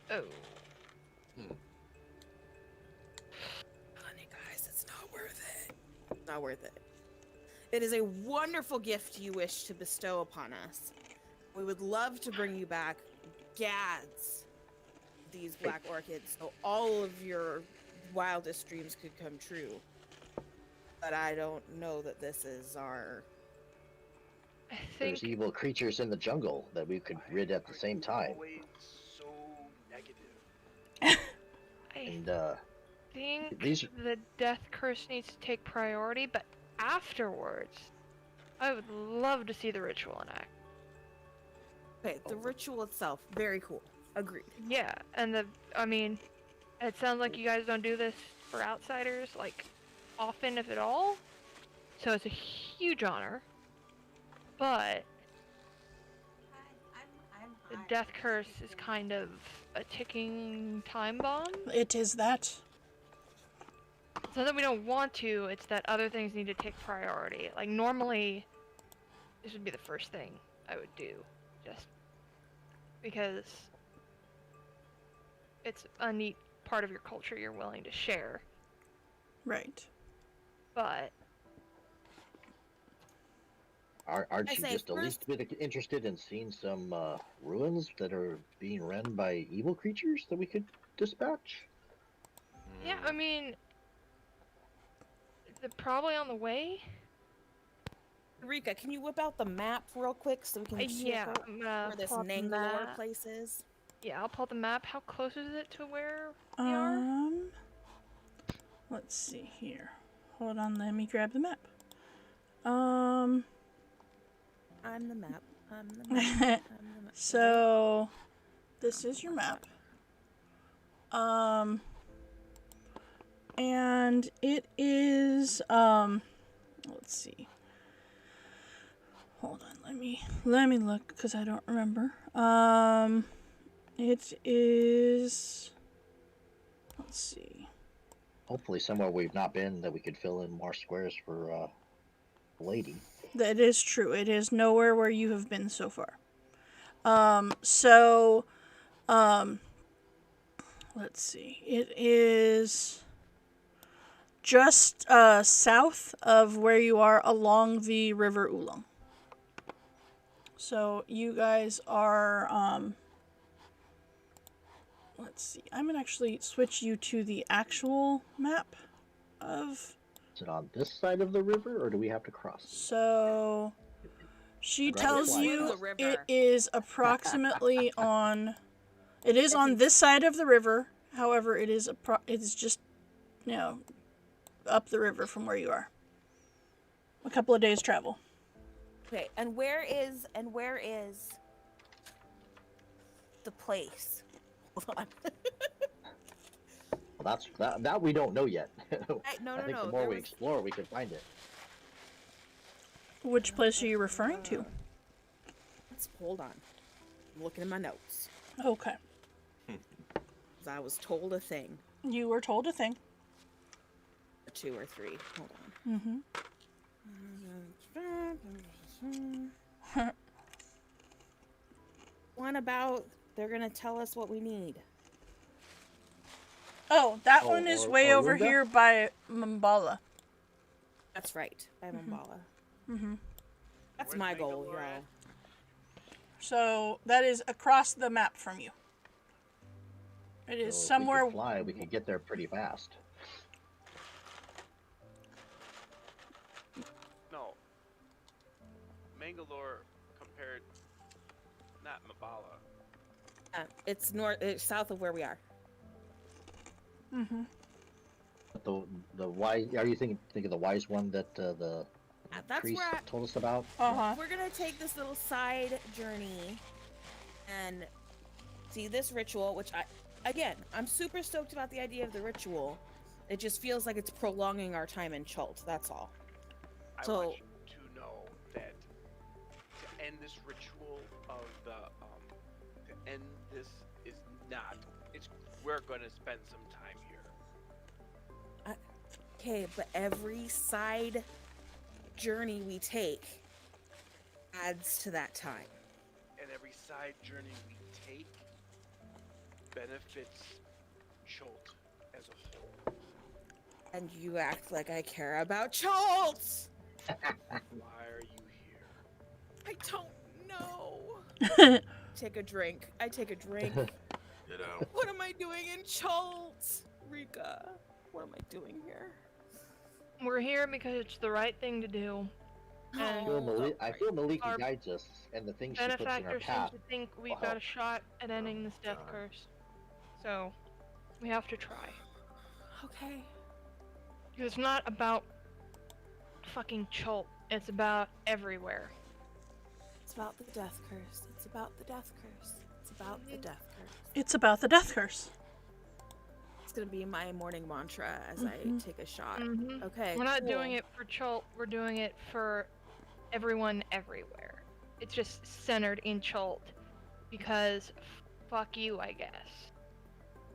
Oh. Honey, guys, it's not worth it. It's not worth it. It is a wonderful gift you wish to bestow upon us. We would love to bring you back gads these black orchids so all of your wildest dreams could come true. But I don't know that this is our... I think... There's evil creatures in the jungle that we could rid at the same time. Always so negative. And think these... the death curse needs to take priority, but afterwards, I would love to see the ritual in act. Okay, the ritual itself, very cool. Agreed. Yeah, and it sounds like you guys don't do this for outsiders, like, often, if at all. So it's a huge honor. But the death curse is kind of a ticking time bomb. It is that. It's not that we don't want to, it's that other things need to take priority. Like, normally, this would be the first thing I would do. Just because it's a neat part of your culture you're willing to share. Right. But Aren't I you say just the least bit interested in seeing some ruins that are being run by evil creatures that we could dispatch? yeah, they're probably on the way. Rika, can you whip out the map real quick so we can check Yeah, out I'm gonna where this pull up the Nangalore map. place is? Yeah, I'll pull the map. How close is it to where we are? Let's see here. Hold on, let me grab the map. I'm the map. I'm the map. I'm the map. So this is your map. And it is let's see. Hold on, let me look because I don't remember. It is, let's see. Hopefully somewhere we've not been that we could fill in more squares for lady. That is true. It is nowhere where you have been so far. Let's see. It is just south of where you are along the River Oolong. So you guys are, let's see. I'm going to actually switch you to the actual map of... Is it on this side of the river, or do we have to cross? So she I'd rather tells fly you across the river. it is approximately on... It is on this side of the river. However, it is it's just, up the river from where you are. A couple of days travel. Okay, and where is the place? Hold on. Well, that we don't know yet. No, I think no. the more there we was- explore, we can find it. Which place are you referring to? Hold on. I'm looking at my notes. Okay. 'Cause I was told a thing. You were told a thing. 2 or 3. Hold on. One about they're gonna tell us what we need. Oh, that Oh, one is or- way or over Lunga? here by Mambala. That's right. By Mambala. Mm-hmm. That's Where's my goal, Bangalore y'all. at? So that is across the map from you. It is So if somewhere... we could fly, we could get there pretty fast. No. Mangalore compared, not Mabala. It's south of where we are. Mm-hmm. But the wise, are you thinking of the wise one that the That's priest where told us about? Uh-huh. we're gonna take this little side journey and see this ritual, which I'm super stoked about the idea of the ritual. It just feels like it's prolonging our time in Chult, that's all. I So- want you to know that to end this ritual of the to end this is not. We're gonna spend some time here. Okay, but every side journey we take adds to that time. And every side journey we take benefits Chult as a whole. And you act like I care about Chult! Why are you here? I don't know. Take a drink. I take a drink. You know. What am I doing in Chult? Rika, what am I doing here? We're here because it's the right thing to do. And I feel Maliki Our guides us, and the things she puts in our benefactor seems path. to think we've will got help. a shot at ending this death God. curse. So, we have to try. Okay. Because it's not about fucking Chult. It's about everywhere. It's about the death curse. It's about the death curse. It's about the death curse. It's about the death curse. It's gonna be my morning mantra as I take a shot. Mhm. Okay. We're not cool. doing it for Chult, we're doing it for everyone everywhere. It's just centered in Chult because fuck you, I guess.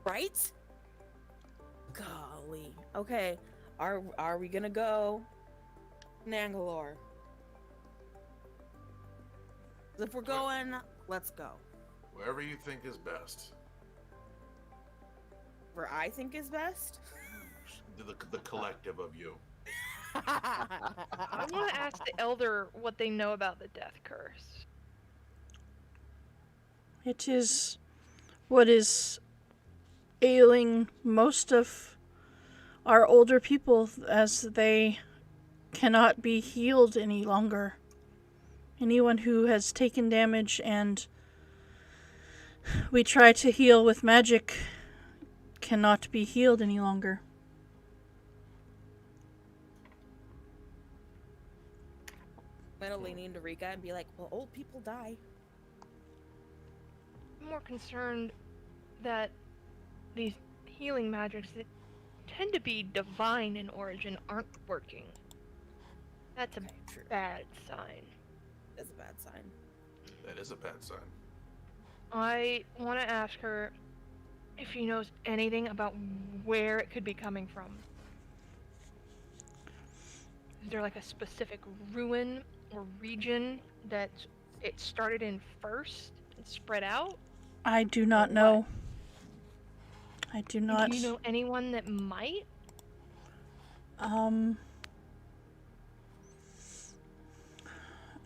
Right? Golly. Okay. Are we gonna go Nangalore? If we're going, let's go. Wherever you think is best. Where I think is best. The collective of you. I want to ask the Elder what they know about the death curse. It is what is ailing most of our older people, as they cannot be healed any longer. Anyone who has taken damage and we try to heal with magic cannot be healed any longer. I'm gonna lean into Rika and be like, well, old people die. I'm more concerned that these healing magics that tend to be divine in origin aren't working. That's a Okay, true. bad sign. That's a bad sign. That is a bad sign. I want to ask her if she knows anything about where it could be coming from. Is there like a specific ruin or region that it started in first and spread out? I do not Or know. I do And not. do you know anyone that might? Um,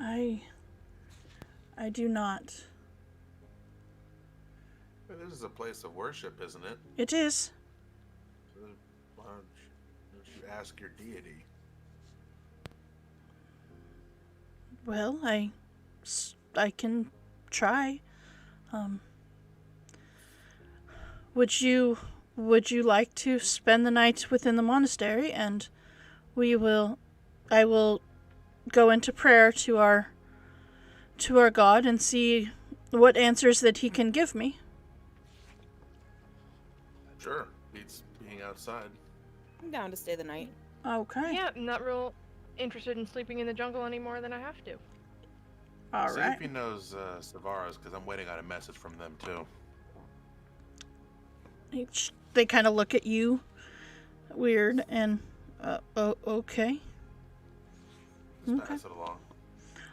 I do not. This is a place of worship, isn't it? It is. Why don't you ask your deity? Well, I can try. Um, would you like to spend the night within the monastery, and I will go into prayer to our God and see what answers that he can give me. Sure, beats being outside. I'm down to stay the night. Okay. Yeah, I'm not real interested in sleeping in the jungle any more than I have to. All See right. if he knows Savaras, because I'm waiting on a message from them too. They kind of look at you weird and okay. Just pass it along.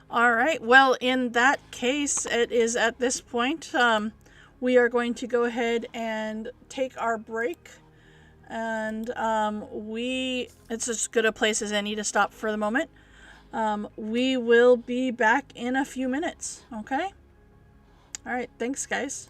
All right. Well, in that case, it is at this point we are going to go ahead and take our break, and it's as good a place as any to stop for the moment. We will be back in a few minutes. Okay. All right. Thanks, guys.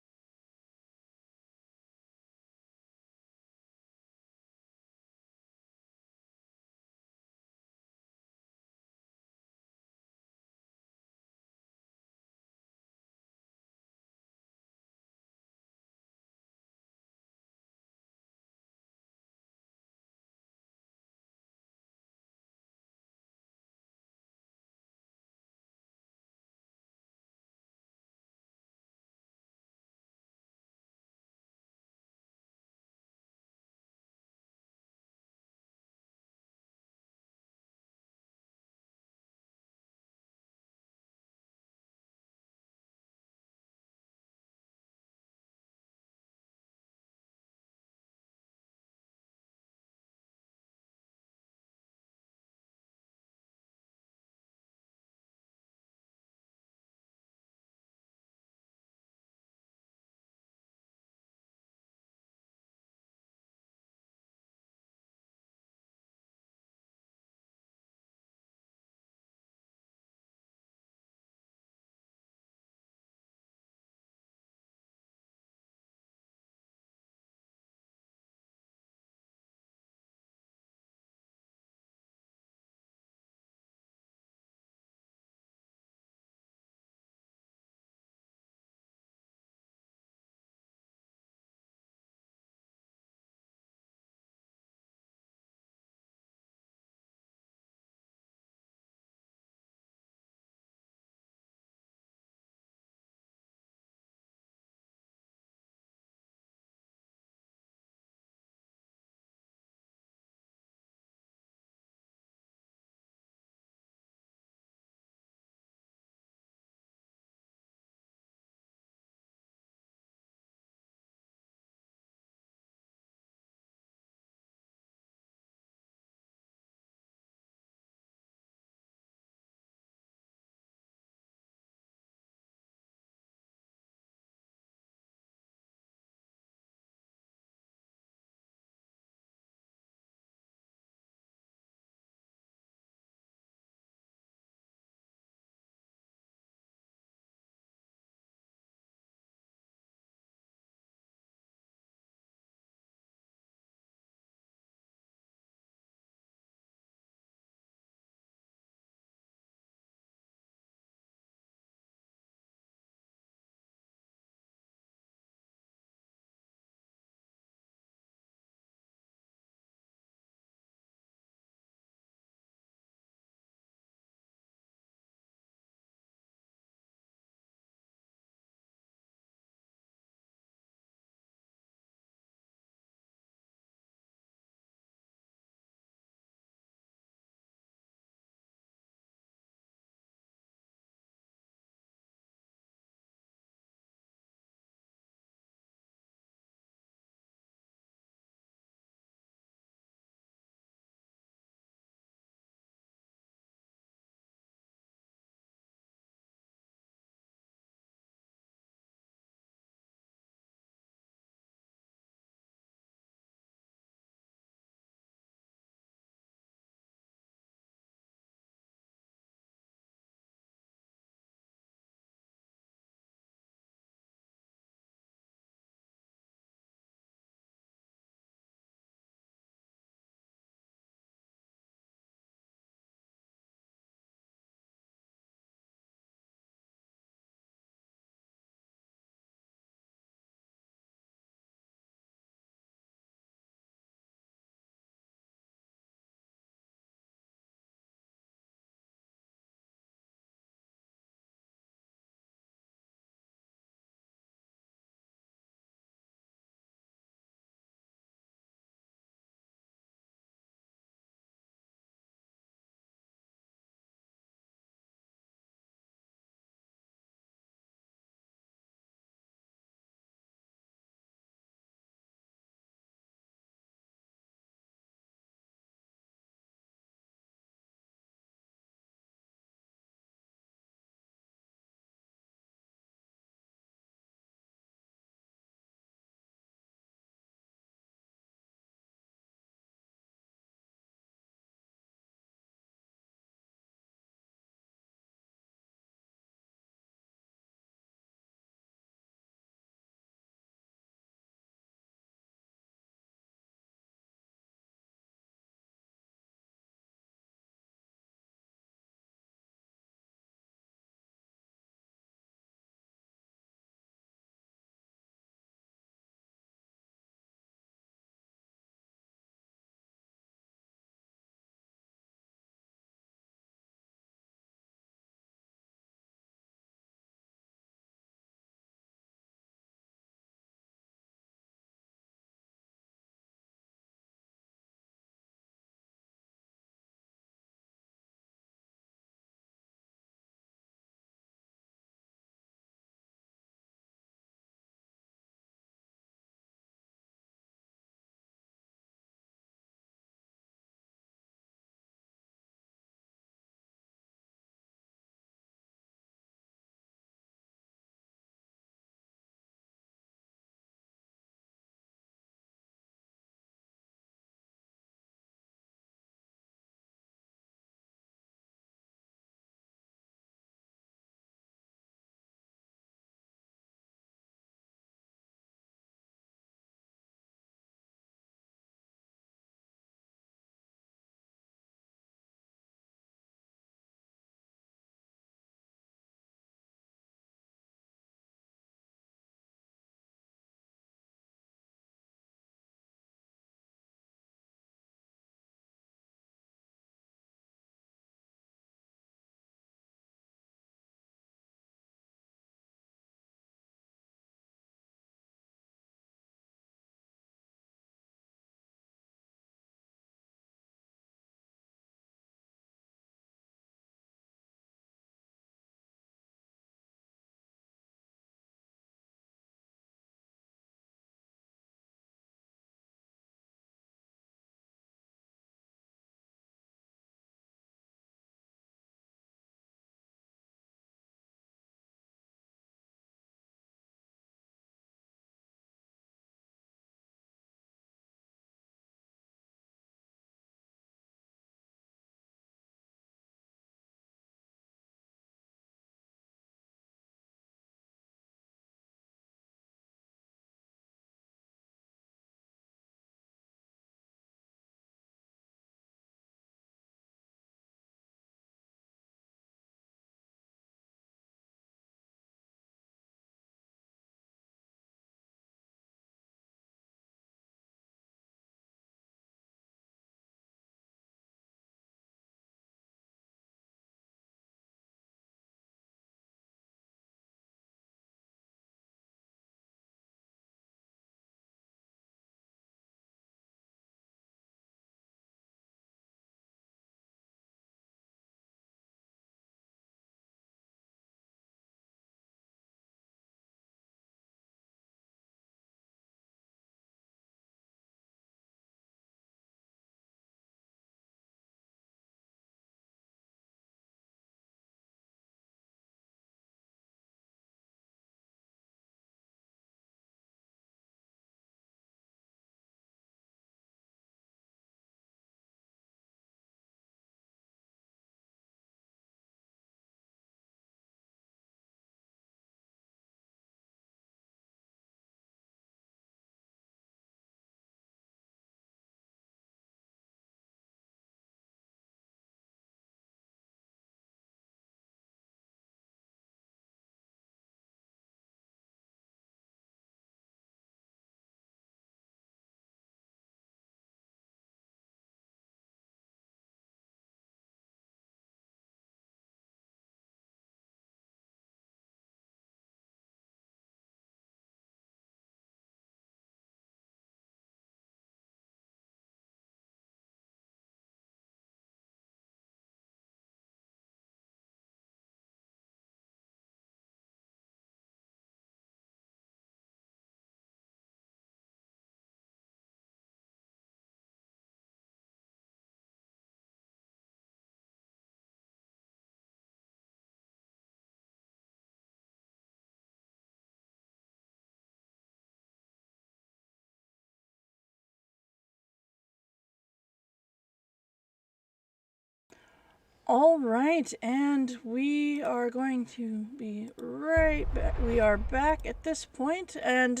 All right, and we are going to be right back. We are back at this point, and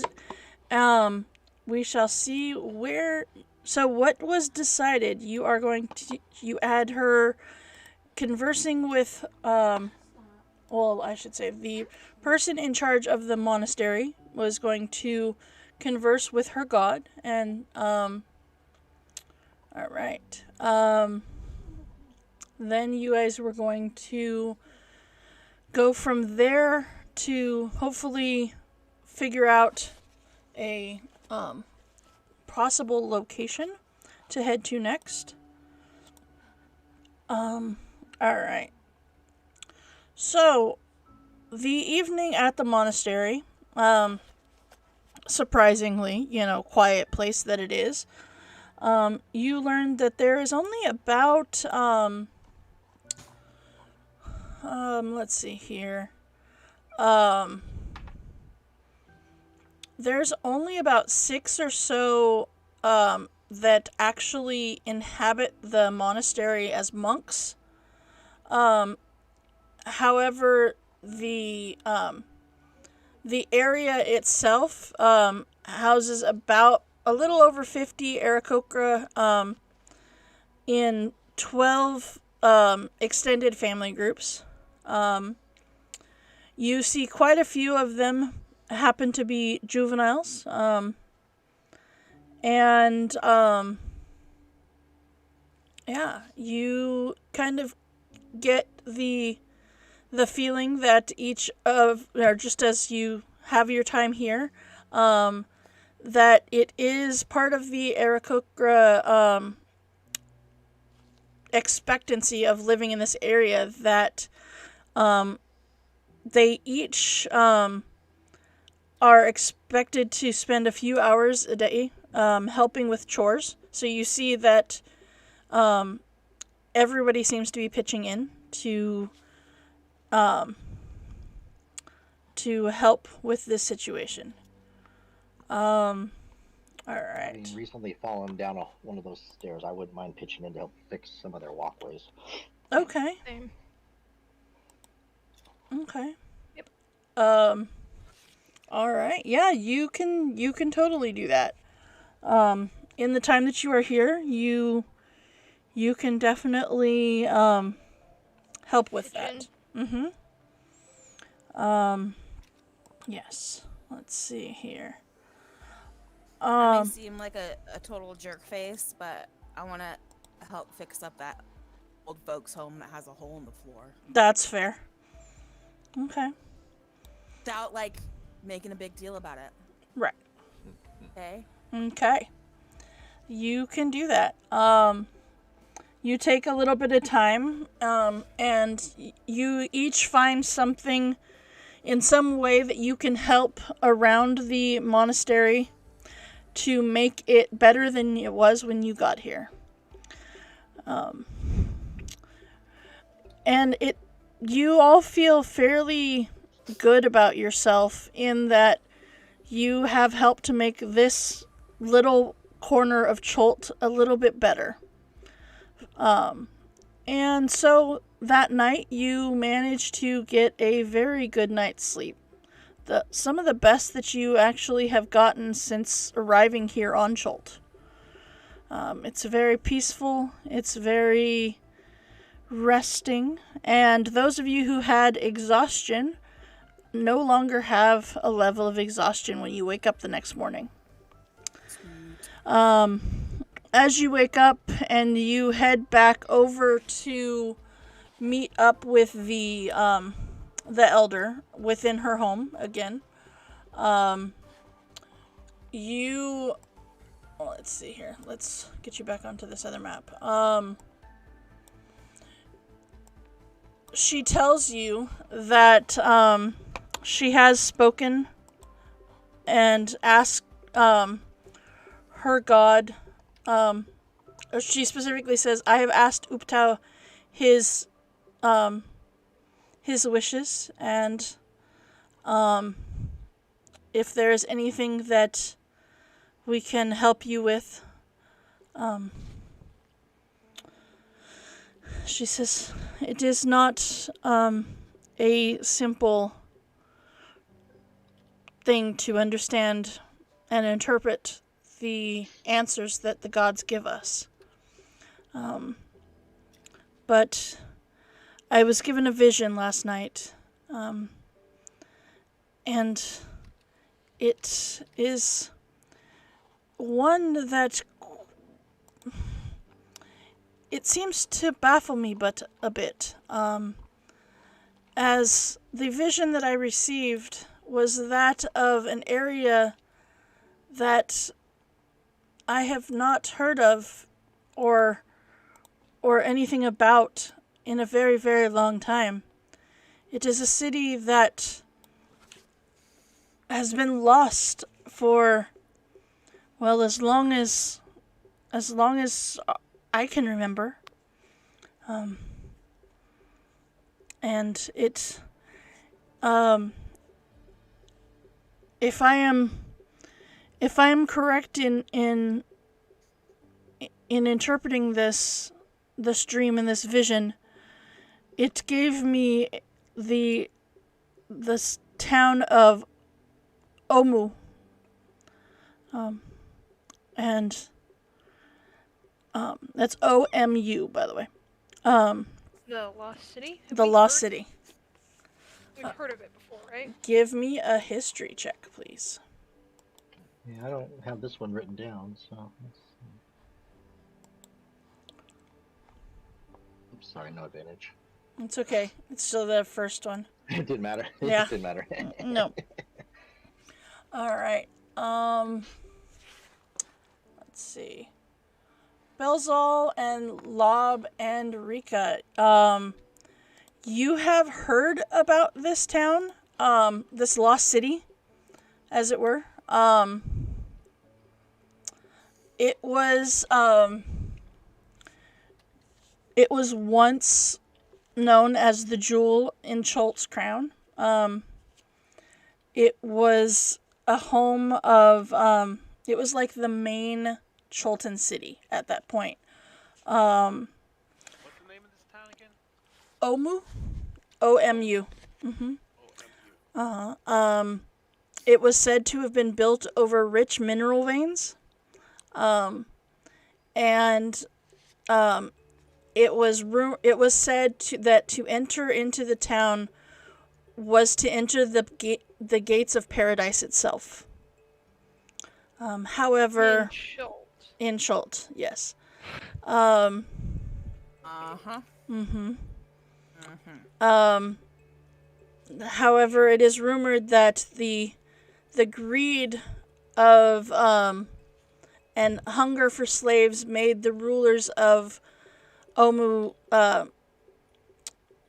we shall see where. So, what was decided? You are going to you add her conversing with well, I should say the person in charge of the monastery was going to converse with her god, and all right. Then you guys were going to go from there to hopefully figure out a possible location to head to next. All right. So, the evening at the monastery, surprisingly, quiet place that it is, you learned that there is only about, let's see here, there's only about 6 or so, that actually inhabit the monastery as monks. However, the area itself houses about a little over 50 Aarakocra in 12 extended family groups. You see quite a few of them happen to be juveniles. And yeah, you kind of get the feeling that each of, or just as you have your time here, that it is part of the Aarakocra expectancy of living in this area that they each are expected to spend a few hours a day helping with chores. So you see that everybody seems to be pitching in to help with this situation. All right. Having recently fallen down one of those stairs, I wouldn't mind pitching in to help fix some of their walkways. Okay. Same. Okay. Yep. All right. Yeah, you can totally do that. In the time that you are here, you can definitely help with that. Mm-hmm. Yes. Let's see here. I may seem like a total jerk face, but I want to help fix up that old folks' home that has a hole in the floor. That's fair. Okay. Without, making a big deal about it. Right. Okay? Okay. You can do that. You take a little bit of time, and you each find something in some way that you can help around the monastery to make it better than it was when you got here. And you all feel fairly good about yourself in that you have helped to make this little corner of Cholt a little bit better. And so that night you managed to get a very good night's sleep. Some of the best that you actually have gotten since arriving here on Cholt. It's very peaceful, it's very resting, and those of you who had exhaustion no longer have a level of exhaustion when you wake up the next morning. As you wake up and you head back over to meet up with the elder within her home again, let's see here. Let's get you back onto this other map. She tells you that she has spoken and asked her god. She specifically says, "I have asked Uptau his wishes, and if there is anything that we can help you with, she says, it is not a simple thing to understand and interpret the answers that the gods give us. But I was given a vision last night, and it is one that it seems to baffle me but a bit, as the vision that I received was that of an area that I have not heard of or anything about in a very, very long time. It is a city that has been lost for, well, as long as I can remember. And it, if I am correct in interpreting this dream and this vision, it gave me the town of Omu, and that's OMU, by the way. The Lost City? The Lost City. We've heard of it before, right? Give me a history check, please. Yeah, I don't have this one written down, so. I'm sorry, no advantage. It's okay. It's still the first one. It didn't matter. Yeah. It didn't matter. No. All right. Let's see. Belzal and Lob and Rika. You have heard about this town, this lost city, as it were. It was once known as the Jewel in Cholt's Crown. It was a home of, it was like the main Cholton city at that point. What's the name of this town again? Omu? OMU. Mm-hmm. OMU. It was said to have been built over rich mineral veins. It was said that to enter into the town was to enter the gates of paradise itself. However, in Cholt, yes. However, it is rumored that the greed of and hunger for slaves made the rulers of Omu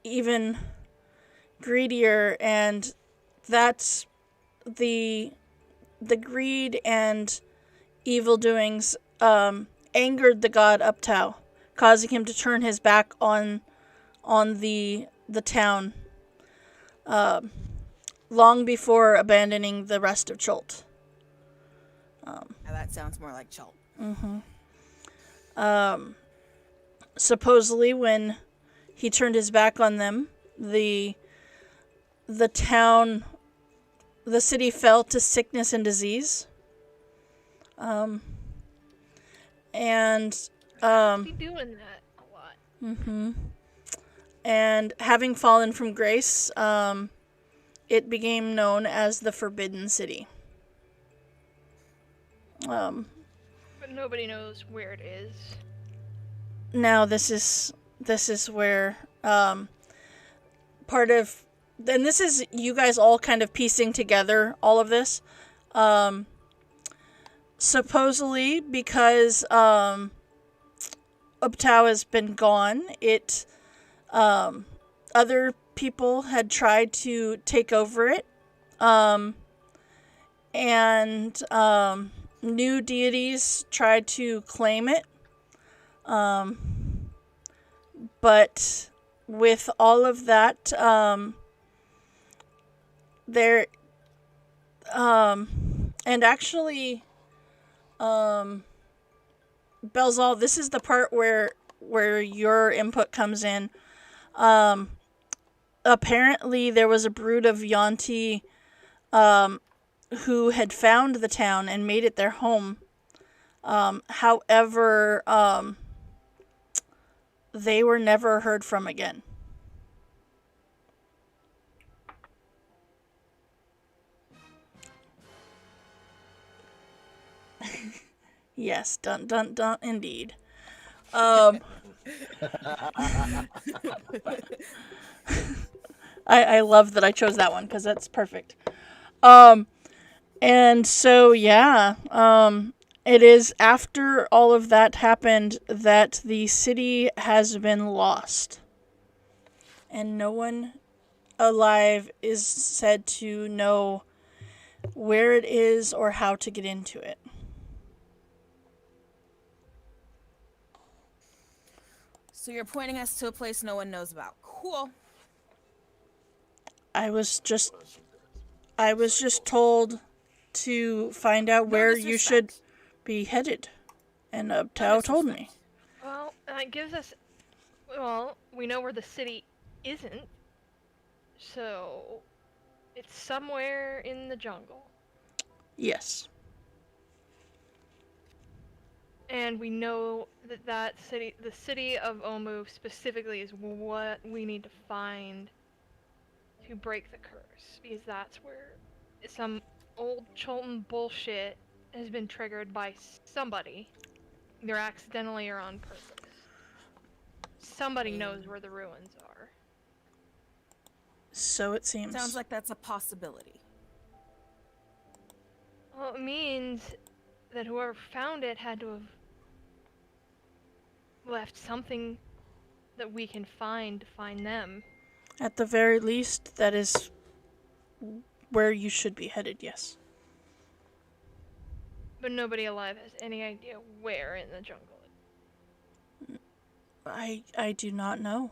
even greedier, and that's the greed and evil doings angered the god Uptau, causing him to turn his back on the town long before abandoning the rest of Cholt. Now that sounds more like Chult. Supposedly, when he turned his back on them, the city fell to sickness and disease. Be doing that a lot. And having fallen from grace, it became known as the Forbidden City. But nobody knows where it is. Now this is where part of, and this is you guys all kind of piecing together all of this. Supposedly, because Uptau has been gone, other people had tried to take over it, and new deities tried to claim it. But with all of that, there, and actually, Belzal, this is the part where where your input comes in. Apparently, there was a brood of Yonti who had found the town and made it their home. However, they were never heard from again. Yes, dun dun dun, indeed. I love that I chose that one because that's perfect. And so yeah, it is after all of that happened that the city has been lost, and no one alive is said to know where it is or how to get into it. So you're pointing us to a place no one knows about. Cool. I was just told to find out No where you should disrespect. be headed, and No Tao told me. disrespect. Well, that gives us. Well, we know where the city isn't, so it's somewhere in the jungle. Yes. And we know that the city of Omu specifically, is what we need to find to break the curse, because that's where some old Cholton bullshit has been triggered by somebody, either accidentally or on purpose. Somebody knows where the ruins are. So it seems. Sounds like that's a possibility. Well, it means that whoever found it had to have left something that we can find to find them. At the very least, that is where you should be headed, yes. But nobody alive has any idea where in the jungle it is. I do not know.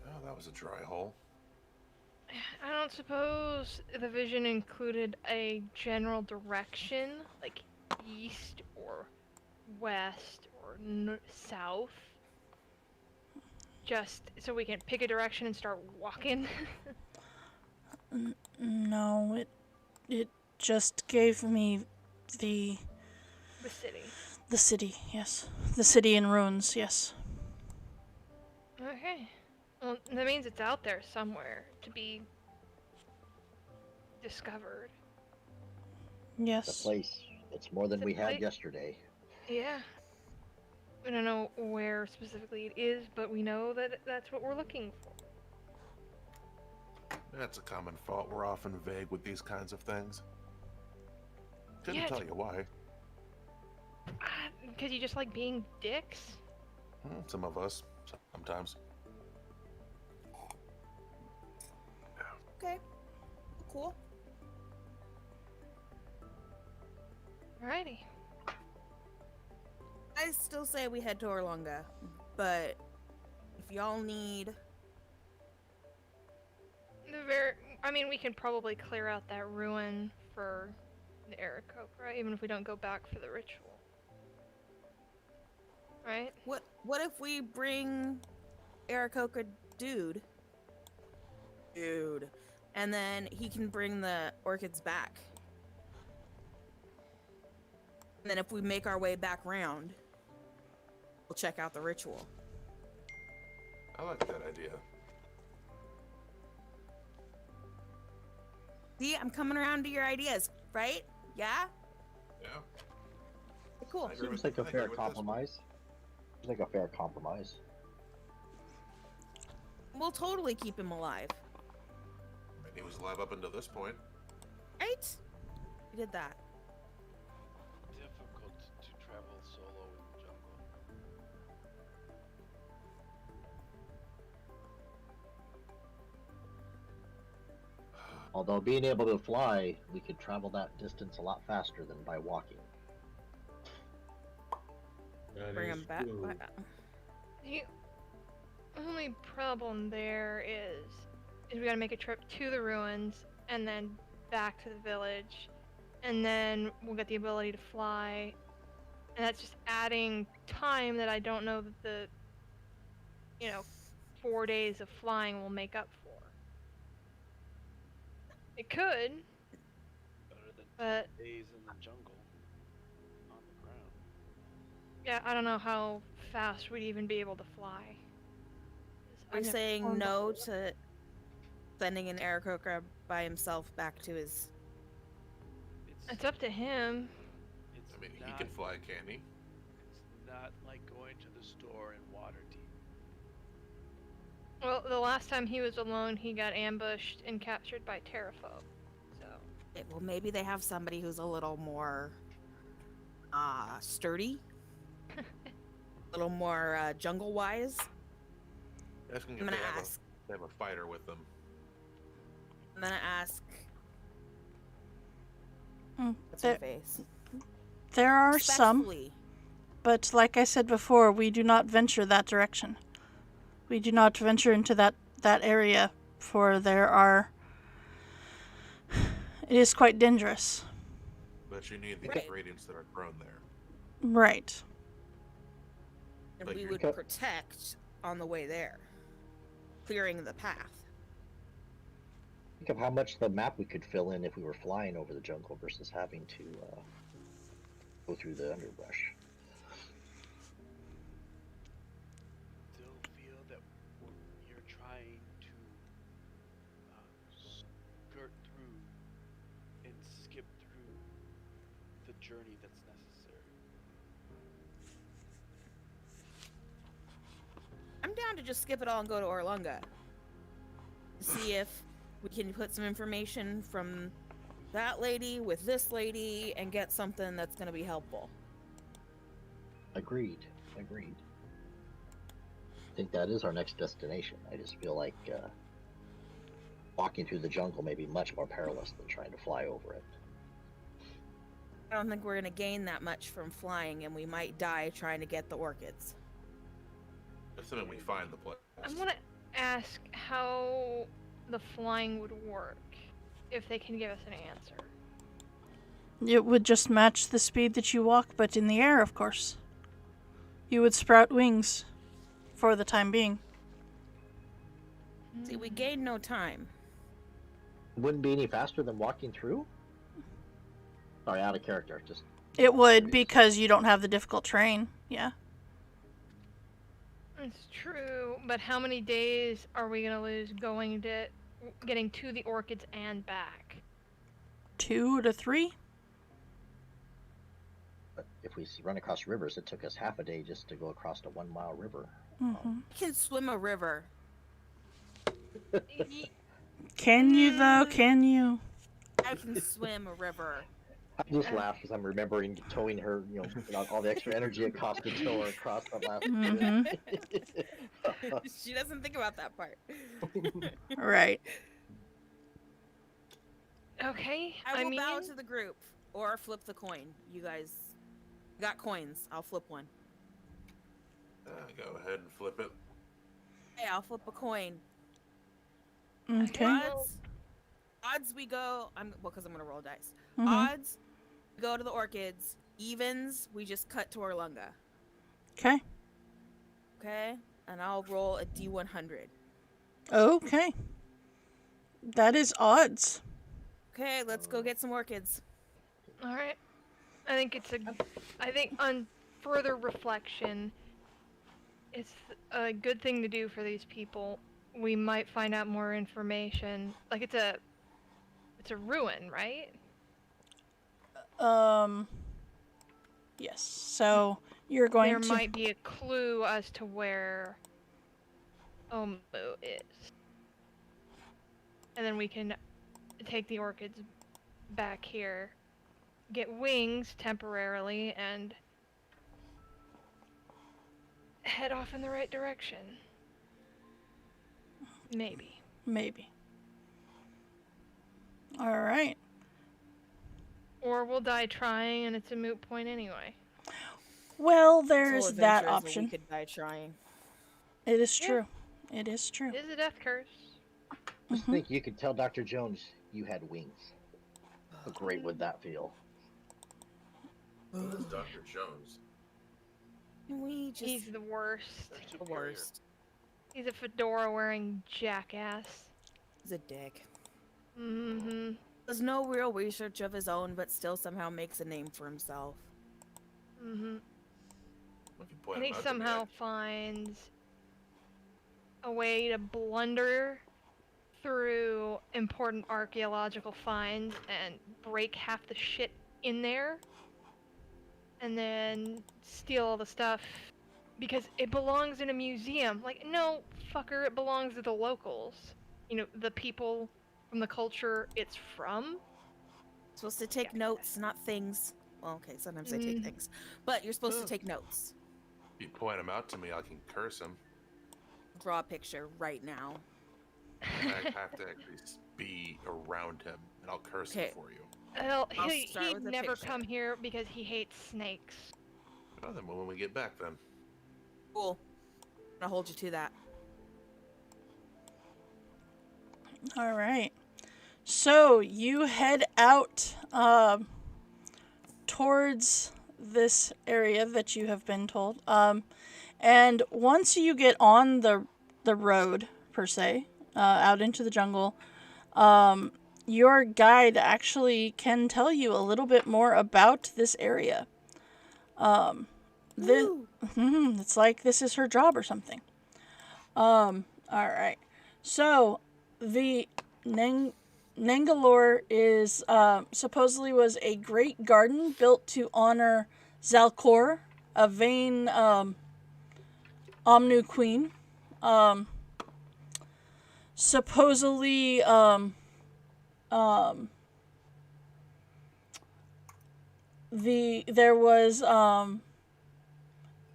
Oh, that was a dry hole. I don't suppose the vision included a general direction, like east or west or south? Just so we can pick a direction and start walking? No, it just gave me the city. the city, yes. The city in ruins, yes. Okay. Well, that means it's out there somewhere to be discovered. Yes. The place. It's more than The we had place- yesterday. Yeah. We don't know where specifically it is, but we know that that's what we're looking for. That's a common fault. We're often vague with these kinds of things. Couldn't Yeah, tell you why. Because you just like being dicks? Some of us, sometimes. Okay. Cool. Alrighty. I still say we head to Orlunga, but if y'all need... I mean, we can probably clear out that ruin for the Aarakocra, even if we don't go back for the ritual. Right? What if we bring Aarakocra dude, and then he can bring the orchids back? And then if we make our way back round, we'll check out the ritual. I like that idea. See, I'm coming around to your ideas, right? Yeah? Yeah. Cool. I agree Seems with- like I a fair agree with this one. compromise. Seems like a fair compromise. We'll totally keep him alive. I mean, he was alive up until this point. Right? We did that. Difficult to travel solo in the jungle. Although being able to fly, we could travel that distance a lot faster than by walking. That Bring is him back. true. The only problem there is we gotta make a trip to the ruins and then back to the village, and then we'll get the ability to fly And that's just adding time that I don't know that the, 4 days of flying will make up for. It could, Better than but 10 days in the jungle on the ground. yeah, I don't know how fast we'd even be able to fly. Are you I've never saying flown no before. to sending an Aarakocra by himself back to his? It's up to him. It's I mean, he not, can fly, can't he? it's not like going to the store in Waterdeep. Well, the last time he was alone, he got ambushed and captured by Terraphobe. So, Well, maybe they have somebody who's a little more sturdy, a little more jungle wise. Asking I'm if gonna they have ask. they have a fighter with them. I'm gonna ask. Mm, What's there- her face? There are some, Respectfully. but like I said before, we do not venture that direction. We do not venture into that area, for there are. It is quite dangerous. But you need the Right. ingredients that are grown there. Right. And But we you're- would protect on the way there, clearing the path. Think of how much the map we could fill in if we were flying over the jungle versus having to go through the underbrush. Still feel that you're trying to skirt through and skip through the journey that's necessary. I'm down to just skip it all and go to Orlunga. See if we can put some information from that lady with this lady and get something that's going to be helpful. Agreed. I think that is our next destination. I just feel like walking through the jungle may be much more perilous than trying to fly over it. I don't think we're going to gain that much from flying, and we might die trying to get the orchids. Assuming we find the place. I want to ask how the flying would work, if they can give us an answer. It would just match the speed that you walk, but in the air, of course. You would sprout wings for the time being. See, we gain no time. Wouldn't be any faster than walking through? Sorry, out of character. Just It would, because you don't have the difficult terrain. Yeah. It's true, but how many days are we going to lose getting to the orchids and back? 2 to 3? But if we run across rivers, it took us half a day just to go across a 1 mile river. Mm-hmm. I can swim a river. Can you, though? Can you? I can swim a river. I just laugh because I'm remembering towing her, all the extra energy it cost to tow her across that last Mm-hmm. She doesn't think about that part. Right. Okay, I will mean, bow to the group or flip the coin. You guys got coins. I'll flip one. Go ahead and flip it. Hey, I'll flip a coin. Okay. Odds we go. Because I'm gonna roll dice. Mhm. Odds we go to the orchids. Evens we just cut to Orlunga. Okay. Okay, and I'll roll a D100. Okay. That is odds. Okay, let's go get some orchids. all right. I think on further reflection, it's a good thing to do for these people. We might find out more information. Like it's a ruin, right? Yes. So you're going There to. might be a clue as to where Omu is. And then we can take the orchids back here, get wings temporarily, and head off in the right direction. Maybe. Maybe. All right. Or we'll die trying and it's a moot point anyway. Well, This there's whole that adventure is where option. We could die trying. It is Yeah. true. It is true. It is a death curse. Just think you could tell Dr. Jones you had wings. How great would that feel? What is Dr. Jones? Can we just He's the worst. They're the superior. worst? He's a fedora wearing jackass. He's a dick. Mm-hmm. Does no real research of his own, but still somehow makes a name for himself. Mm-hmm. If you point And him he out to me, somehow finds a way to blunder through important archaeological finds and break half the shit in there, and then steal all the stuff because it belongs in a museum. Like, no, fucker, it belongs to the locals. You know, the people from the culture it's from. Supposed to take Yeah. notes, not things. Well, okay, sometimes they take Mm. things, but you're supposed to take notes. if you point him out to me, I can curse him. Draw a picture right now. I have to actually be around him, and I'll curse him Okay. for you. Well, I'll start he'd with a never picture. come here because he hates snakes. Well, then when we get back, then. Cool. I'm gonna hold you to that. All right. So you head out towards this area that you have been told. And once you get on the road, per se, out into the jungle, your guide actually can tell you a little bit more about this area. It's like this is her job or something. All right. So the Nangalore is supposedly was a great garden built to honor Zalcor, a vain Omnu queen. Supposedly, there was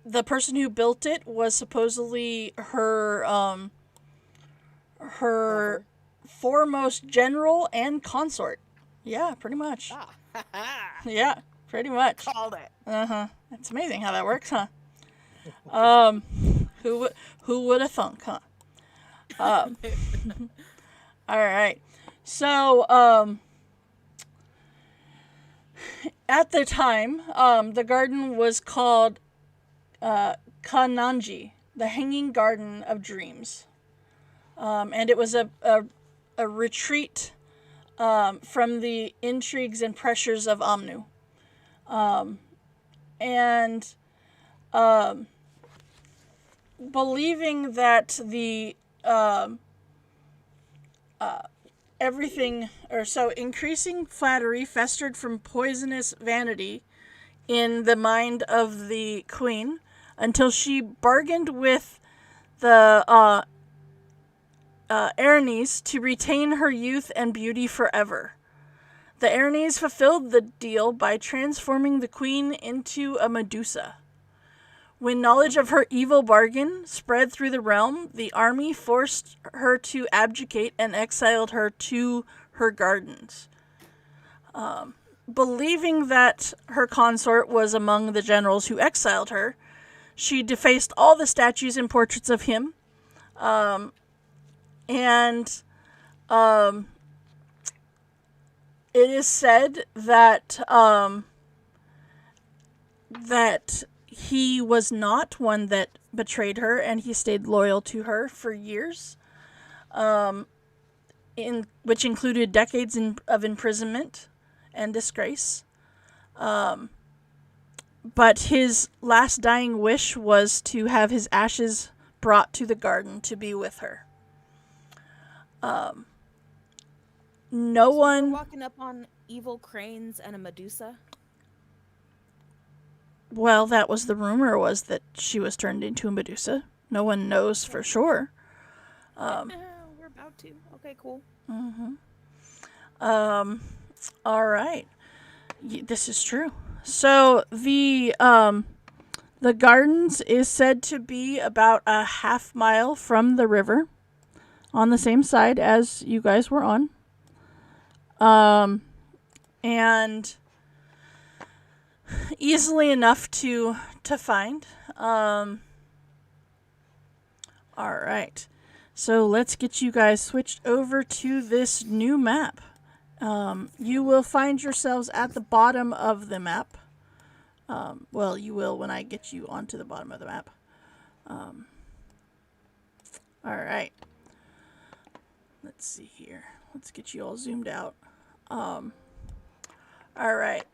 the person who built it was supposedly her Lover. foremost general and consort. Yeah, pretty much. Yeah, pretty much. Called it. It's amazing how that works, huh? Who would have thunk, huh? All right. So, at the time, the garden was called Kananji, the Hanging Garden of Dreams. And it was a retreat from the intrigues and pressures of Omnu. And believing that the increasing flattery festered from poisonous vanity in the mind of the queen until she bargained with the Erinys to retain her youth and beauty forever. The Erinys fulfilled the deal by transforming the queen into a Medusa. When knowledge of her evil bargain spread through the realm, the army forced her to abdicate and exiled her to her gardens. Believing that her consort was among the generals who exiled her, she defaced all the statues and portraits of him, and it is said that that he was not one that betrayed her, and he stayed loyal to her for years, which included decades of imprisonment and disgrace. But his last dying wish was to have his ashes brought to the garden to be with her. No We're one... walking up on evil cranes and a Medusa. Well, that was the rumor, was that she was turned into a Medusa. No one knows for sure. We're about to. Okay, cool. All right. This is true. So the gardens is said to be about a half mile from the river, on the same side as you guys were on. And easily enough to find. All right. So let's get you guys switched over to this new map. You will find yourselves at the bottom of the map. Well, you will when I get you onto the bottom of the map. All right. Let's see here. Let's get you all zoomed out. All right.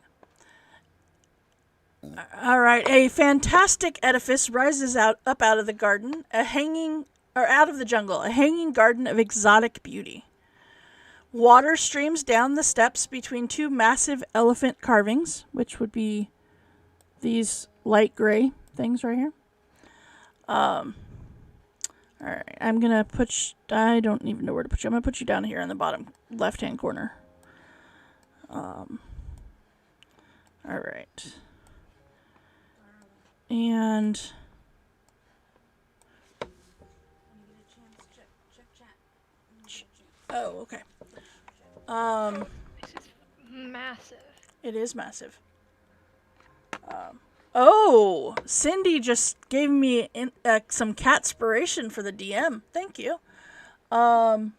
All right. A fantastic edifice rises up out of the garden, out of the jungle, a hanging garden of exotic beauty. Water streams down the steps between two massive elephant carvings, which would be these light gray things right here. All right, I'm gonna I don't even know where to put you. I'm gonna put you down here in the bottom left-hand corner. All right, and oh, okay. This is massive. It is massive. Oh, Cindy just gave me some catspiration for the DM. Thank you. Oh,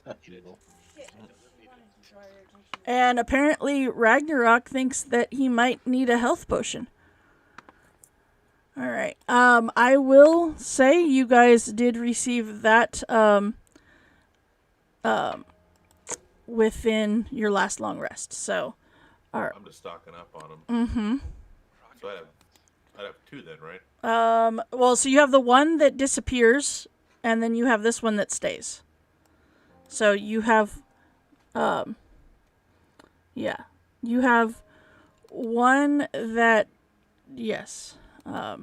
that's evil. And apparently Ragnarok thinks that he might need a health potion. All right. I will say you guys did receive that within your last long rest. So, I'm just stocking up on them. mm-hmm. So I'd have 2 then, right? Well, so you have the one that disappears, and then you have this one that stays. So you have, yeah, you have one that, yes. How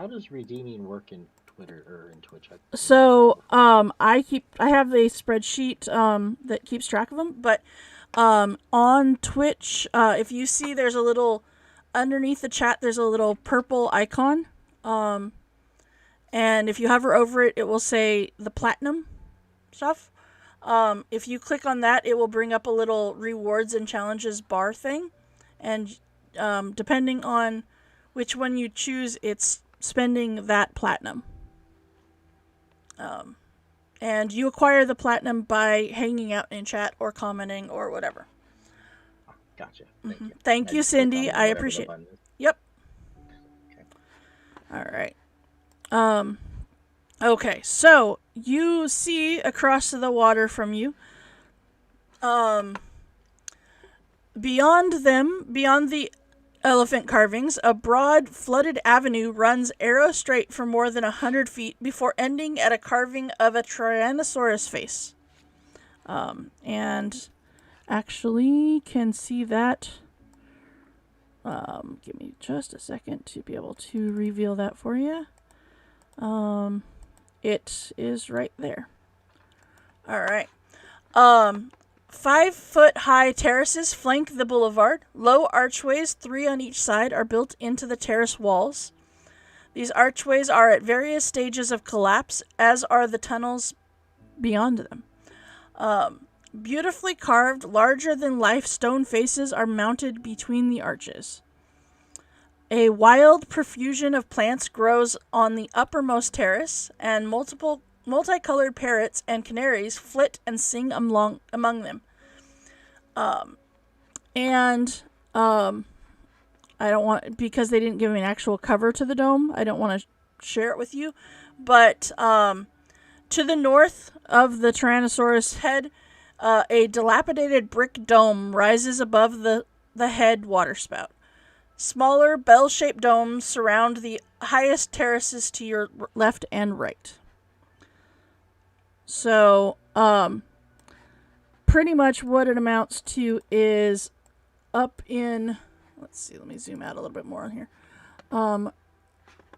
does redeeming work in Twitter or in Twitch? So, I have a spreadsheet, that keeps track of them, but, on Twitch, if you see there's a little, underneath the chat, there's a little purple icon, and if you hover over it, it will say the platinum stuff. If you click on that, it will bring up a little rewards and challenges bar thing, and, depending on which one you choose, it's spending that platinum. And you acquire the platinum by hanging out in chat or commenting or whatever. Gotcha. Thank you. Thank you, Cindy. I appreciate it. Yep. Okay. All right. Okay, so you see across the water from you, beyond the elephant carvings, a broad, flooded avenue runs arrow straight for more than 100 feet before ending at a carving of a Tyrannosaurus face. And actually can see that. Give me just a second to be able to reveal that for you. It is right there. All right. 5-foot-high terraces flank the boulevard. Low archways, 3 on each side, are built into the terrace walls. These archways are at various stages of collapse, as are the tunnels beyond them. Beautifully carved, larger-than-life stone faces are mounted between the arches. A wild profusion of plants grows on the uppermost terrace, and multicolored parrots and canaries flit and sing among them. I don't want, because they didn't give me an actual cover to the dome, I don't want to share it with you, but to the north of the Tyrannosaurus head, a dilapidated brick dome rises above the head waterspout. Smaller bell-shaped domes surround the highest terraces to your left and right. So, pretty much what it amounts to is up in, let's see, let me zoom out a little bit more on here.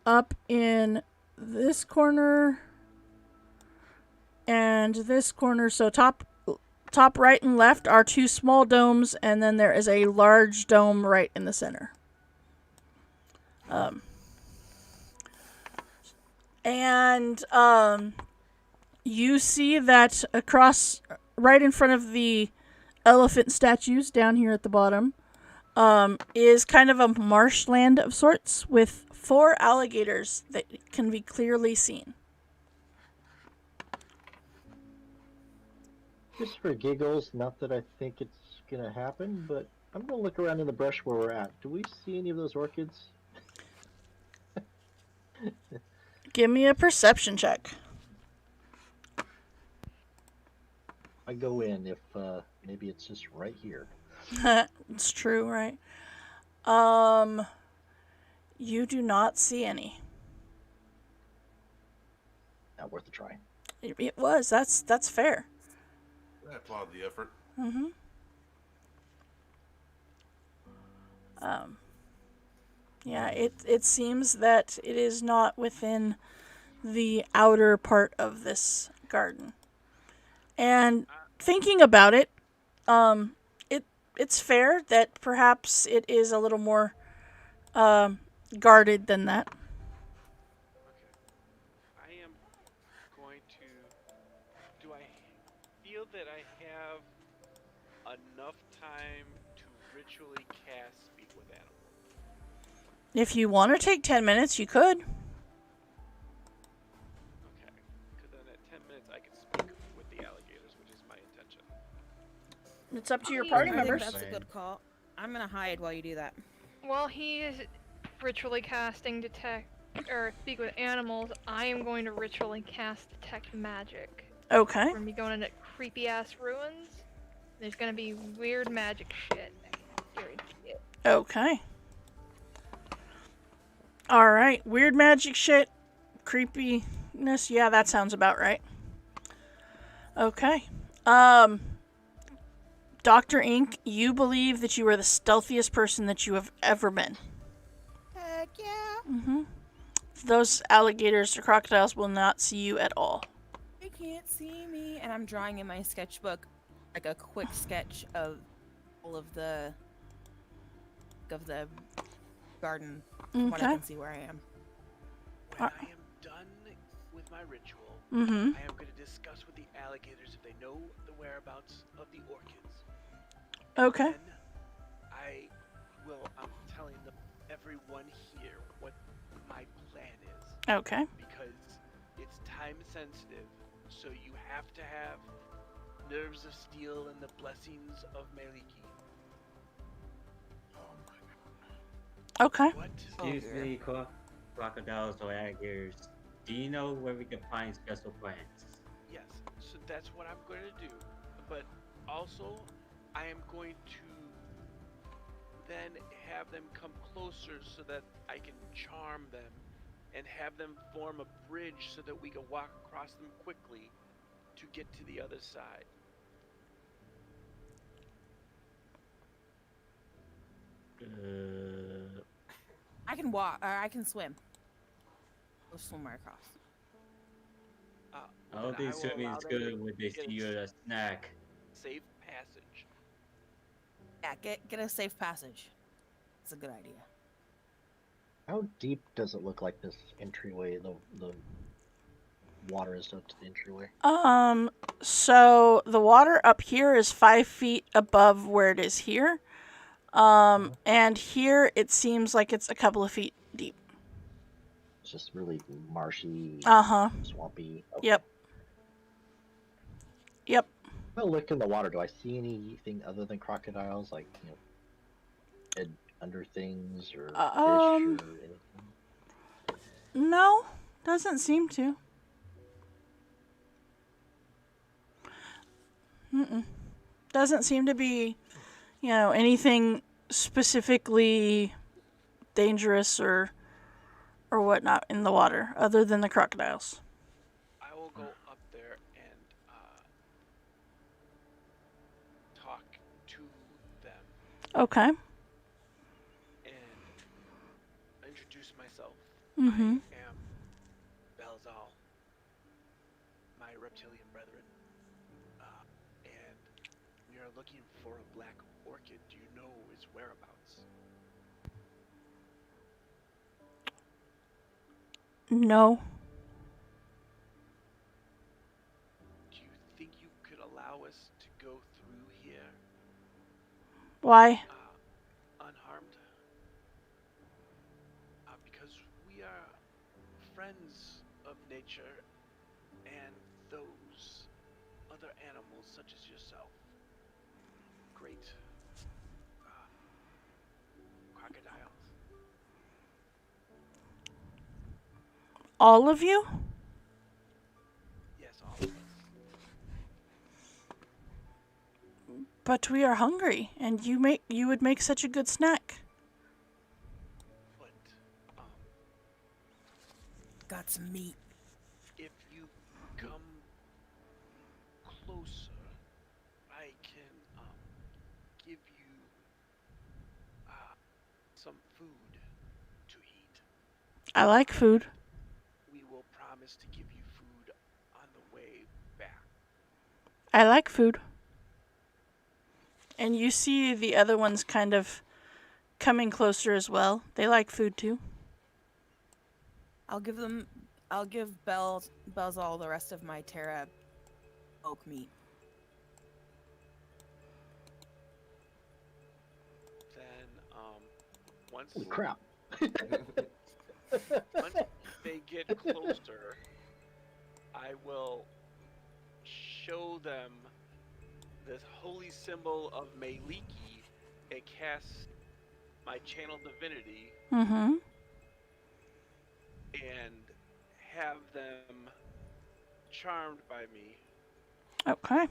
Up in this corner and this corner, so top right and left are 2 small domes, and then there is a large dome right in the center. You see that across, right in front of the elephant statues down here at the bottom, is kind of a marshland of sorts with 4 alligators that can be clearly seen. Just for giggles, not that I think it's gonna happen, but I'm gonna look around in the brush where we're at. Do we see any of those orchids? Give me a perception check. I go in if maybe it's just right here. It's true, right? You do not see any. Not worth a try. It was. That's fair. I applaud the effort. Mm-hmm. Yeah, it seems that it is not within the outer part of this garden. And thinking about it, it's fair that perhaps it is a little more guarded than that. Okay. I am going to. Do I feel that I have enough time to ritually cast Speak with Animals? If you want to take 10 minutes, you could. Okay. Because then at 10 minutes I can speak with the alligators, which is my intention. It's up to your I party think members. That's a good call. I'm gonna hide while you do that. While he is ritually casting detect or speak with animals, I am going to ritually cast detect magic. Okay. We're gonna be going into creepy ass ruins. There's gonna be weird magic shit. Scary shit. Okay. Alright. Weird magic shit. Creepiness. Yeah, that sounds about right. Okay. Dr. Ink, you believe that you are the stealthiest person that you have ever been. Heck yeah! Mm-hmm. Those alligators or crocodiles will not see you at all. They can't see me. And I'm drawing in my sketchbook like a quick sketch of all of the garden. From what I Okay. can see where I am. When I am done with my ritual, Mm-hmm. I am going to discuss with the alligators if they know the whereabouts of the orchids. Okay. Then I'm telling them, everyone here, what my plan is. Okay. Because it's time sensitive, so you have to have nerves of steel and the blessings of Meliki. Oh my Okay. What? Excuse me, crocodiles or alligators. Do you know where we can find special plants? Yes, so that's what I'm going to do. But also, I am going to then have them come closer so that I can charm them and have them form a bridge so that we can walk across them quickly to get to the other side. I can walk, or I can swim. Go swim right across. I don't then think will swimming allow is them to good when they get see you at a snack. safe passage. Yeah, get a safe passage. That's a good idea. How deep does it look like this entryway? The water is up to the entryway. So the water up here is 5 feet above where it is here. And here it seems like it's a couple of feet deep. It's just really marshy, Uh-huh. swampy. Okay. Yep. Yep. I'm gonna look in the water. Do I see anything other than crocodiles, like dead under things or fish or anything? No, doesn't seem to. Doesn't seem to be, anything specifically dangerous or whatnot in the water, other than the crocodiles. I will go up there and talk to them Okay. and introduce myself. Mm-hmm. I am Belzal, my reptilian brethren, and we are looking for a black orchid. Do you know its whereabouts? No. Do you think you could allow us to go through here Why? unharmed? Because we are friends of nature and those other animals such as yourself. Great All of you? Yes, all of us. But we are hungry, and you would make such a good snack. But Got some meat. if you come closer, I can give you some food to eat. I like food. We will promise to give you food on the way back. I like food. And you see the other ones kind of coming closer as well. They like food too. I'll give Belzal the rest of my Terra oak meat. Then once Holy crap! once they get closer, I will show them this holy symbol of Meliki and cast my channel divinity Mm-hmm. and have them charmed by me. Okay.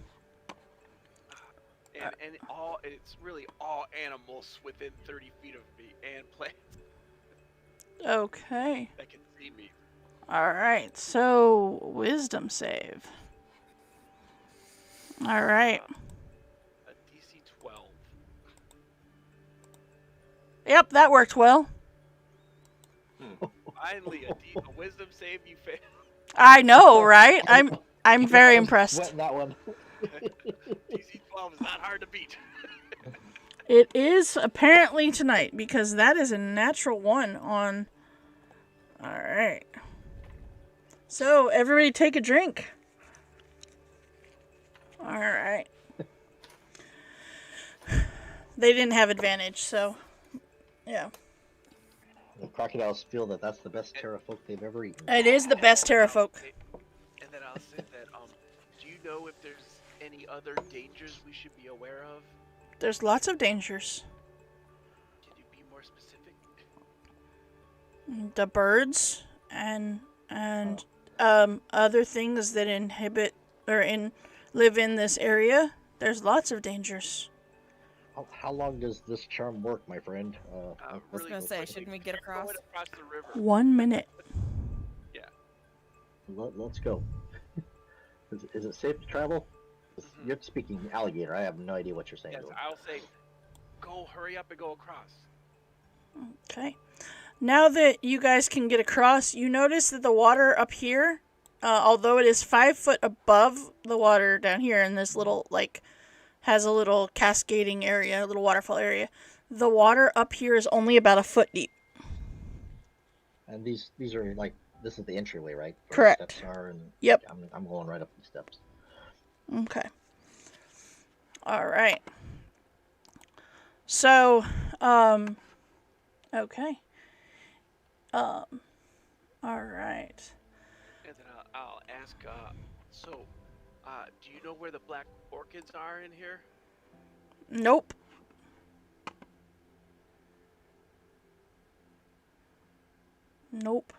And it's really all animals within 30 feet of me and plants Okay. that can see me. Alright, so wisdom save. Alright. A DC 12. Yep, that worked well. Finally, a wisdom save you failed. I know, right? I'm very I was impressed. sweating that one. DC 12 is not hard to beat. It is apparently tonight because that is a natural one on. Alright. So, everybody take a drink. Alright. They didn't have advantage, so. Yeah. The crocodiles feel that that's the best Terra folk they've ever eaten. It is the best Terrafolk. And then I'll say that, do you know if there's any other dangers we should be aware of? There's lots of dangers. Can you be more specific? The birds and other things that inhibit or live in this area. There's lots of dangers. How long does this charm work, my friend? I was gonna say, shouldn't we get across? Going across the river. 1 minute. Yeah. Let's go. Is it safe to travel? Mhm. You're speaking alligator. I have no idea what you're saying. Yes, I'll say, go, hurry up and go across. Okay. Now that you guys can get across, you notice that the water up here, although it is 5 foot above the water down here in this little, has a little cascading area, a little waterfall area, the water up here is only about a foot deep. And these are this is the entryway, right? Where Correct. The steps are, and Yep. I'm going right up these steps. Okay. All right. So, okay. All right. And then I'll ask, do you know where the black orchids are in here? Nope. Nope.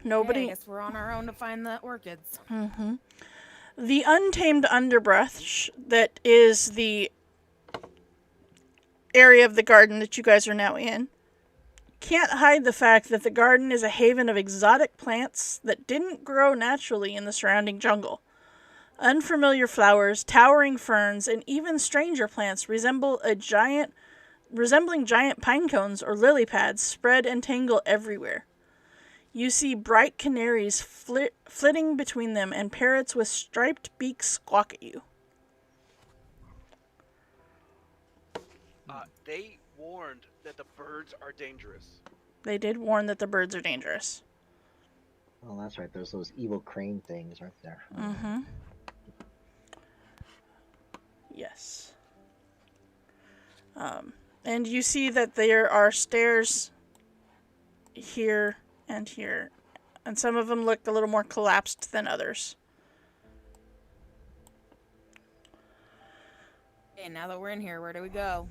Nobody. Okay, I guess we're on our own to find the orchids. Mm-hmm. The untamed underbrush that is the area of the garden that you guys are now in can't hide the fact that the garden is a haven of exotic plants that didn't grow naturally in the surrounding jungle. Unfamiliar flowers, towering ferns, and even stranger plants resembling giant pine cones or lily pads spread and tangle everywhere. You see bright canaries flitting between them and parrots with striped beaks squawk at you. They warned that the birds are dangerous. They did warn that the birds are dangerous. Oh, that's right. There's those evil crane things right there. Mm-hmm. Yes. And you see that there are stairs here and here. And some of them look a little more collapsed than others. Okay, now that we're in here, where do we go?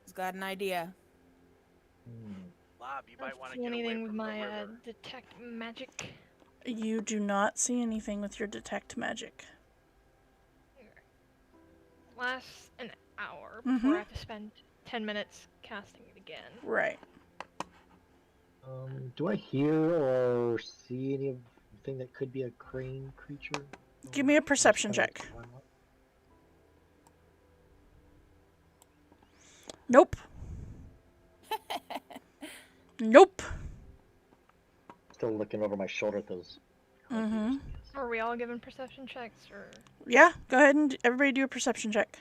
Who's got an idea? Lob, you might want to See get away anything with from the my river. detect magic? You do not see anything with your detect magic. Lasts an hour before I have to spend 10 minutes casting it again. Right. Do I hear or see anything that could be a crane creature? Give me a Or just perception kinda check. run up? Nope. Nope. Still looking over my shoulder at those. Mhm. Are we all given perception checks, or? Yeah, go ahead and everybody do a perception check.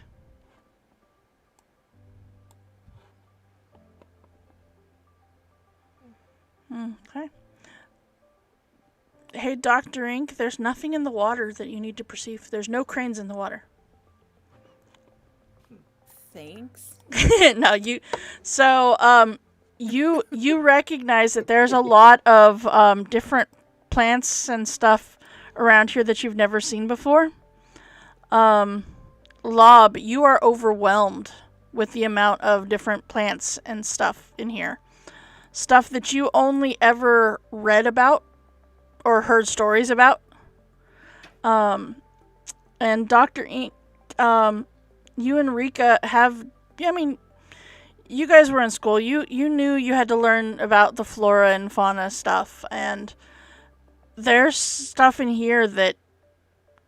Okay. Hey, Dr. Ink, there's nothing in the water that you need to perceive. There's no cranes in the water. Thanks. No, you. So, you recognize that there's a lot of different plants and stuff around here that you've never seen before. Lob, you are overwhelmed with the amount of different plants and stuff in here. Stuff that you only ever read about or heard stories about. And Dr. Ink, you and Rika have, I mean, you guys were in school. You knew you had to learn about the flora and fauna stuff, and there's stuff in here that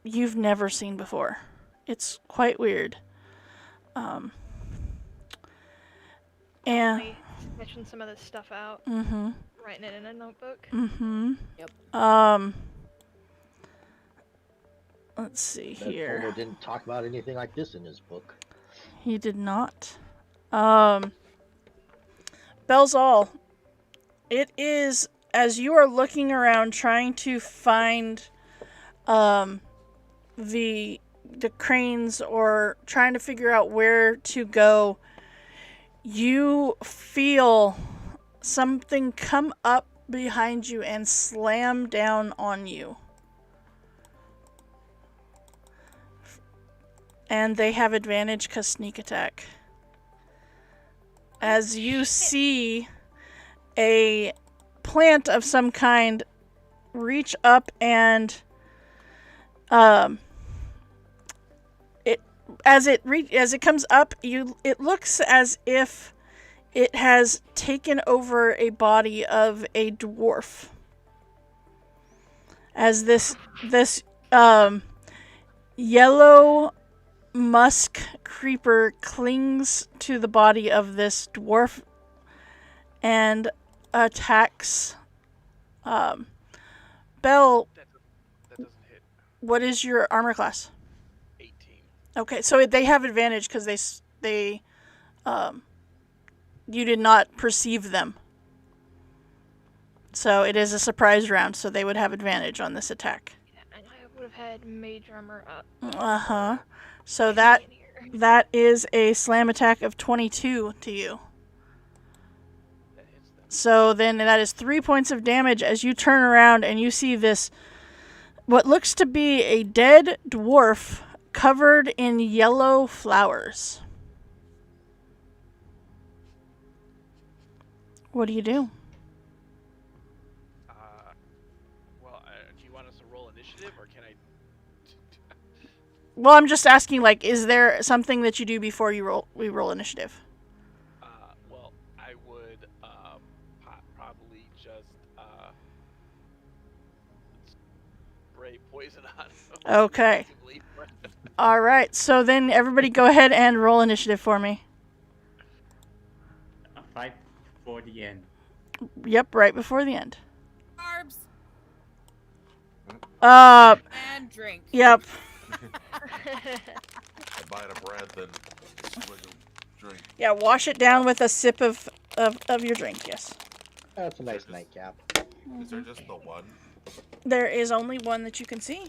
you've never seen before. It's quite weird. And Sketching some of this stuff out, writing it in a notebook. Yep. Let's see That here. Homer didn't talk about anything like this in his book. He did not. Belzal, it is as you are looking around trying to find the cranes or trying to figure out where to go, you feel something come up behind you and slam down on you. And they have advantage because sneak attack. As you see a plant of some kind reach up and as it comes up, it looks as if it has taken over a body of a dwarf. As this yellow musk creeper clings to the body of this dwarf and attacks. Belle, That doesn't hit. what is your armor class? 18. Okay, so they have advantage because they you did not perceive them. So it is a surprise round, so they would have advantage on this attack. And I would have had mage armor up. Uh-huh. So that is a slam attack of 22 to you. That hits them. So then that is 3 points of damage as you turn around and you see this, what looks to be a dead dwarf covered in yellow flowers. What do you do? Well, do you want us to roll initiative, or can I? Well, I'm just asking, like, is there something that you do before we roll initiative? Well, I would probably just spray poison on him. Okay. All right. So then everybody go ahead and roll initiative for me. 5 for the end. Yep, right before the end. Carbs and drink. Yep. A bite of bread, then swig of drink. Yeah, wash it down with a sip of your drink, yes. That's a nice nightcap. Is there just the one? There is only one that you can see.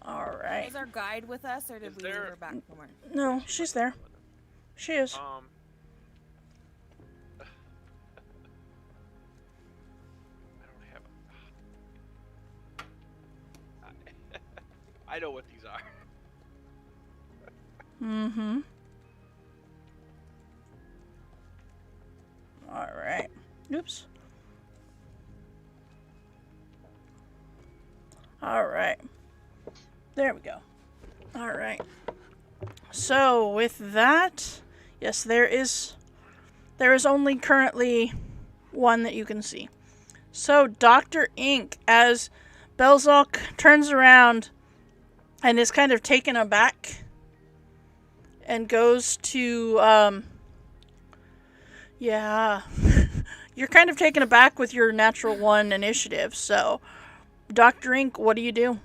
All right. Is our guide with us, or did Is we there- leave her back somewhere? No, she's there. She is. I don't have. I know what these are. Mm-hmm. Oops. All right. There we go. All right. So with that, yes, there is only currently one that you can see. So Dr. Ink, as Belzalk turns around and is kind of taken aback and goes to, yeah, you're kind of taken aback with your natural one initiative. So, Dr. Ink, what do you do?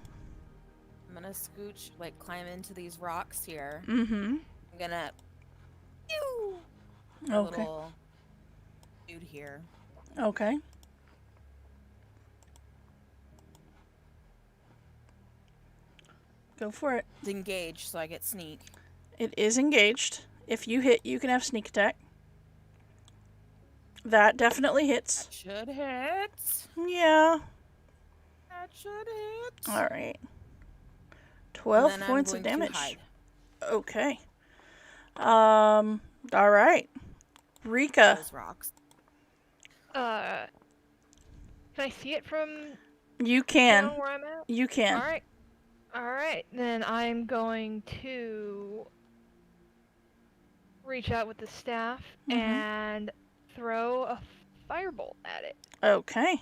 I'm gonna scooch, like climb into these rocks here. Mm-hmm. I'm gonna pew a Okay. little dude here. Okay. Go for it. It's engaged, so I get sneak. It is engaged. If you hit, you can have sneak attack. That definitely hits. Should hit. Yeah. That should hit. All right. 12 And then points I'm of going to damage. hide. Okay. All right. Rika. Those rocks. Can I see it from You can. down where I'm at? You can. All right. All right. Then I'm going to reach out with the staff and throw a firebolt at it. Okay.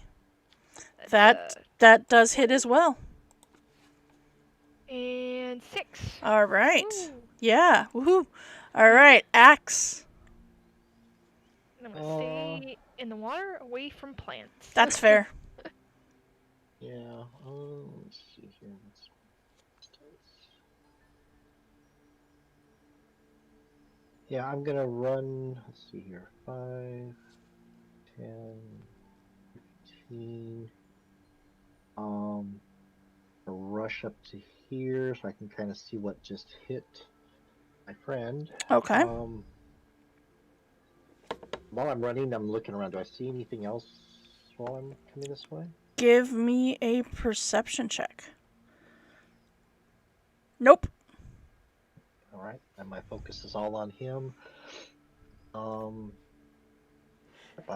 That's, That does hit as well. and 6. All right. Ooh. Yeah. Woohoo. All right. Axe. And I'm gonna stay in the water, away from plants. That's fair. Yeah. Let's see here. Yeah, I'm gonna run. Let's see here. 5, 10, 15. Rush up to here so I can kind of see what just hit my friend. Okay. While I'm running, I'm looking around. Do I see anything else while I'm coming this way? Give me a perception check. Nope. All right, and my focus is all on him. I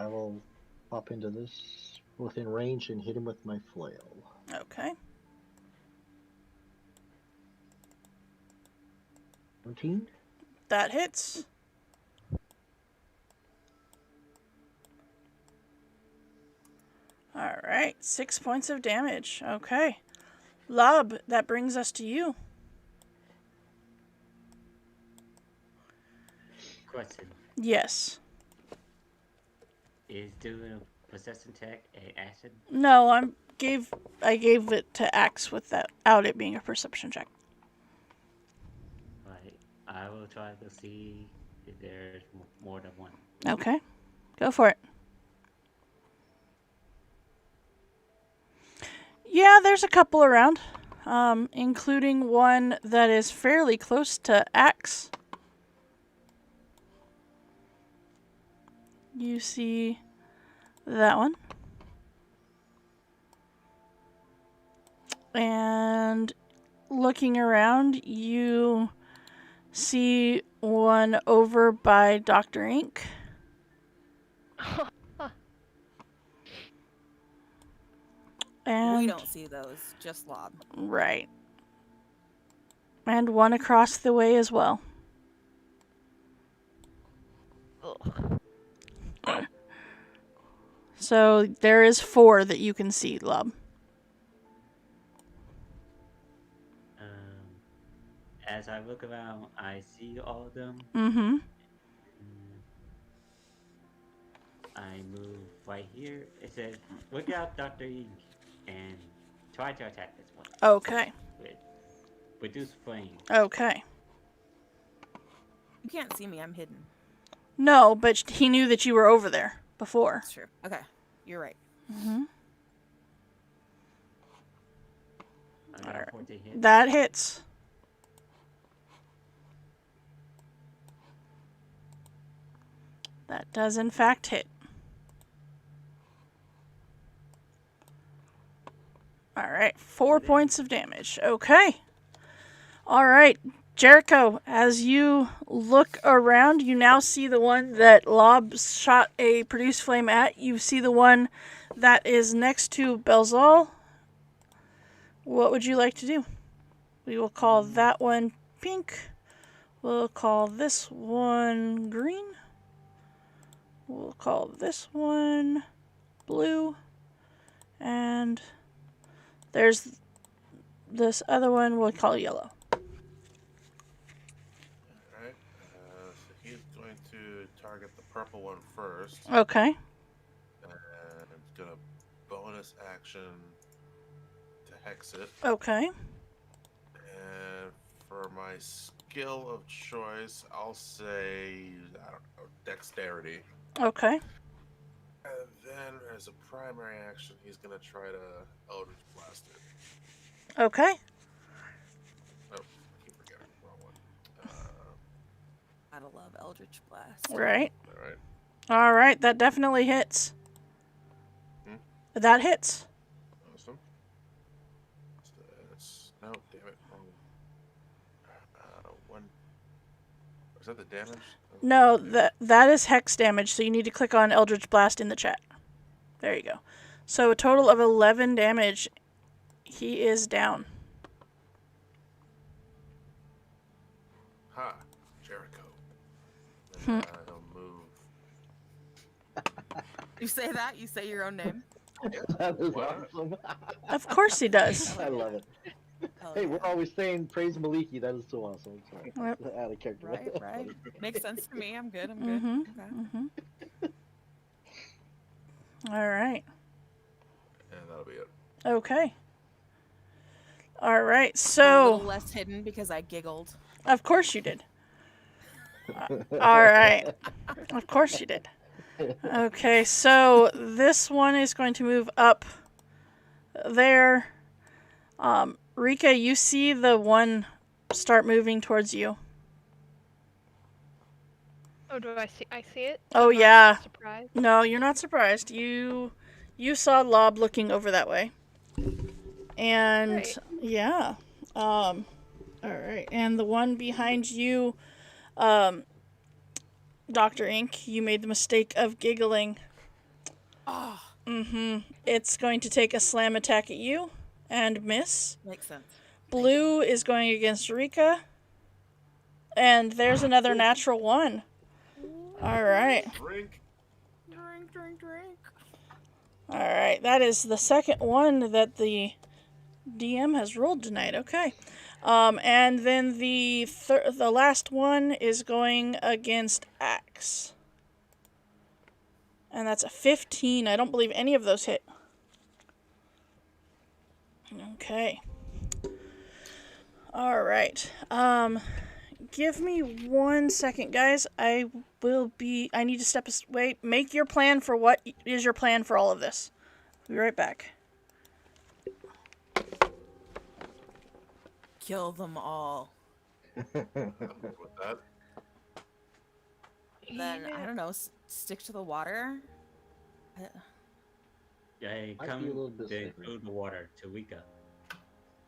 will pop into this within range and hit him with my flail. Okay. 17. That hits. All right. 6 points of damage. Okay. Lub, that brings us to you. Question. Yes. Is doing a possession check a action? No, I gave it to Axe without it being a perception check. Right. I will try to see if there's more than one. Okay. Go for it. Yeah, there's a couple around, including one that is fairly close to Axe. You see that one. And looking around, you see one over by Dr. Ink. And We don't see those, just Lob. right. And one across the way as well. Ugh. So there is 4 that you can see, Lub. As I look around, I see all of them. Mm-hmm. I move right here. It says, look out, Dr. Ink, and try to attack this one. Okay. With reduce flame. Okay. You can't see me, I'm hidden. No, but he knew that you were over there before. That's true. Okay, you're right. Mm-hmm. I got a 14 hit. That hits. That does in fact hit. All right, 4 points of damage. Okay. All right, Jericho, as you look around, you now see the one that Lob shot a produce flame at. You see the one that is next to Belzal. What would you like to do? We will call that one pink. We'll call this one green. We'll call this one blue. And there's this other one we'll call yellow. Alright. So he's going to target the purple one first. Okay. And it's going to bonus action to hex it. Okay. And for my skill of choice, I'll say, I don't know, dexterity. Okay. And then as a primary action, he's going to try to Eldritch Blast it. Okay. Oh, I keep forgetting. Wrong one. Gotta love Eldritch Blast. Right. Alright. All right. That definitely hits. That hits. Awesome. No, damn it. Wrong. One. Is that the damage? No, that is hex damage, so you need to click on Eldritch Blast in the chat. There you go. So a total of 11 damage. He is down. Ha! Jericho. And he'll move. You say that? You say your own name? That is What? awesome. Of course he does. I love it. Hell Hey, yeah. we're always saying praise Maliki. That is so awesome. Sorry. Yep. Out of character. Right. Makes sense to me. I'm good. I'm good. Mm-hmm. Okay. All right. And that'll be it. Okay. All right. A So, little less hidden because I giggled. of course you did. All right. Of course you did. Okay. So this one is going to move up there. Rika, you see the one start moving towards you. Oh, do I see? I see it. Oh, I'm not yeah. Surprised. No, you're not surprised. You saw Lob looking over that way. And Right. yeah. All right. And the one behind you, Dr. Ink, you made the mistake of giggling. Oh, It's going to take a slam attack at you and miss. makes sense. Blue is going against Rika. And there's another natural one. All right. Drink. Drink. All right. That is the second one that the DM has rolled tonight. Okay. And then the last one is going against Axe. And that's a 15. I don't believe any of those hit. Okay. All right. Give me 1 second, guys. I need to step away. Make your plan for what is your plan for all of this. I'll be right back. Kill them all. I'm good with that. Then, I don't know, stick to the water? Yeah, Might come be a little bit then slippery. through the water to Wika.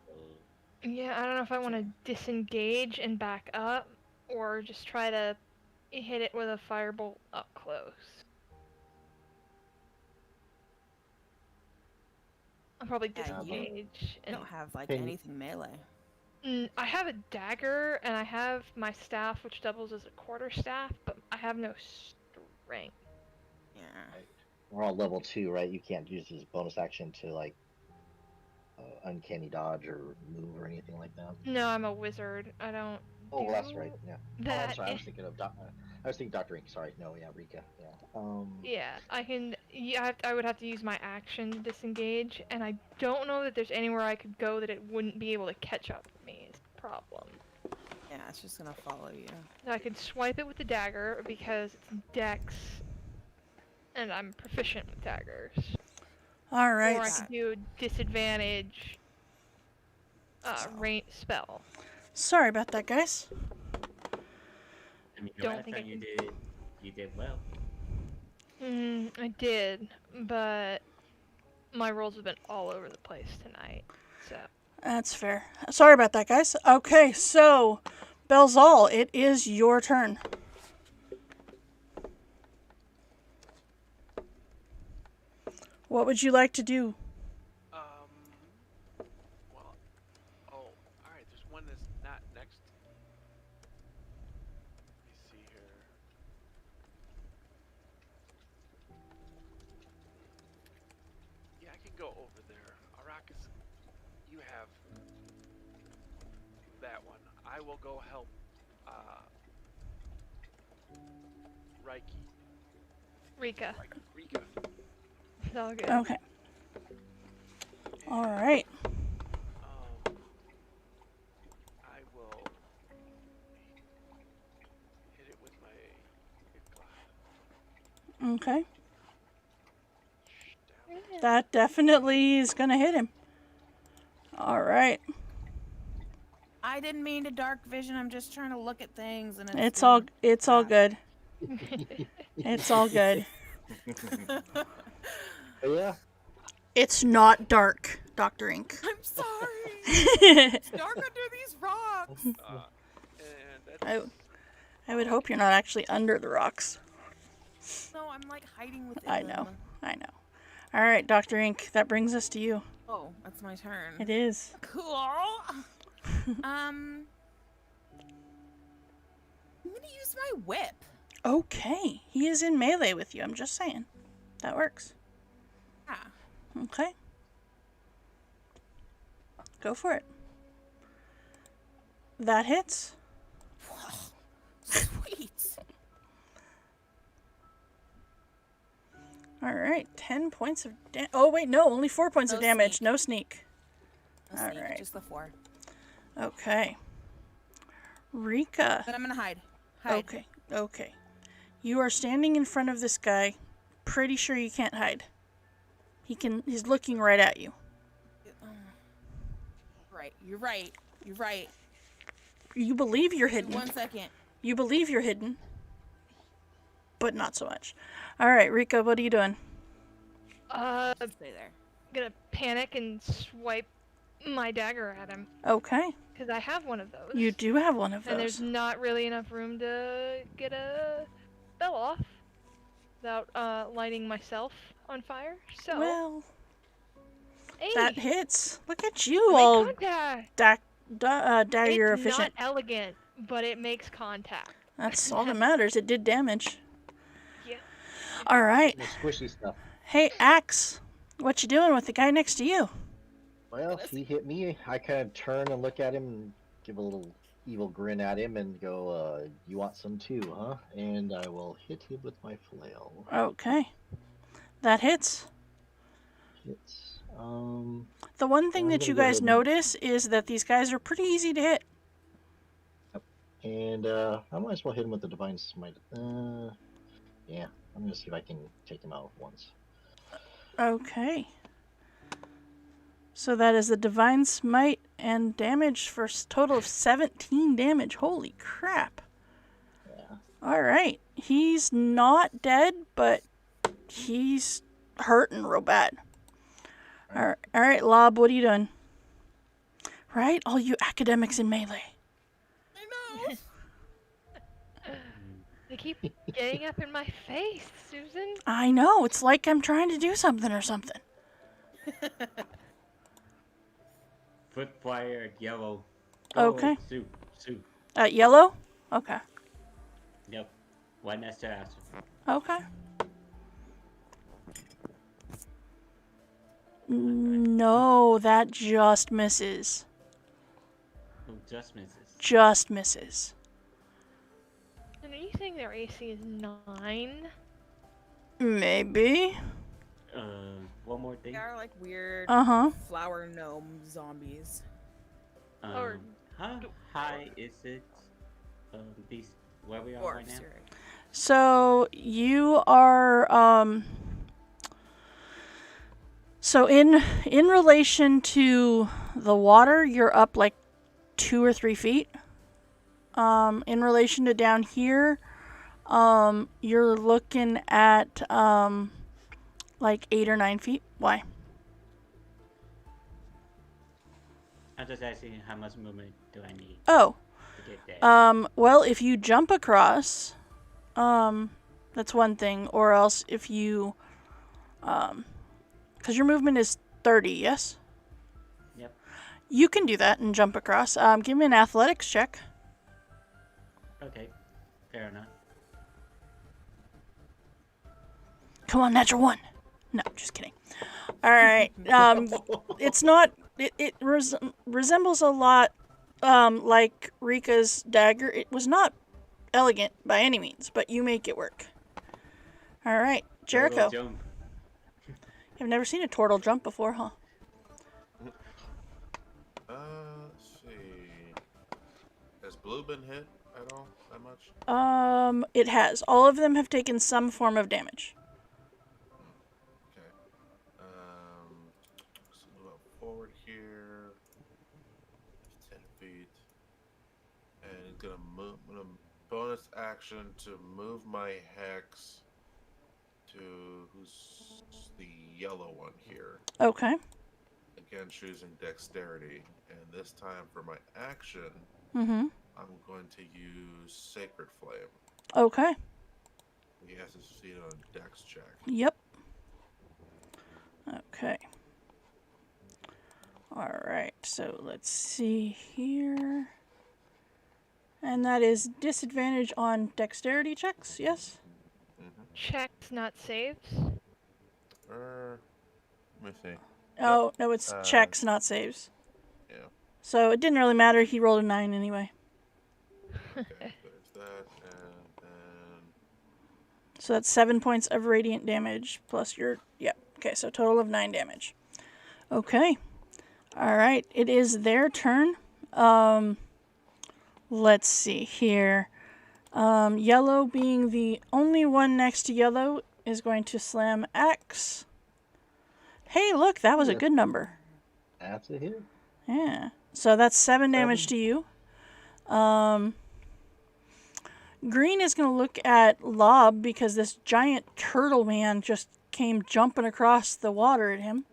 So, Yeah, I don't know if I want to disengage and back up, or just try to hit it with a firebolt up close. I'll probably Yeah, you disengage. I And don't have, like, Can you- anything melee. I have a dagger, and I have my staff, which doubles as a quarterstaff, but I have no strength. Yeah. We're all level 2, right? You can't use this bonus action to like uncanny dodge or move or anything like that. No, I'm a wizard. I don't Oh, do that's right. Yeah. Oh, I'm that. sorry. I was thinking of Dr. Ink. Sorry. No, yeah, Rika. Yeah. Yeah, I can. Yeah, I would have to use my action to disengage, and I don't know that there's anywhere I could go that it wouldn't be able to catch up with me. Is the problem. Yeah, it's just gonna follow you. I could swipe it with the dagger because it's Dex, and I'm proficient with daggers. All Or I right. could do disadvantage. Rain spell. Sorry about that, guys. I mean, the Don't last think time I you did well. I did, but my rolls have been all over the place tonight. So That's fair. Sorry about that, guys. Okay, so Belzal, it is your turn. What would you like to do? Well, oh, alright, there's one that's not next. Let me see here. Yeah, I can go over there. Arrakis, you have that one. I will go help, Reiki. Rika. Rika. It's all good. Okay. All right. I will hit it with my Ikla. Okay. Down. That definitely is gonna hit him. All right. I didn't mean to dark vision. I'm just trying to look at things, and It's all good. good. It's all good. But yeah, It's not dark, Dr. Ink. I'm sorry. It's dark under these rocks. And that's I would hope you're not actually under the rocks. No, I'm like hiding within I know. them. I know. All right, Dr. Ink, that brings us to you. Oh, that's my turn. It is. Cool. I'm gonna use my whip. Okay. He is in melee with you. I'm just saying. That works. Yeah. Okay. Go for it. That hits. Sweet. All right. 10 points of damage. Oh, wait. No. Only 4 points of No damage. sneak. No sneak. No All sneak, right. just the 4. Okay. Rika. Then I'm gonna hide. Hide. Okay. Okay. You are standing in front of this guy. Pretty sure you can't hide. He's looking right at you. Right. You're right. You're right. You believe you're hidden. 1 second. You believe you're hidden. But not so much. All right, Rika, what are you doing? Stay there. Gonna panic and swipe my dagger at him. Okay. Because I have one of those. You do have one of And there's those. not really enough room to get a spell off without lighting myself on fire. So, Well, hey, that hits. Look at you make all contact. dagger It's efficient. not elegant, but it makes contact. That's all that matters. It did damage. Yeah. All right. the squishy stuff. Hey, Axe, what you doing with the guy next to you? Well, he hit me. I kind of turn and look at him and give a little evil grin at him and go, you want some too, huh? And I will hit him with my flail. Okay. That hits. Hits. The one thing I'm that gonna you go guys ahead and- notice is that these guys are pretty easy to hit. And I might as well hit him with the Divine Smite. Yeah, I'm gonna see if I can take him out once. Okay. So that is the Divine Smite and damage for a total of 17 damage. Holy crap. Yeah. Alright. He's not dead, but he's hurting real bad. Alright, Lob, what are you doing? Right? All you academics in melee. I know. They keep getting up in my face, Susan. I know. It's like I'm trying to do something or something. Foot fire, yellow. Okay. Soup. Yellow? Okay. Yep. One extra answer. Okay. No, that just misses. Oh, just misses. Just misses. And are you saying their AC is 9? Maybe. One more thing. They are like weird Uh-huh. flower gnome zombies. Or- How high is it? These where we are right Dwarves, now? you're right. So you are so in relation to the water, you're up like 2 or 3 feet. In relation to down here, you're looking at like 8 or 9 feet. Why? I'm just asking how much movement do I need Oh, to get that. Well, if you jump across, that's one thing. Or else if you, because your movement is 30, yes? Yep. You can do that and jump across. Give me an athletics check. Okay. Fair enough. Come on, natural one. No, just kidding. All right. It's not. It resembles a lot like Rika's dagger. It was not elegant by any means, but you make it work. All right, Jericho. Total jump. You've never seen a turtle jump before, huh? Let's see. Has blue been hit at all? That much? It has. All of them have taken some form of damage. Okay. So move up forward here. 10 feet. And he's gonna move. Bonus action to move my hex to who's the yellow one here. Okay. Again, choosing dexterity, and this time for my action, Mm-hmm. I'm going to use Sacred Flame. Okay. He has to succeed on a dex check. Yep. Okay. All right. So let's see here. And that is disadvantage on dexterity checks, yes? Checks, not saves. Let me see. Oh, no, it's checks, not saves. Yeah. So it didn't really matter. He rolled a 9 anyway. Okay, there's that, and then So that's 7 points of radiant damage plus your... Yep. Okay, so total of 9 damage. Okay. All right. It is their turn. Let's see here. Yellow being the only one next to yellow is going to slam axe. Hey, look, that was a good number. That's a hit. Yeah. So that's 7 damage to you. Green is going to look at Lob because this giant turtle man just came jumping across the water at him.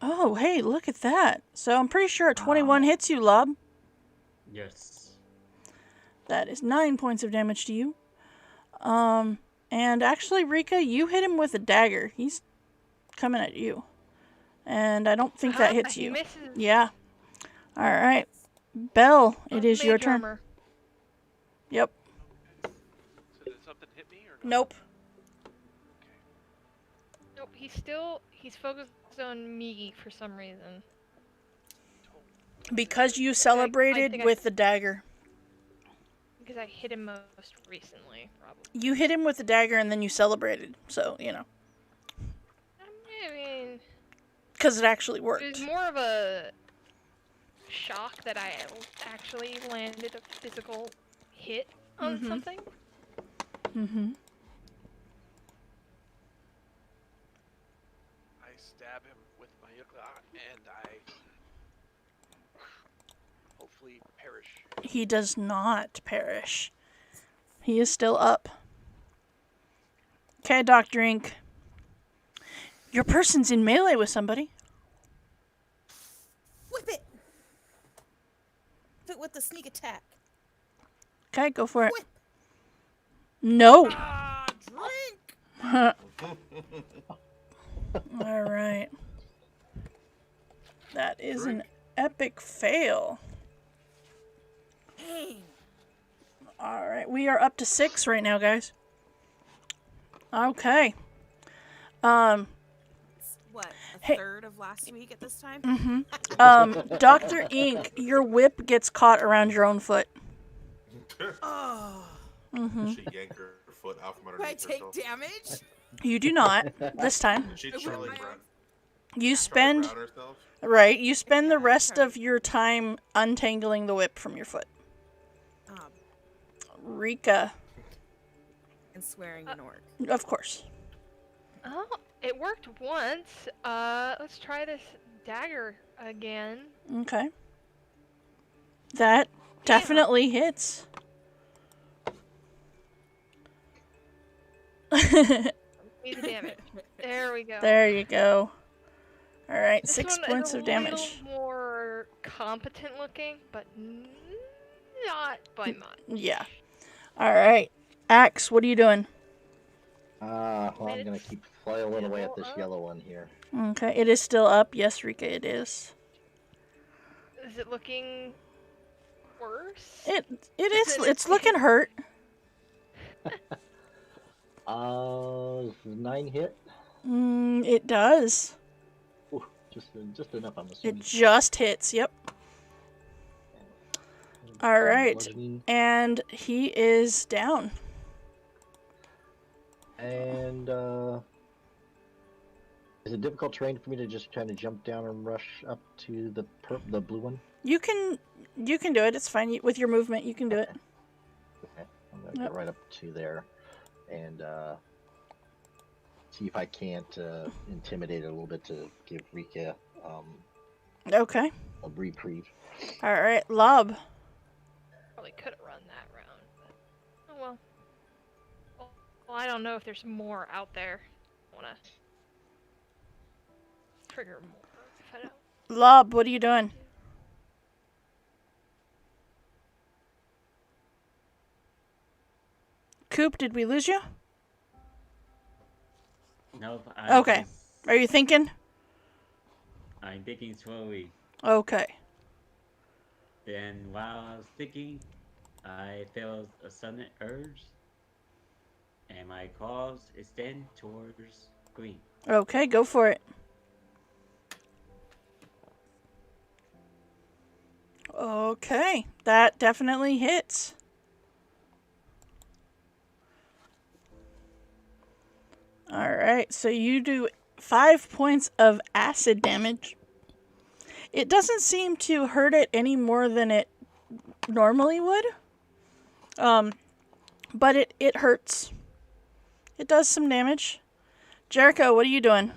Oh, hey, look at that. So I'm pretty sure a 21 hits you, Lob. Yes. That is 9 points of damage to you. And actually, Rika, you hit him with a dagger. He's coming at you. And I don't think that hits He you. misses. Yeah. All right. Belle, it is your Mage turn. armor. Yep. So did something hit me or no? Nope. Nope, he's focused on me for some reason. Because you I celebrated think I- with the dagger. Because I hit him most recently, probably. You hit him with the dagger and then you celebrated. So, you know. I mean, Because it actually it worked. was more of a shock that I actually landed a physical hit on something. Mm-hmm. I stab him with my yukla and I hopefully perish. He does not perish. He is still up. Okay, Dr. Ink. Your person's in melee with somebody. Whip it! Whip it with the sneak attack. Okay, go for it. Whip! No. Ah, drink! All right. That is an epic fail. Dang. All right, we are up to 6 right now, guys. Okay. What, a Hey. third of last week at this time? Dr. Ink, your whip gets caught around your own foot. Oh. She yanked her foot out from Do I underneath take herself. damage? You do not this time. She I whip Charlie my Brown. You Charlie spend Brown herself. right, you spend the Yeah, rest sorry. of your time untangling the whip from your foot. Rika, And swearing an orc. of course. Oh, it worked once. Let's try this dagger again. Okay. That definitely hits. Need the damage. There we go. There you go. All right, This 6 one points is of a damage. little more competent looking, but Not by much. Yeah. All right. Axe, what are you doing? Well, I'm Made gonna it keep flailing away at still this up? yellow one here. Okay, it is still up. Yes, Rika, it is. Is it looking worse? It is. Then It's looking hurt. Does 9 hit? It does. Ooh, just enough, I'm It assuming. just hits. Yep. All right, Bludgeoning. and he is down. And is it difficult terrain for me to just kind of jump down and rush up to the blue one? You can do it. It's fine. With your movement, you can do it. Okay, I'm gonna get right up to there, and see if I can't intimidate it a little bit to give Rika Okay. a reprieve. All right, Lob. Probably could have run that round, but oh well. Well, I don't know if there's more out there. I wanna trigger more if I don't. Lob, what are you doing? Coop, did we lose you? Nope. Okay. Are you thinking? I'm thinking slowly. Okay. Then while I was thinking, I felt a sudden urge, and my claws extend towards green. Okay, go for it. Okay, that definitely hits. Alright, so you do 5 points of acid damage. It doesn't seem to hurt it any more than it normally would. But it hurts. It does some damage. Jericho, what are you doing?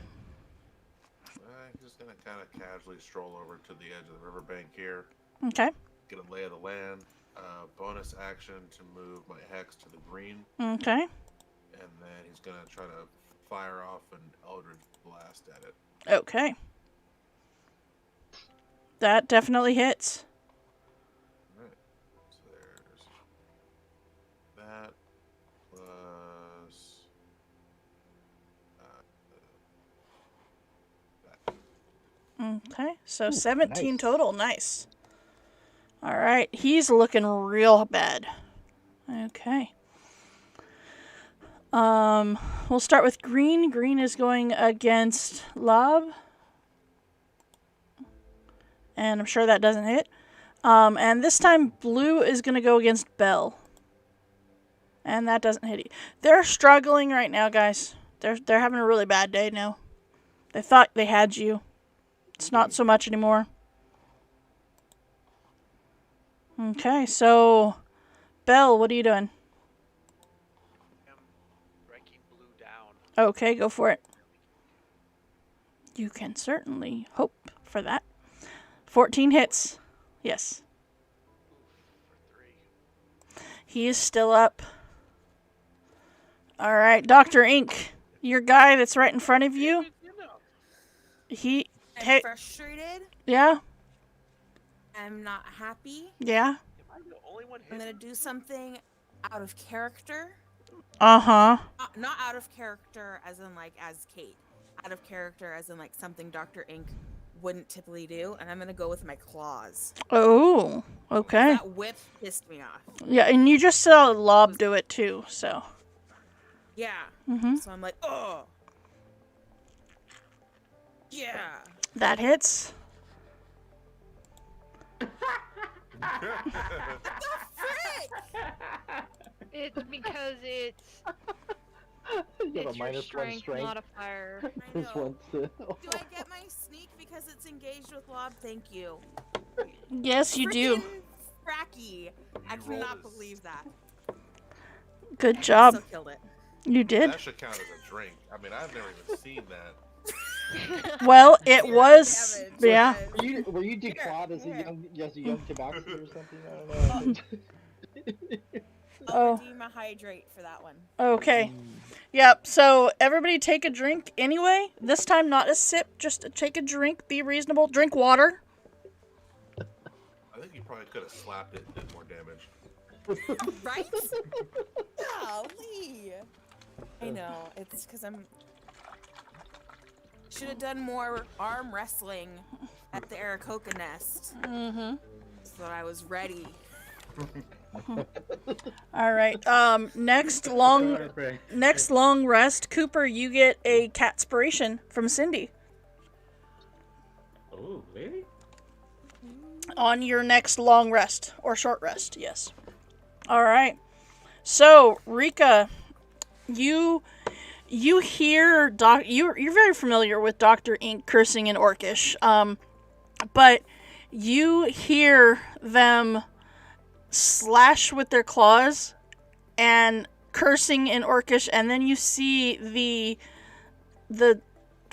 I'm just gonna kind of casually stroll over to the edge of the riverbank here. Okay. Get a lay of the land. Bonus action to move my hex to the green, Okay. and then he's gonna try to fire off an Eldritch Blast at it. Okay. That definitely hits. Alright. So there's that plus that. Okay, so 17 nice. total. Nice. All right, he's looking real bad. Okay. We'll start with green. Green is going against Lob. And I'm sure that doesn't hit. And this time blue is going to go against Belle. And that doesn't hit. They're struggling right now, guys. They're having a really bad day now. They thought they had you. It's not so much anymore. Okay, so Belle, what are you doing? I'm striking blue down. Okay, go for it. You can certainly hope for that. 14 hits. Yes. For 3. He is still up. All right, Dr. Ink, your guy that's right in front of you. He. I'm frustrated. Yeah. I'm not happy. Yeah. Am I the only one I'm hitting? gonna do something out of character. Uh-huh. Not out of character as in like as Kate. Out of character as in like something Dr. Ink wouldn't typically do, and I'm gonna go with my claws. Oh, okay. That whip pissed me off. Yeah, and you just saw Lob do it too, so. Yeah. Mm-hmm. So I'm like, oh. Yeah. That hits. It's because it's You have a it's your -1 strength strength. modifier. I This know. one's Do I get my sneak because it's engaged with Lob? Thank you. Yes, you do. Freaking Fracky. I You rolled cannot as- believe that. Good I job. still killed it. You did. That should count as a drink. I mean, I've never even seen that. Well, it Zero was. damage, Yeah. guys. Were you declawed as here. a young tobacco or something? I don't know. Oh. I'll redeem a hydrate for that one. Okay. Yep. So everybody take a drink anyway. This time, not a sip. Just take a drink. Be reasonable. Drink water. I think you probably could have slapped it and did more damage. Right? Golly. I know. It's because I'm. Should have done more arm wrestling at the Aarakocra nest. Mm-hmm. So that I was ready. All right. Next long rest. Cooper, you get a catspiration from Cindy Oh, really? on your next long rest or short rest. Yes. All right. So Rika, you hear you're very familiar with Dr. Ink cursing in Orcish, but you hear them slash with their claws and cursing in Orcish, and then you see the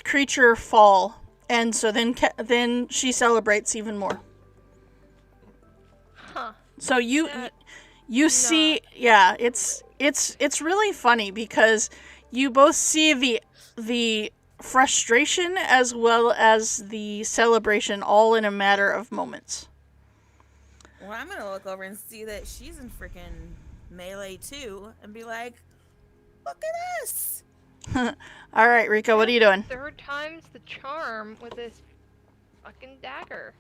creature fall, and so then she celebrates even more. Huh. So you That- see, yeah, it's really funny because you both see the frustration as well as the celebration all in a matter of moments. Well, I'm gonna look over and see that she's in freaking melee too, and be like, "Look at this!" All right, Rika, what are you doing? Third time's the charm with this fucking dagger.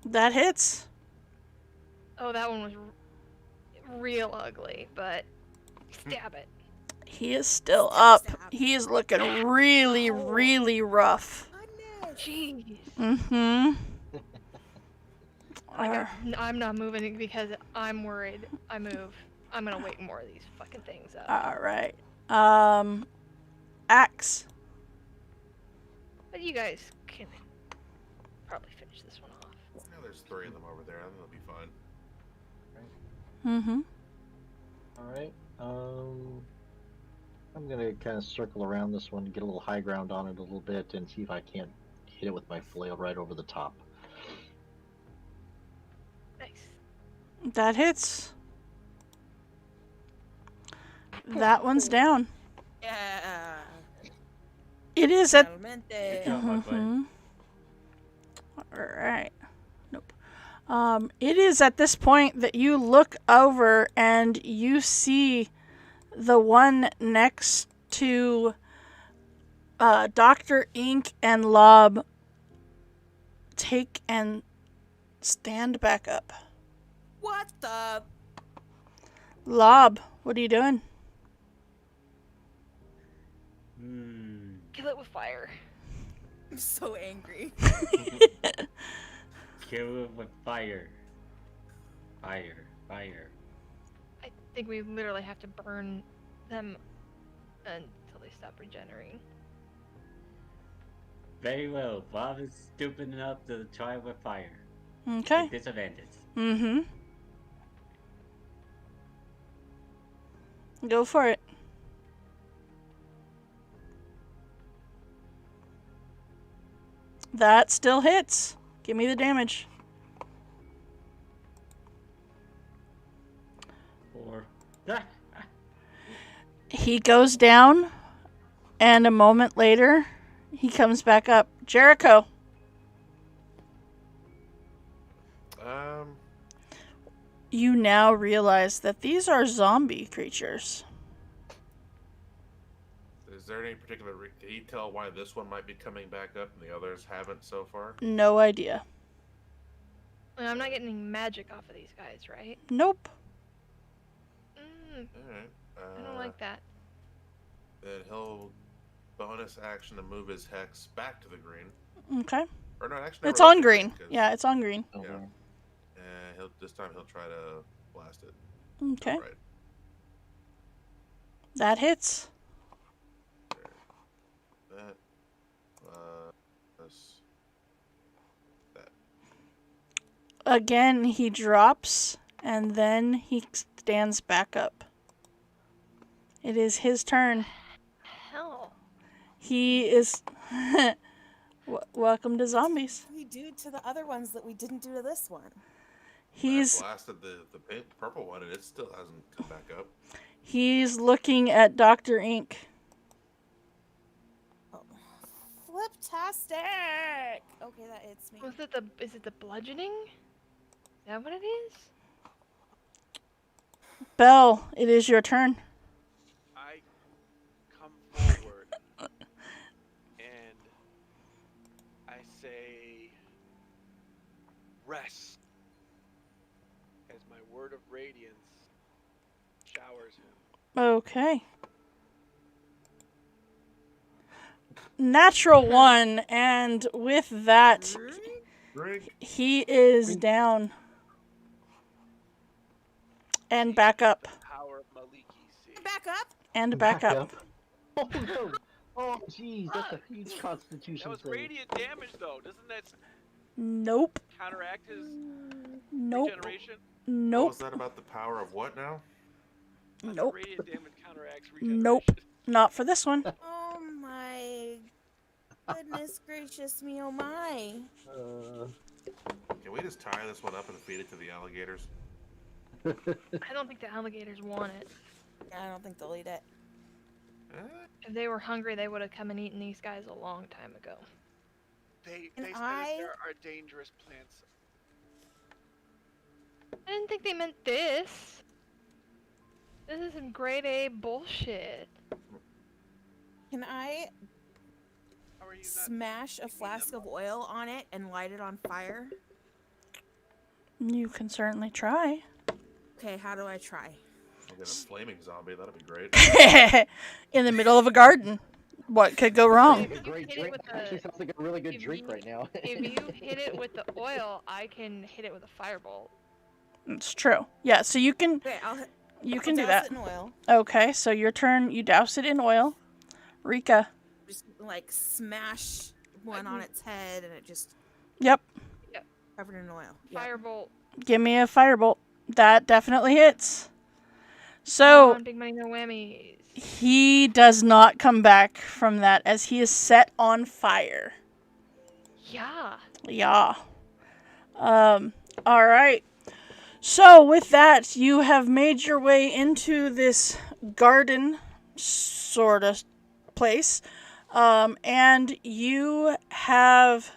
That hits. Oh, that one was real ugly, but stab it. He is still Stab, up. stab. He is looking really, really rough. Goodness. Jeez. Mm-hmm. I'm not moving because I'm worried. I move. I'm gonna wake more of these fucking things up. All right. Axe. But you guys can probably finish this one off. Yeah, there's 3 of them over there. I think they'll be fine. Mm-hmm. All right. I'm gonna kind of circle around this one, get a little high ground on it a little bit, and see if I can't hit it with my flail right over the top. Nice. That hits. That one's down. Yeah. It is at. Finalmente. Good job, my friend. All right. Nope. It is at this point that you look over and you see the one next to Dr. Ink and Lob take and stand back up. What the? Lob, what are you doing? Kill it with fire. I'm so angry. Kill it with fire. Fire. Fire. I think we literally have to burn them until they stop regenerating. Very well. Bob is stupid enough to try with fire. Okay. With disadvantage. Mm-hmm. Go for it. That still hits. Give me the damage. 4. He goes down, and a moment later, he comes back up. Jericho. You now realize that these are zombie creatures. Is there any particular detail why this one might be coming back up and the others haven't so far? No idea. And I'm not getting any magic off of these guys, right? Nope. Alright. I don't like that. Then he'll bonus action to move his hex back to the green. Okay. Or no, actually, It's on green. Yeah, it's on green. Okay. Yeah. And this time he'll try to blast it. Okay. Right. That hits. That. This. That. Again, he drops, and then he stands back up. It is his turn. Hell. He is... Welcome to zombies. We do to the other ones that we didn't do to this one. He's... I blasted the purple one and it still hasn't come back up. He's looking at Dr. Ink. Oh. Fliptastic! Okay, that hits me. Is it the bludgeoning? that what it is? Belle, it is your turn. I come forward and I say, rest, as my word of radiance showers him. Okay. Natural one, and with that, Drink. he is down. And back up. Power of Maliki, see. Back up. And back up. Oh no! Oh jeez, that's a huge That Constitution was save. radiant damage, though. Doesn't that Nope. counteract his Nope. regeneration? What Nope. was that about the power of what now? Nope. Radiant damage counteracts regeneration. Nope. Not for this one. Oh my goodness gracious me! Oh my! Can we just tie this one up and feed it to the alligators? I don't think the alligators want it. Yeah, I don't think they'll eat it. If they were hungry, they would have come and eaten these guys a long time ago. They And said that I- there are dangerous plants. I didn't think they meant this. This is some grade A bullshit. Can I How are you not? smash a flask of oil on it and light it on fire? You can certainly try. Okay, how do I try? We'll get a flaming zombie. That'll be great. In the middle of a garden. What could go wrong? If A you great hit it drink. with Actually, the- sounds like a really good if drink you- right now. If you hit it with the oil, I can hit it with a firebolt. It's true. Yeah, so you can Okay, I'll do douse that. it in oil. Okay, so your turn, you douse it in oil. Rika. Just like smash one on its head, and it just Yep. covered in oil. Yep. Firebolt. Give me a firebolt. That definitely hits. Come So on, big money, no whammies. he does not come back from that as he is set on fire. Yeah. Yeah. All right. So with that, you have made your way into this garden sort of place. And you have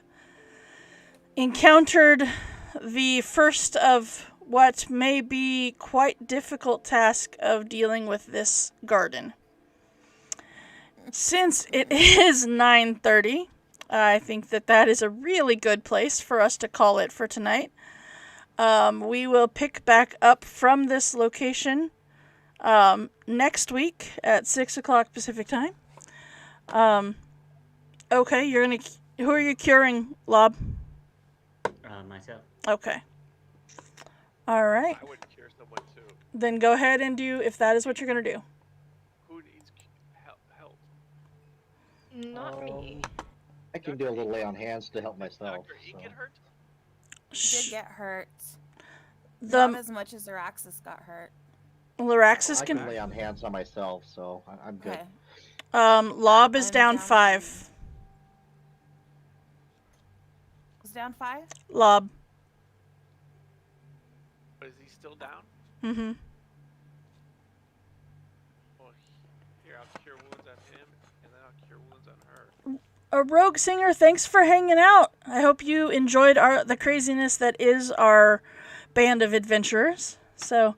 encountered the first of what may be quite difficult task of dealing with this garden. Since it is 9:30, I think that is a really good place for us to call it for tonight. We will pick back up from this location next week at 6 o'clock Pacific time. Okay, who are you curing, Lob? Myself. Okay. All right. I would cure someone too. Then go ahead and do, if that is what you're going to do. Who needs help? Not me. I can do a little lay on hands to help myself. Dr. E so. get hurt? He did get hurt. Not The as much as Araxis got hurt. Loraxis I can. can lay on hands on myself, so I'm good. Okay. Lob is I'm down down 5. Was down 5? Lob. Is he still down? Mm-hmm. Well, here, I'll cure wounds on him, and then I'll cure wounds on her. A rogue singer, thanks for hanging out. I hope you enjoyed the craziness that is our band of adventurers. So,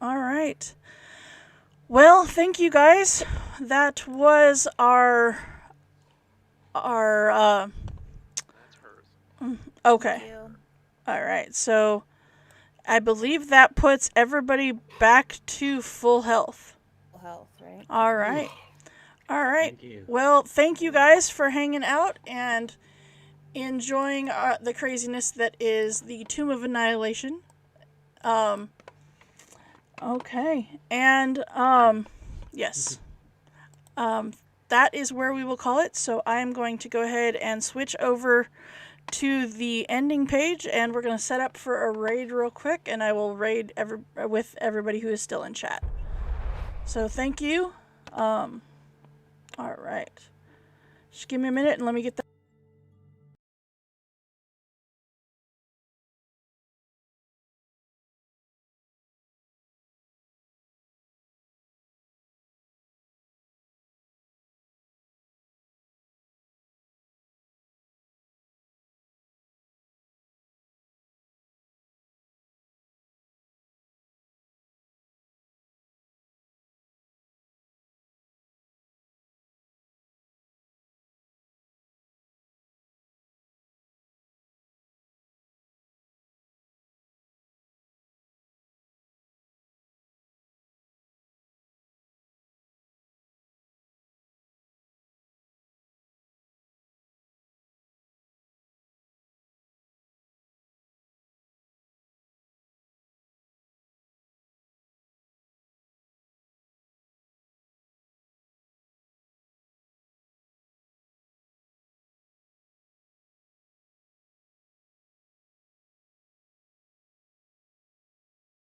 all right. Well, thank you guys. That was our That's hers. okay. Thank you. All right. So, I believe that puts everybody back to full health. Full health, right? All right. All right. Thank you. Well, thank you guys for hanging out and enjoying the craziness that is the Tomb of Annihilation. Okay. And, yes. That is where we will call it. So I'm going to go ahead and switch over to the ending page, and we're going to set up for a raid real quick, and I will raid with everybody who is still in chat. So thank you. All right. Just give me a minute and let me get that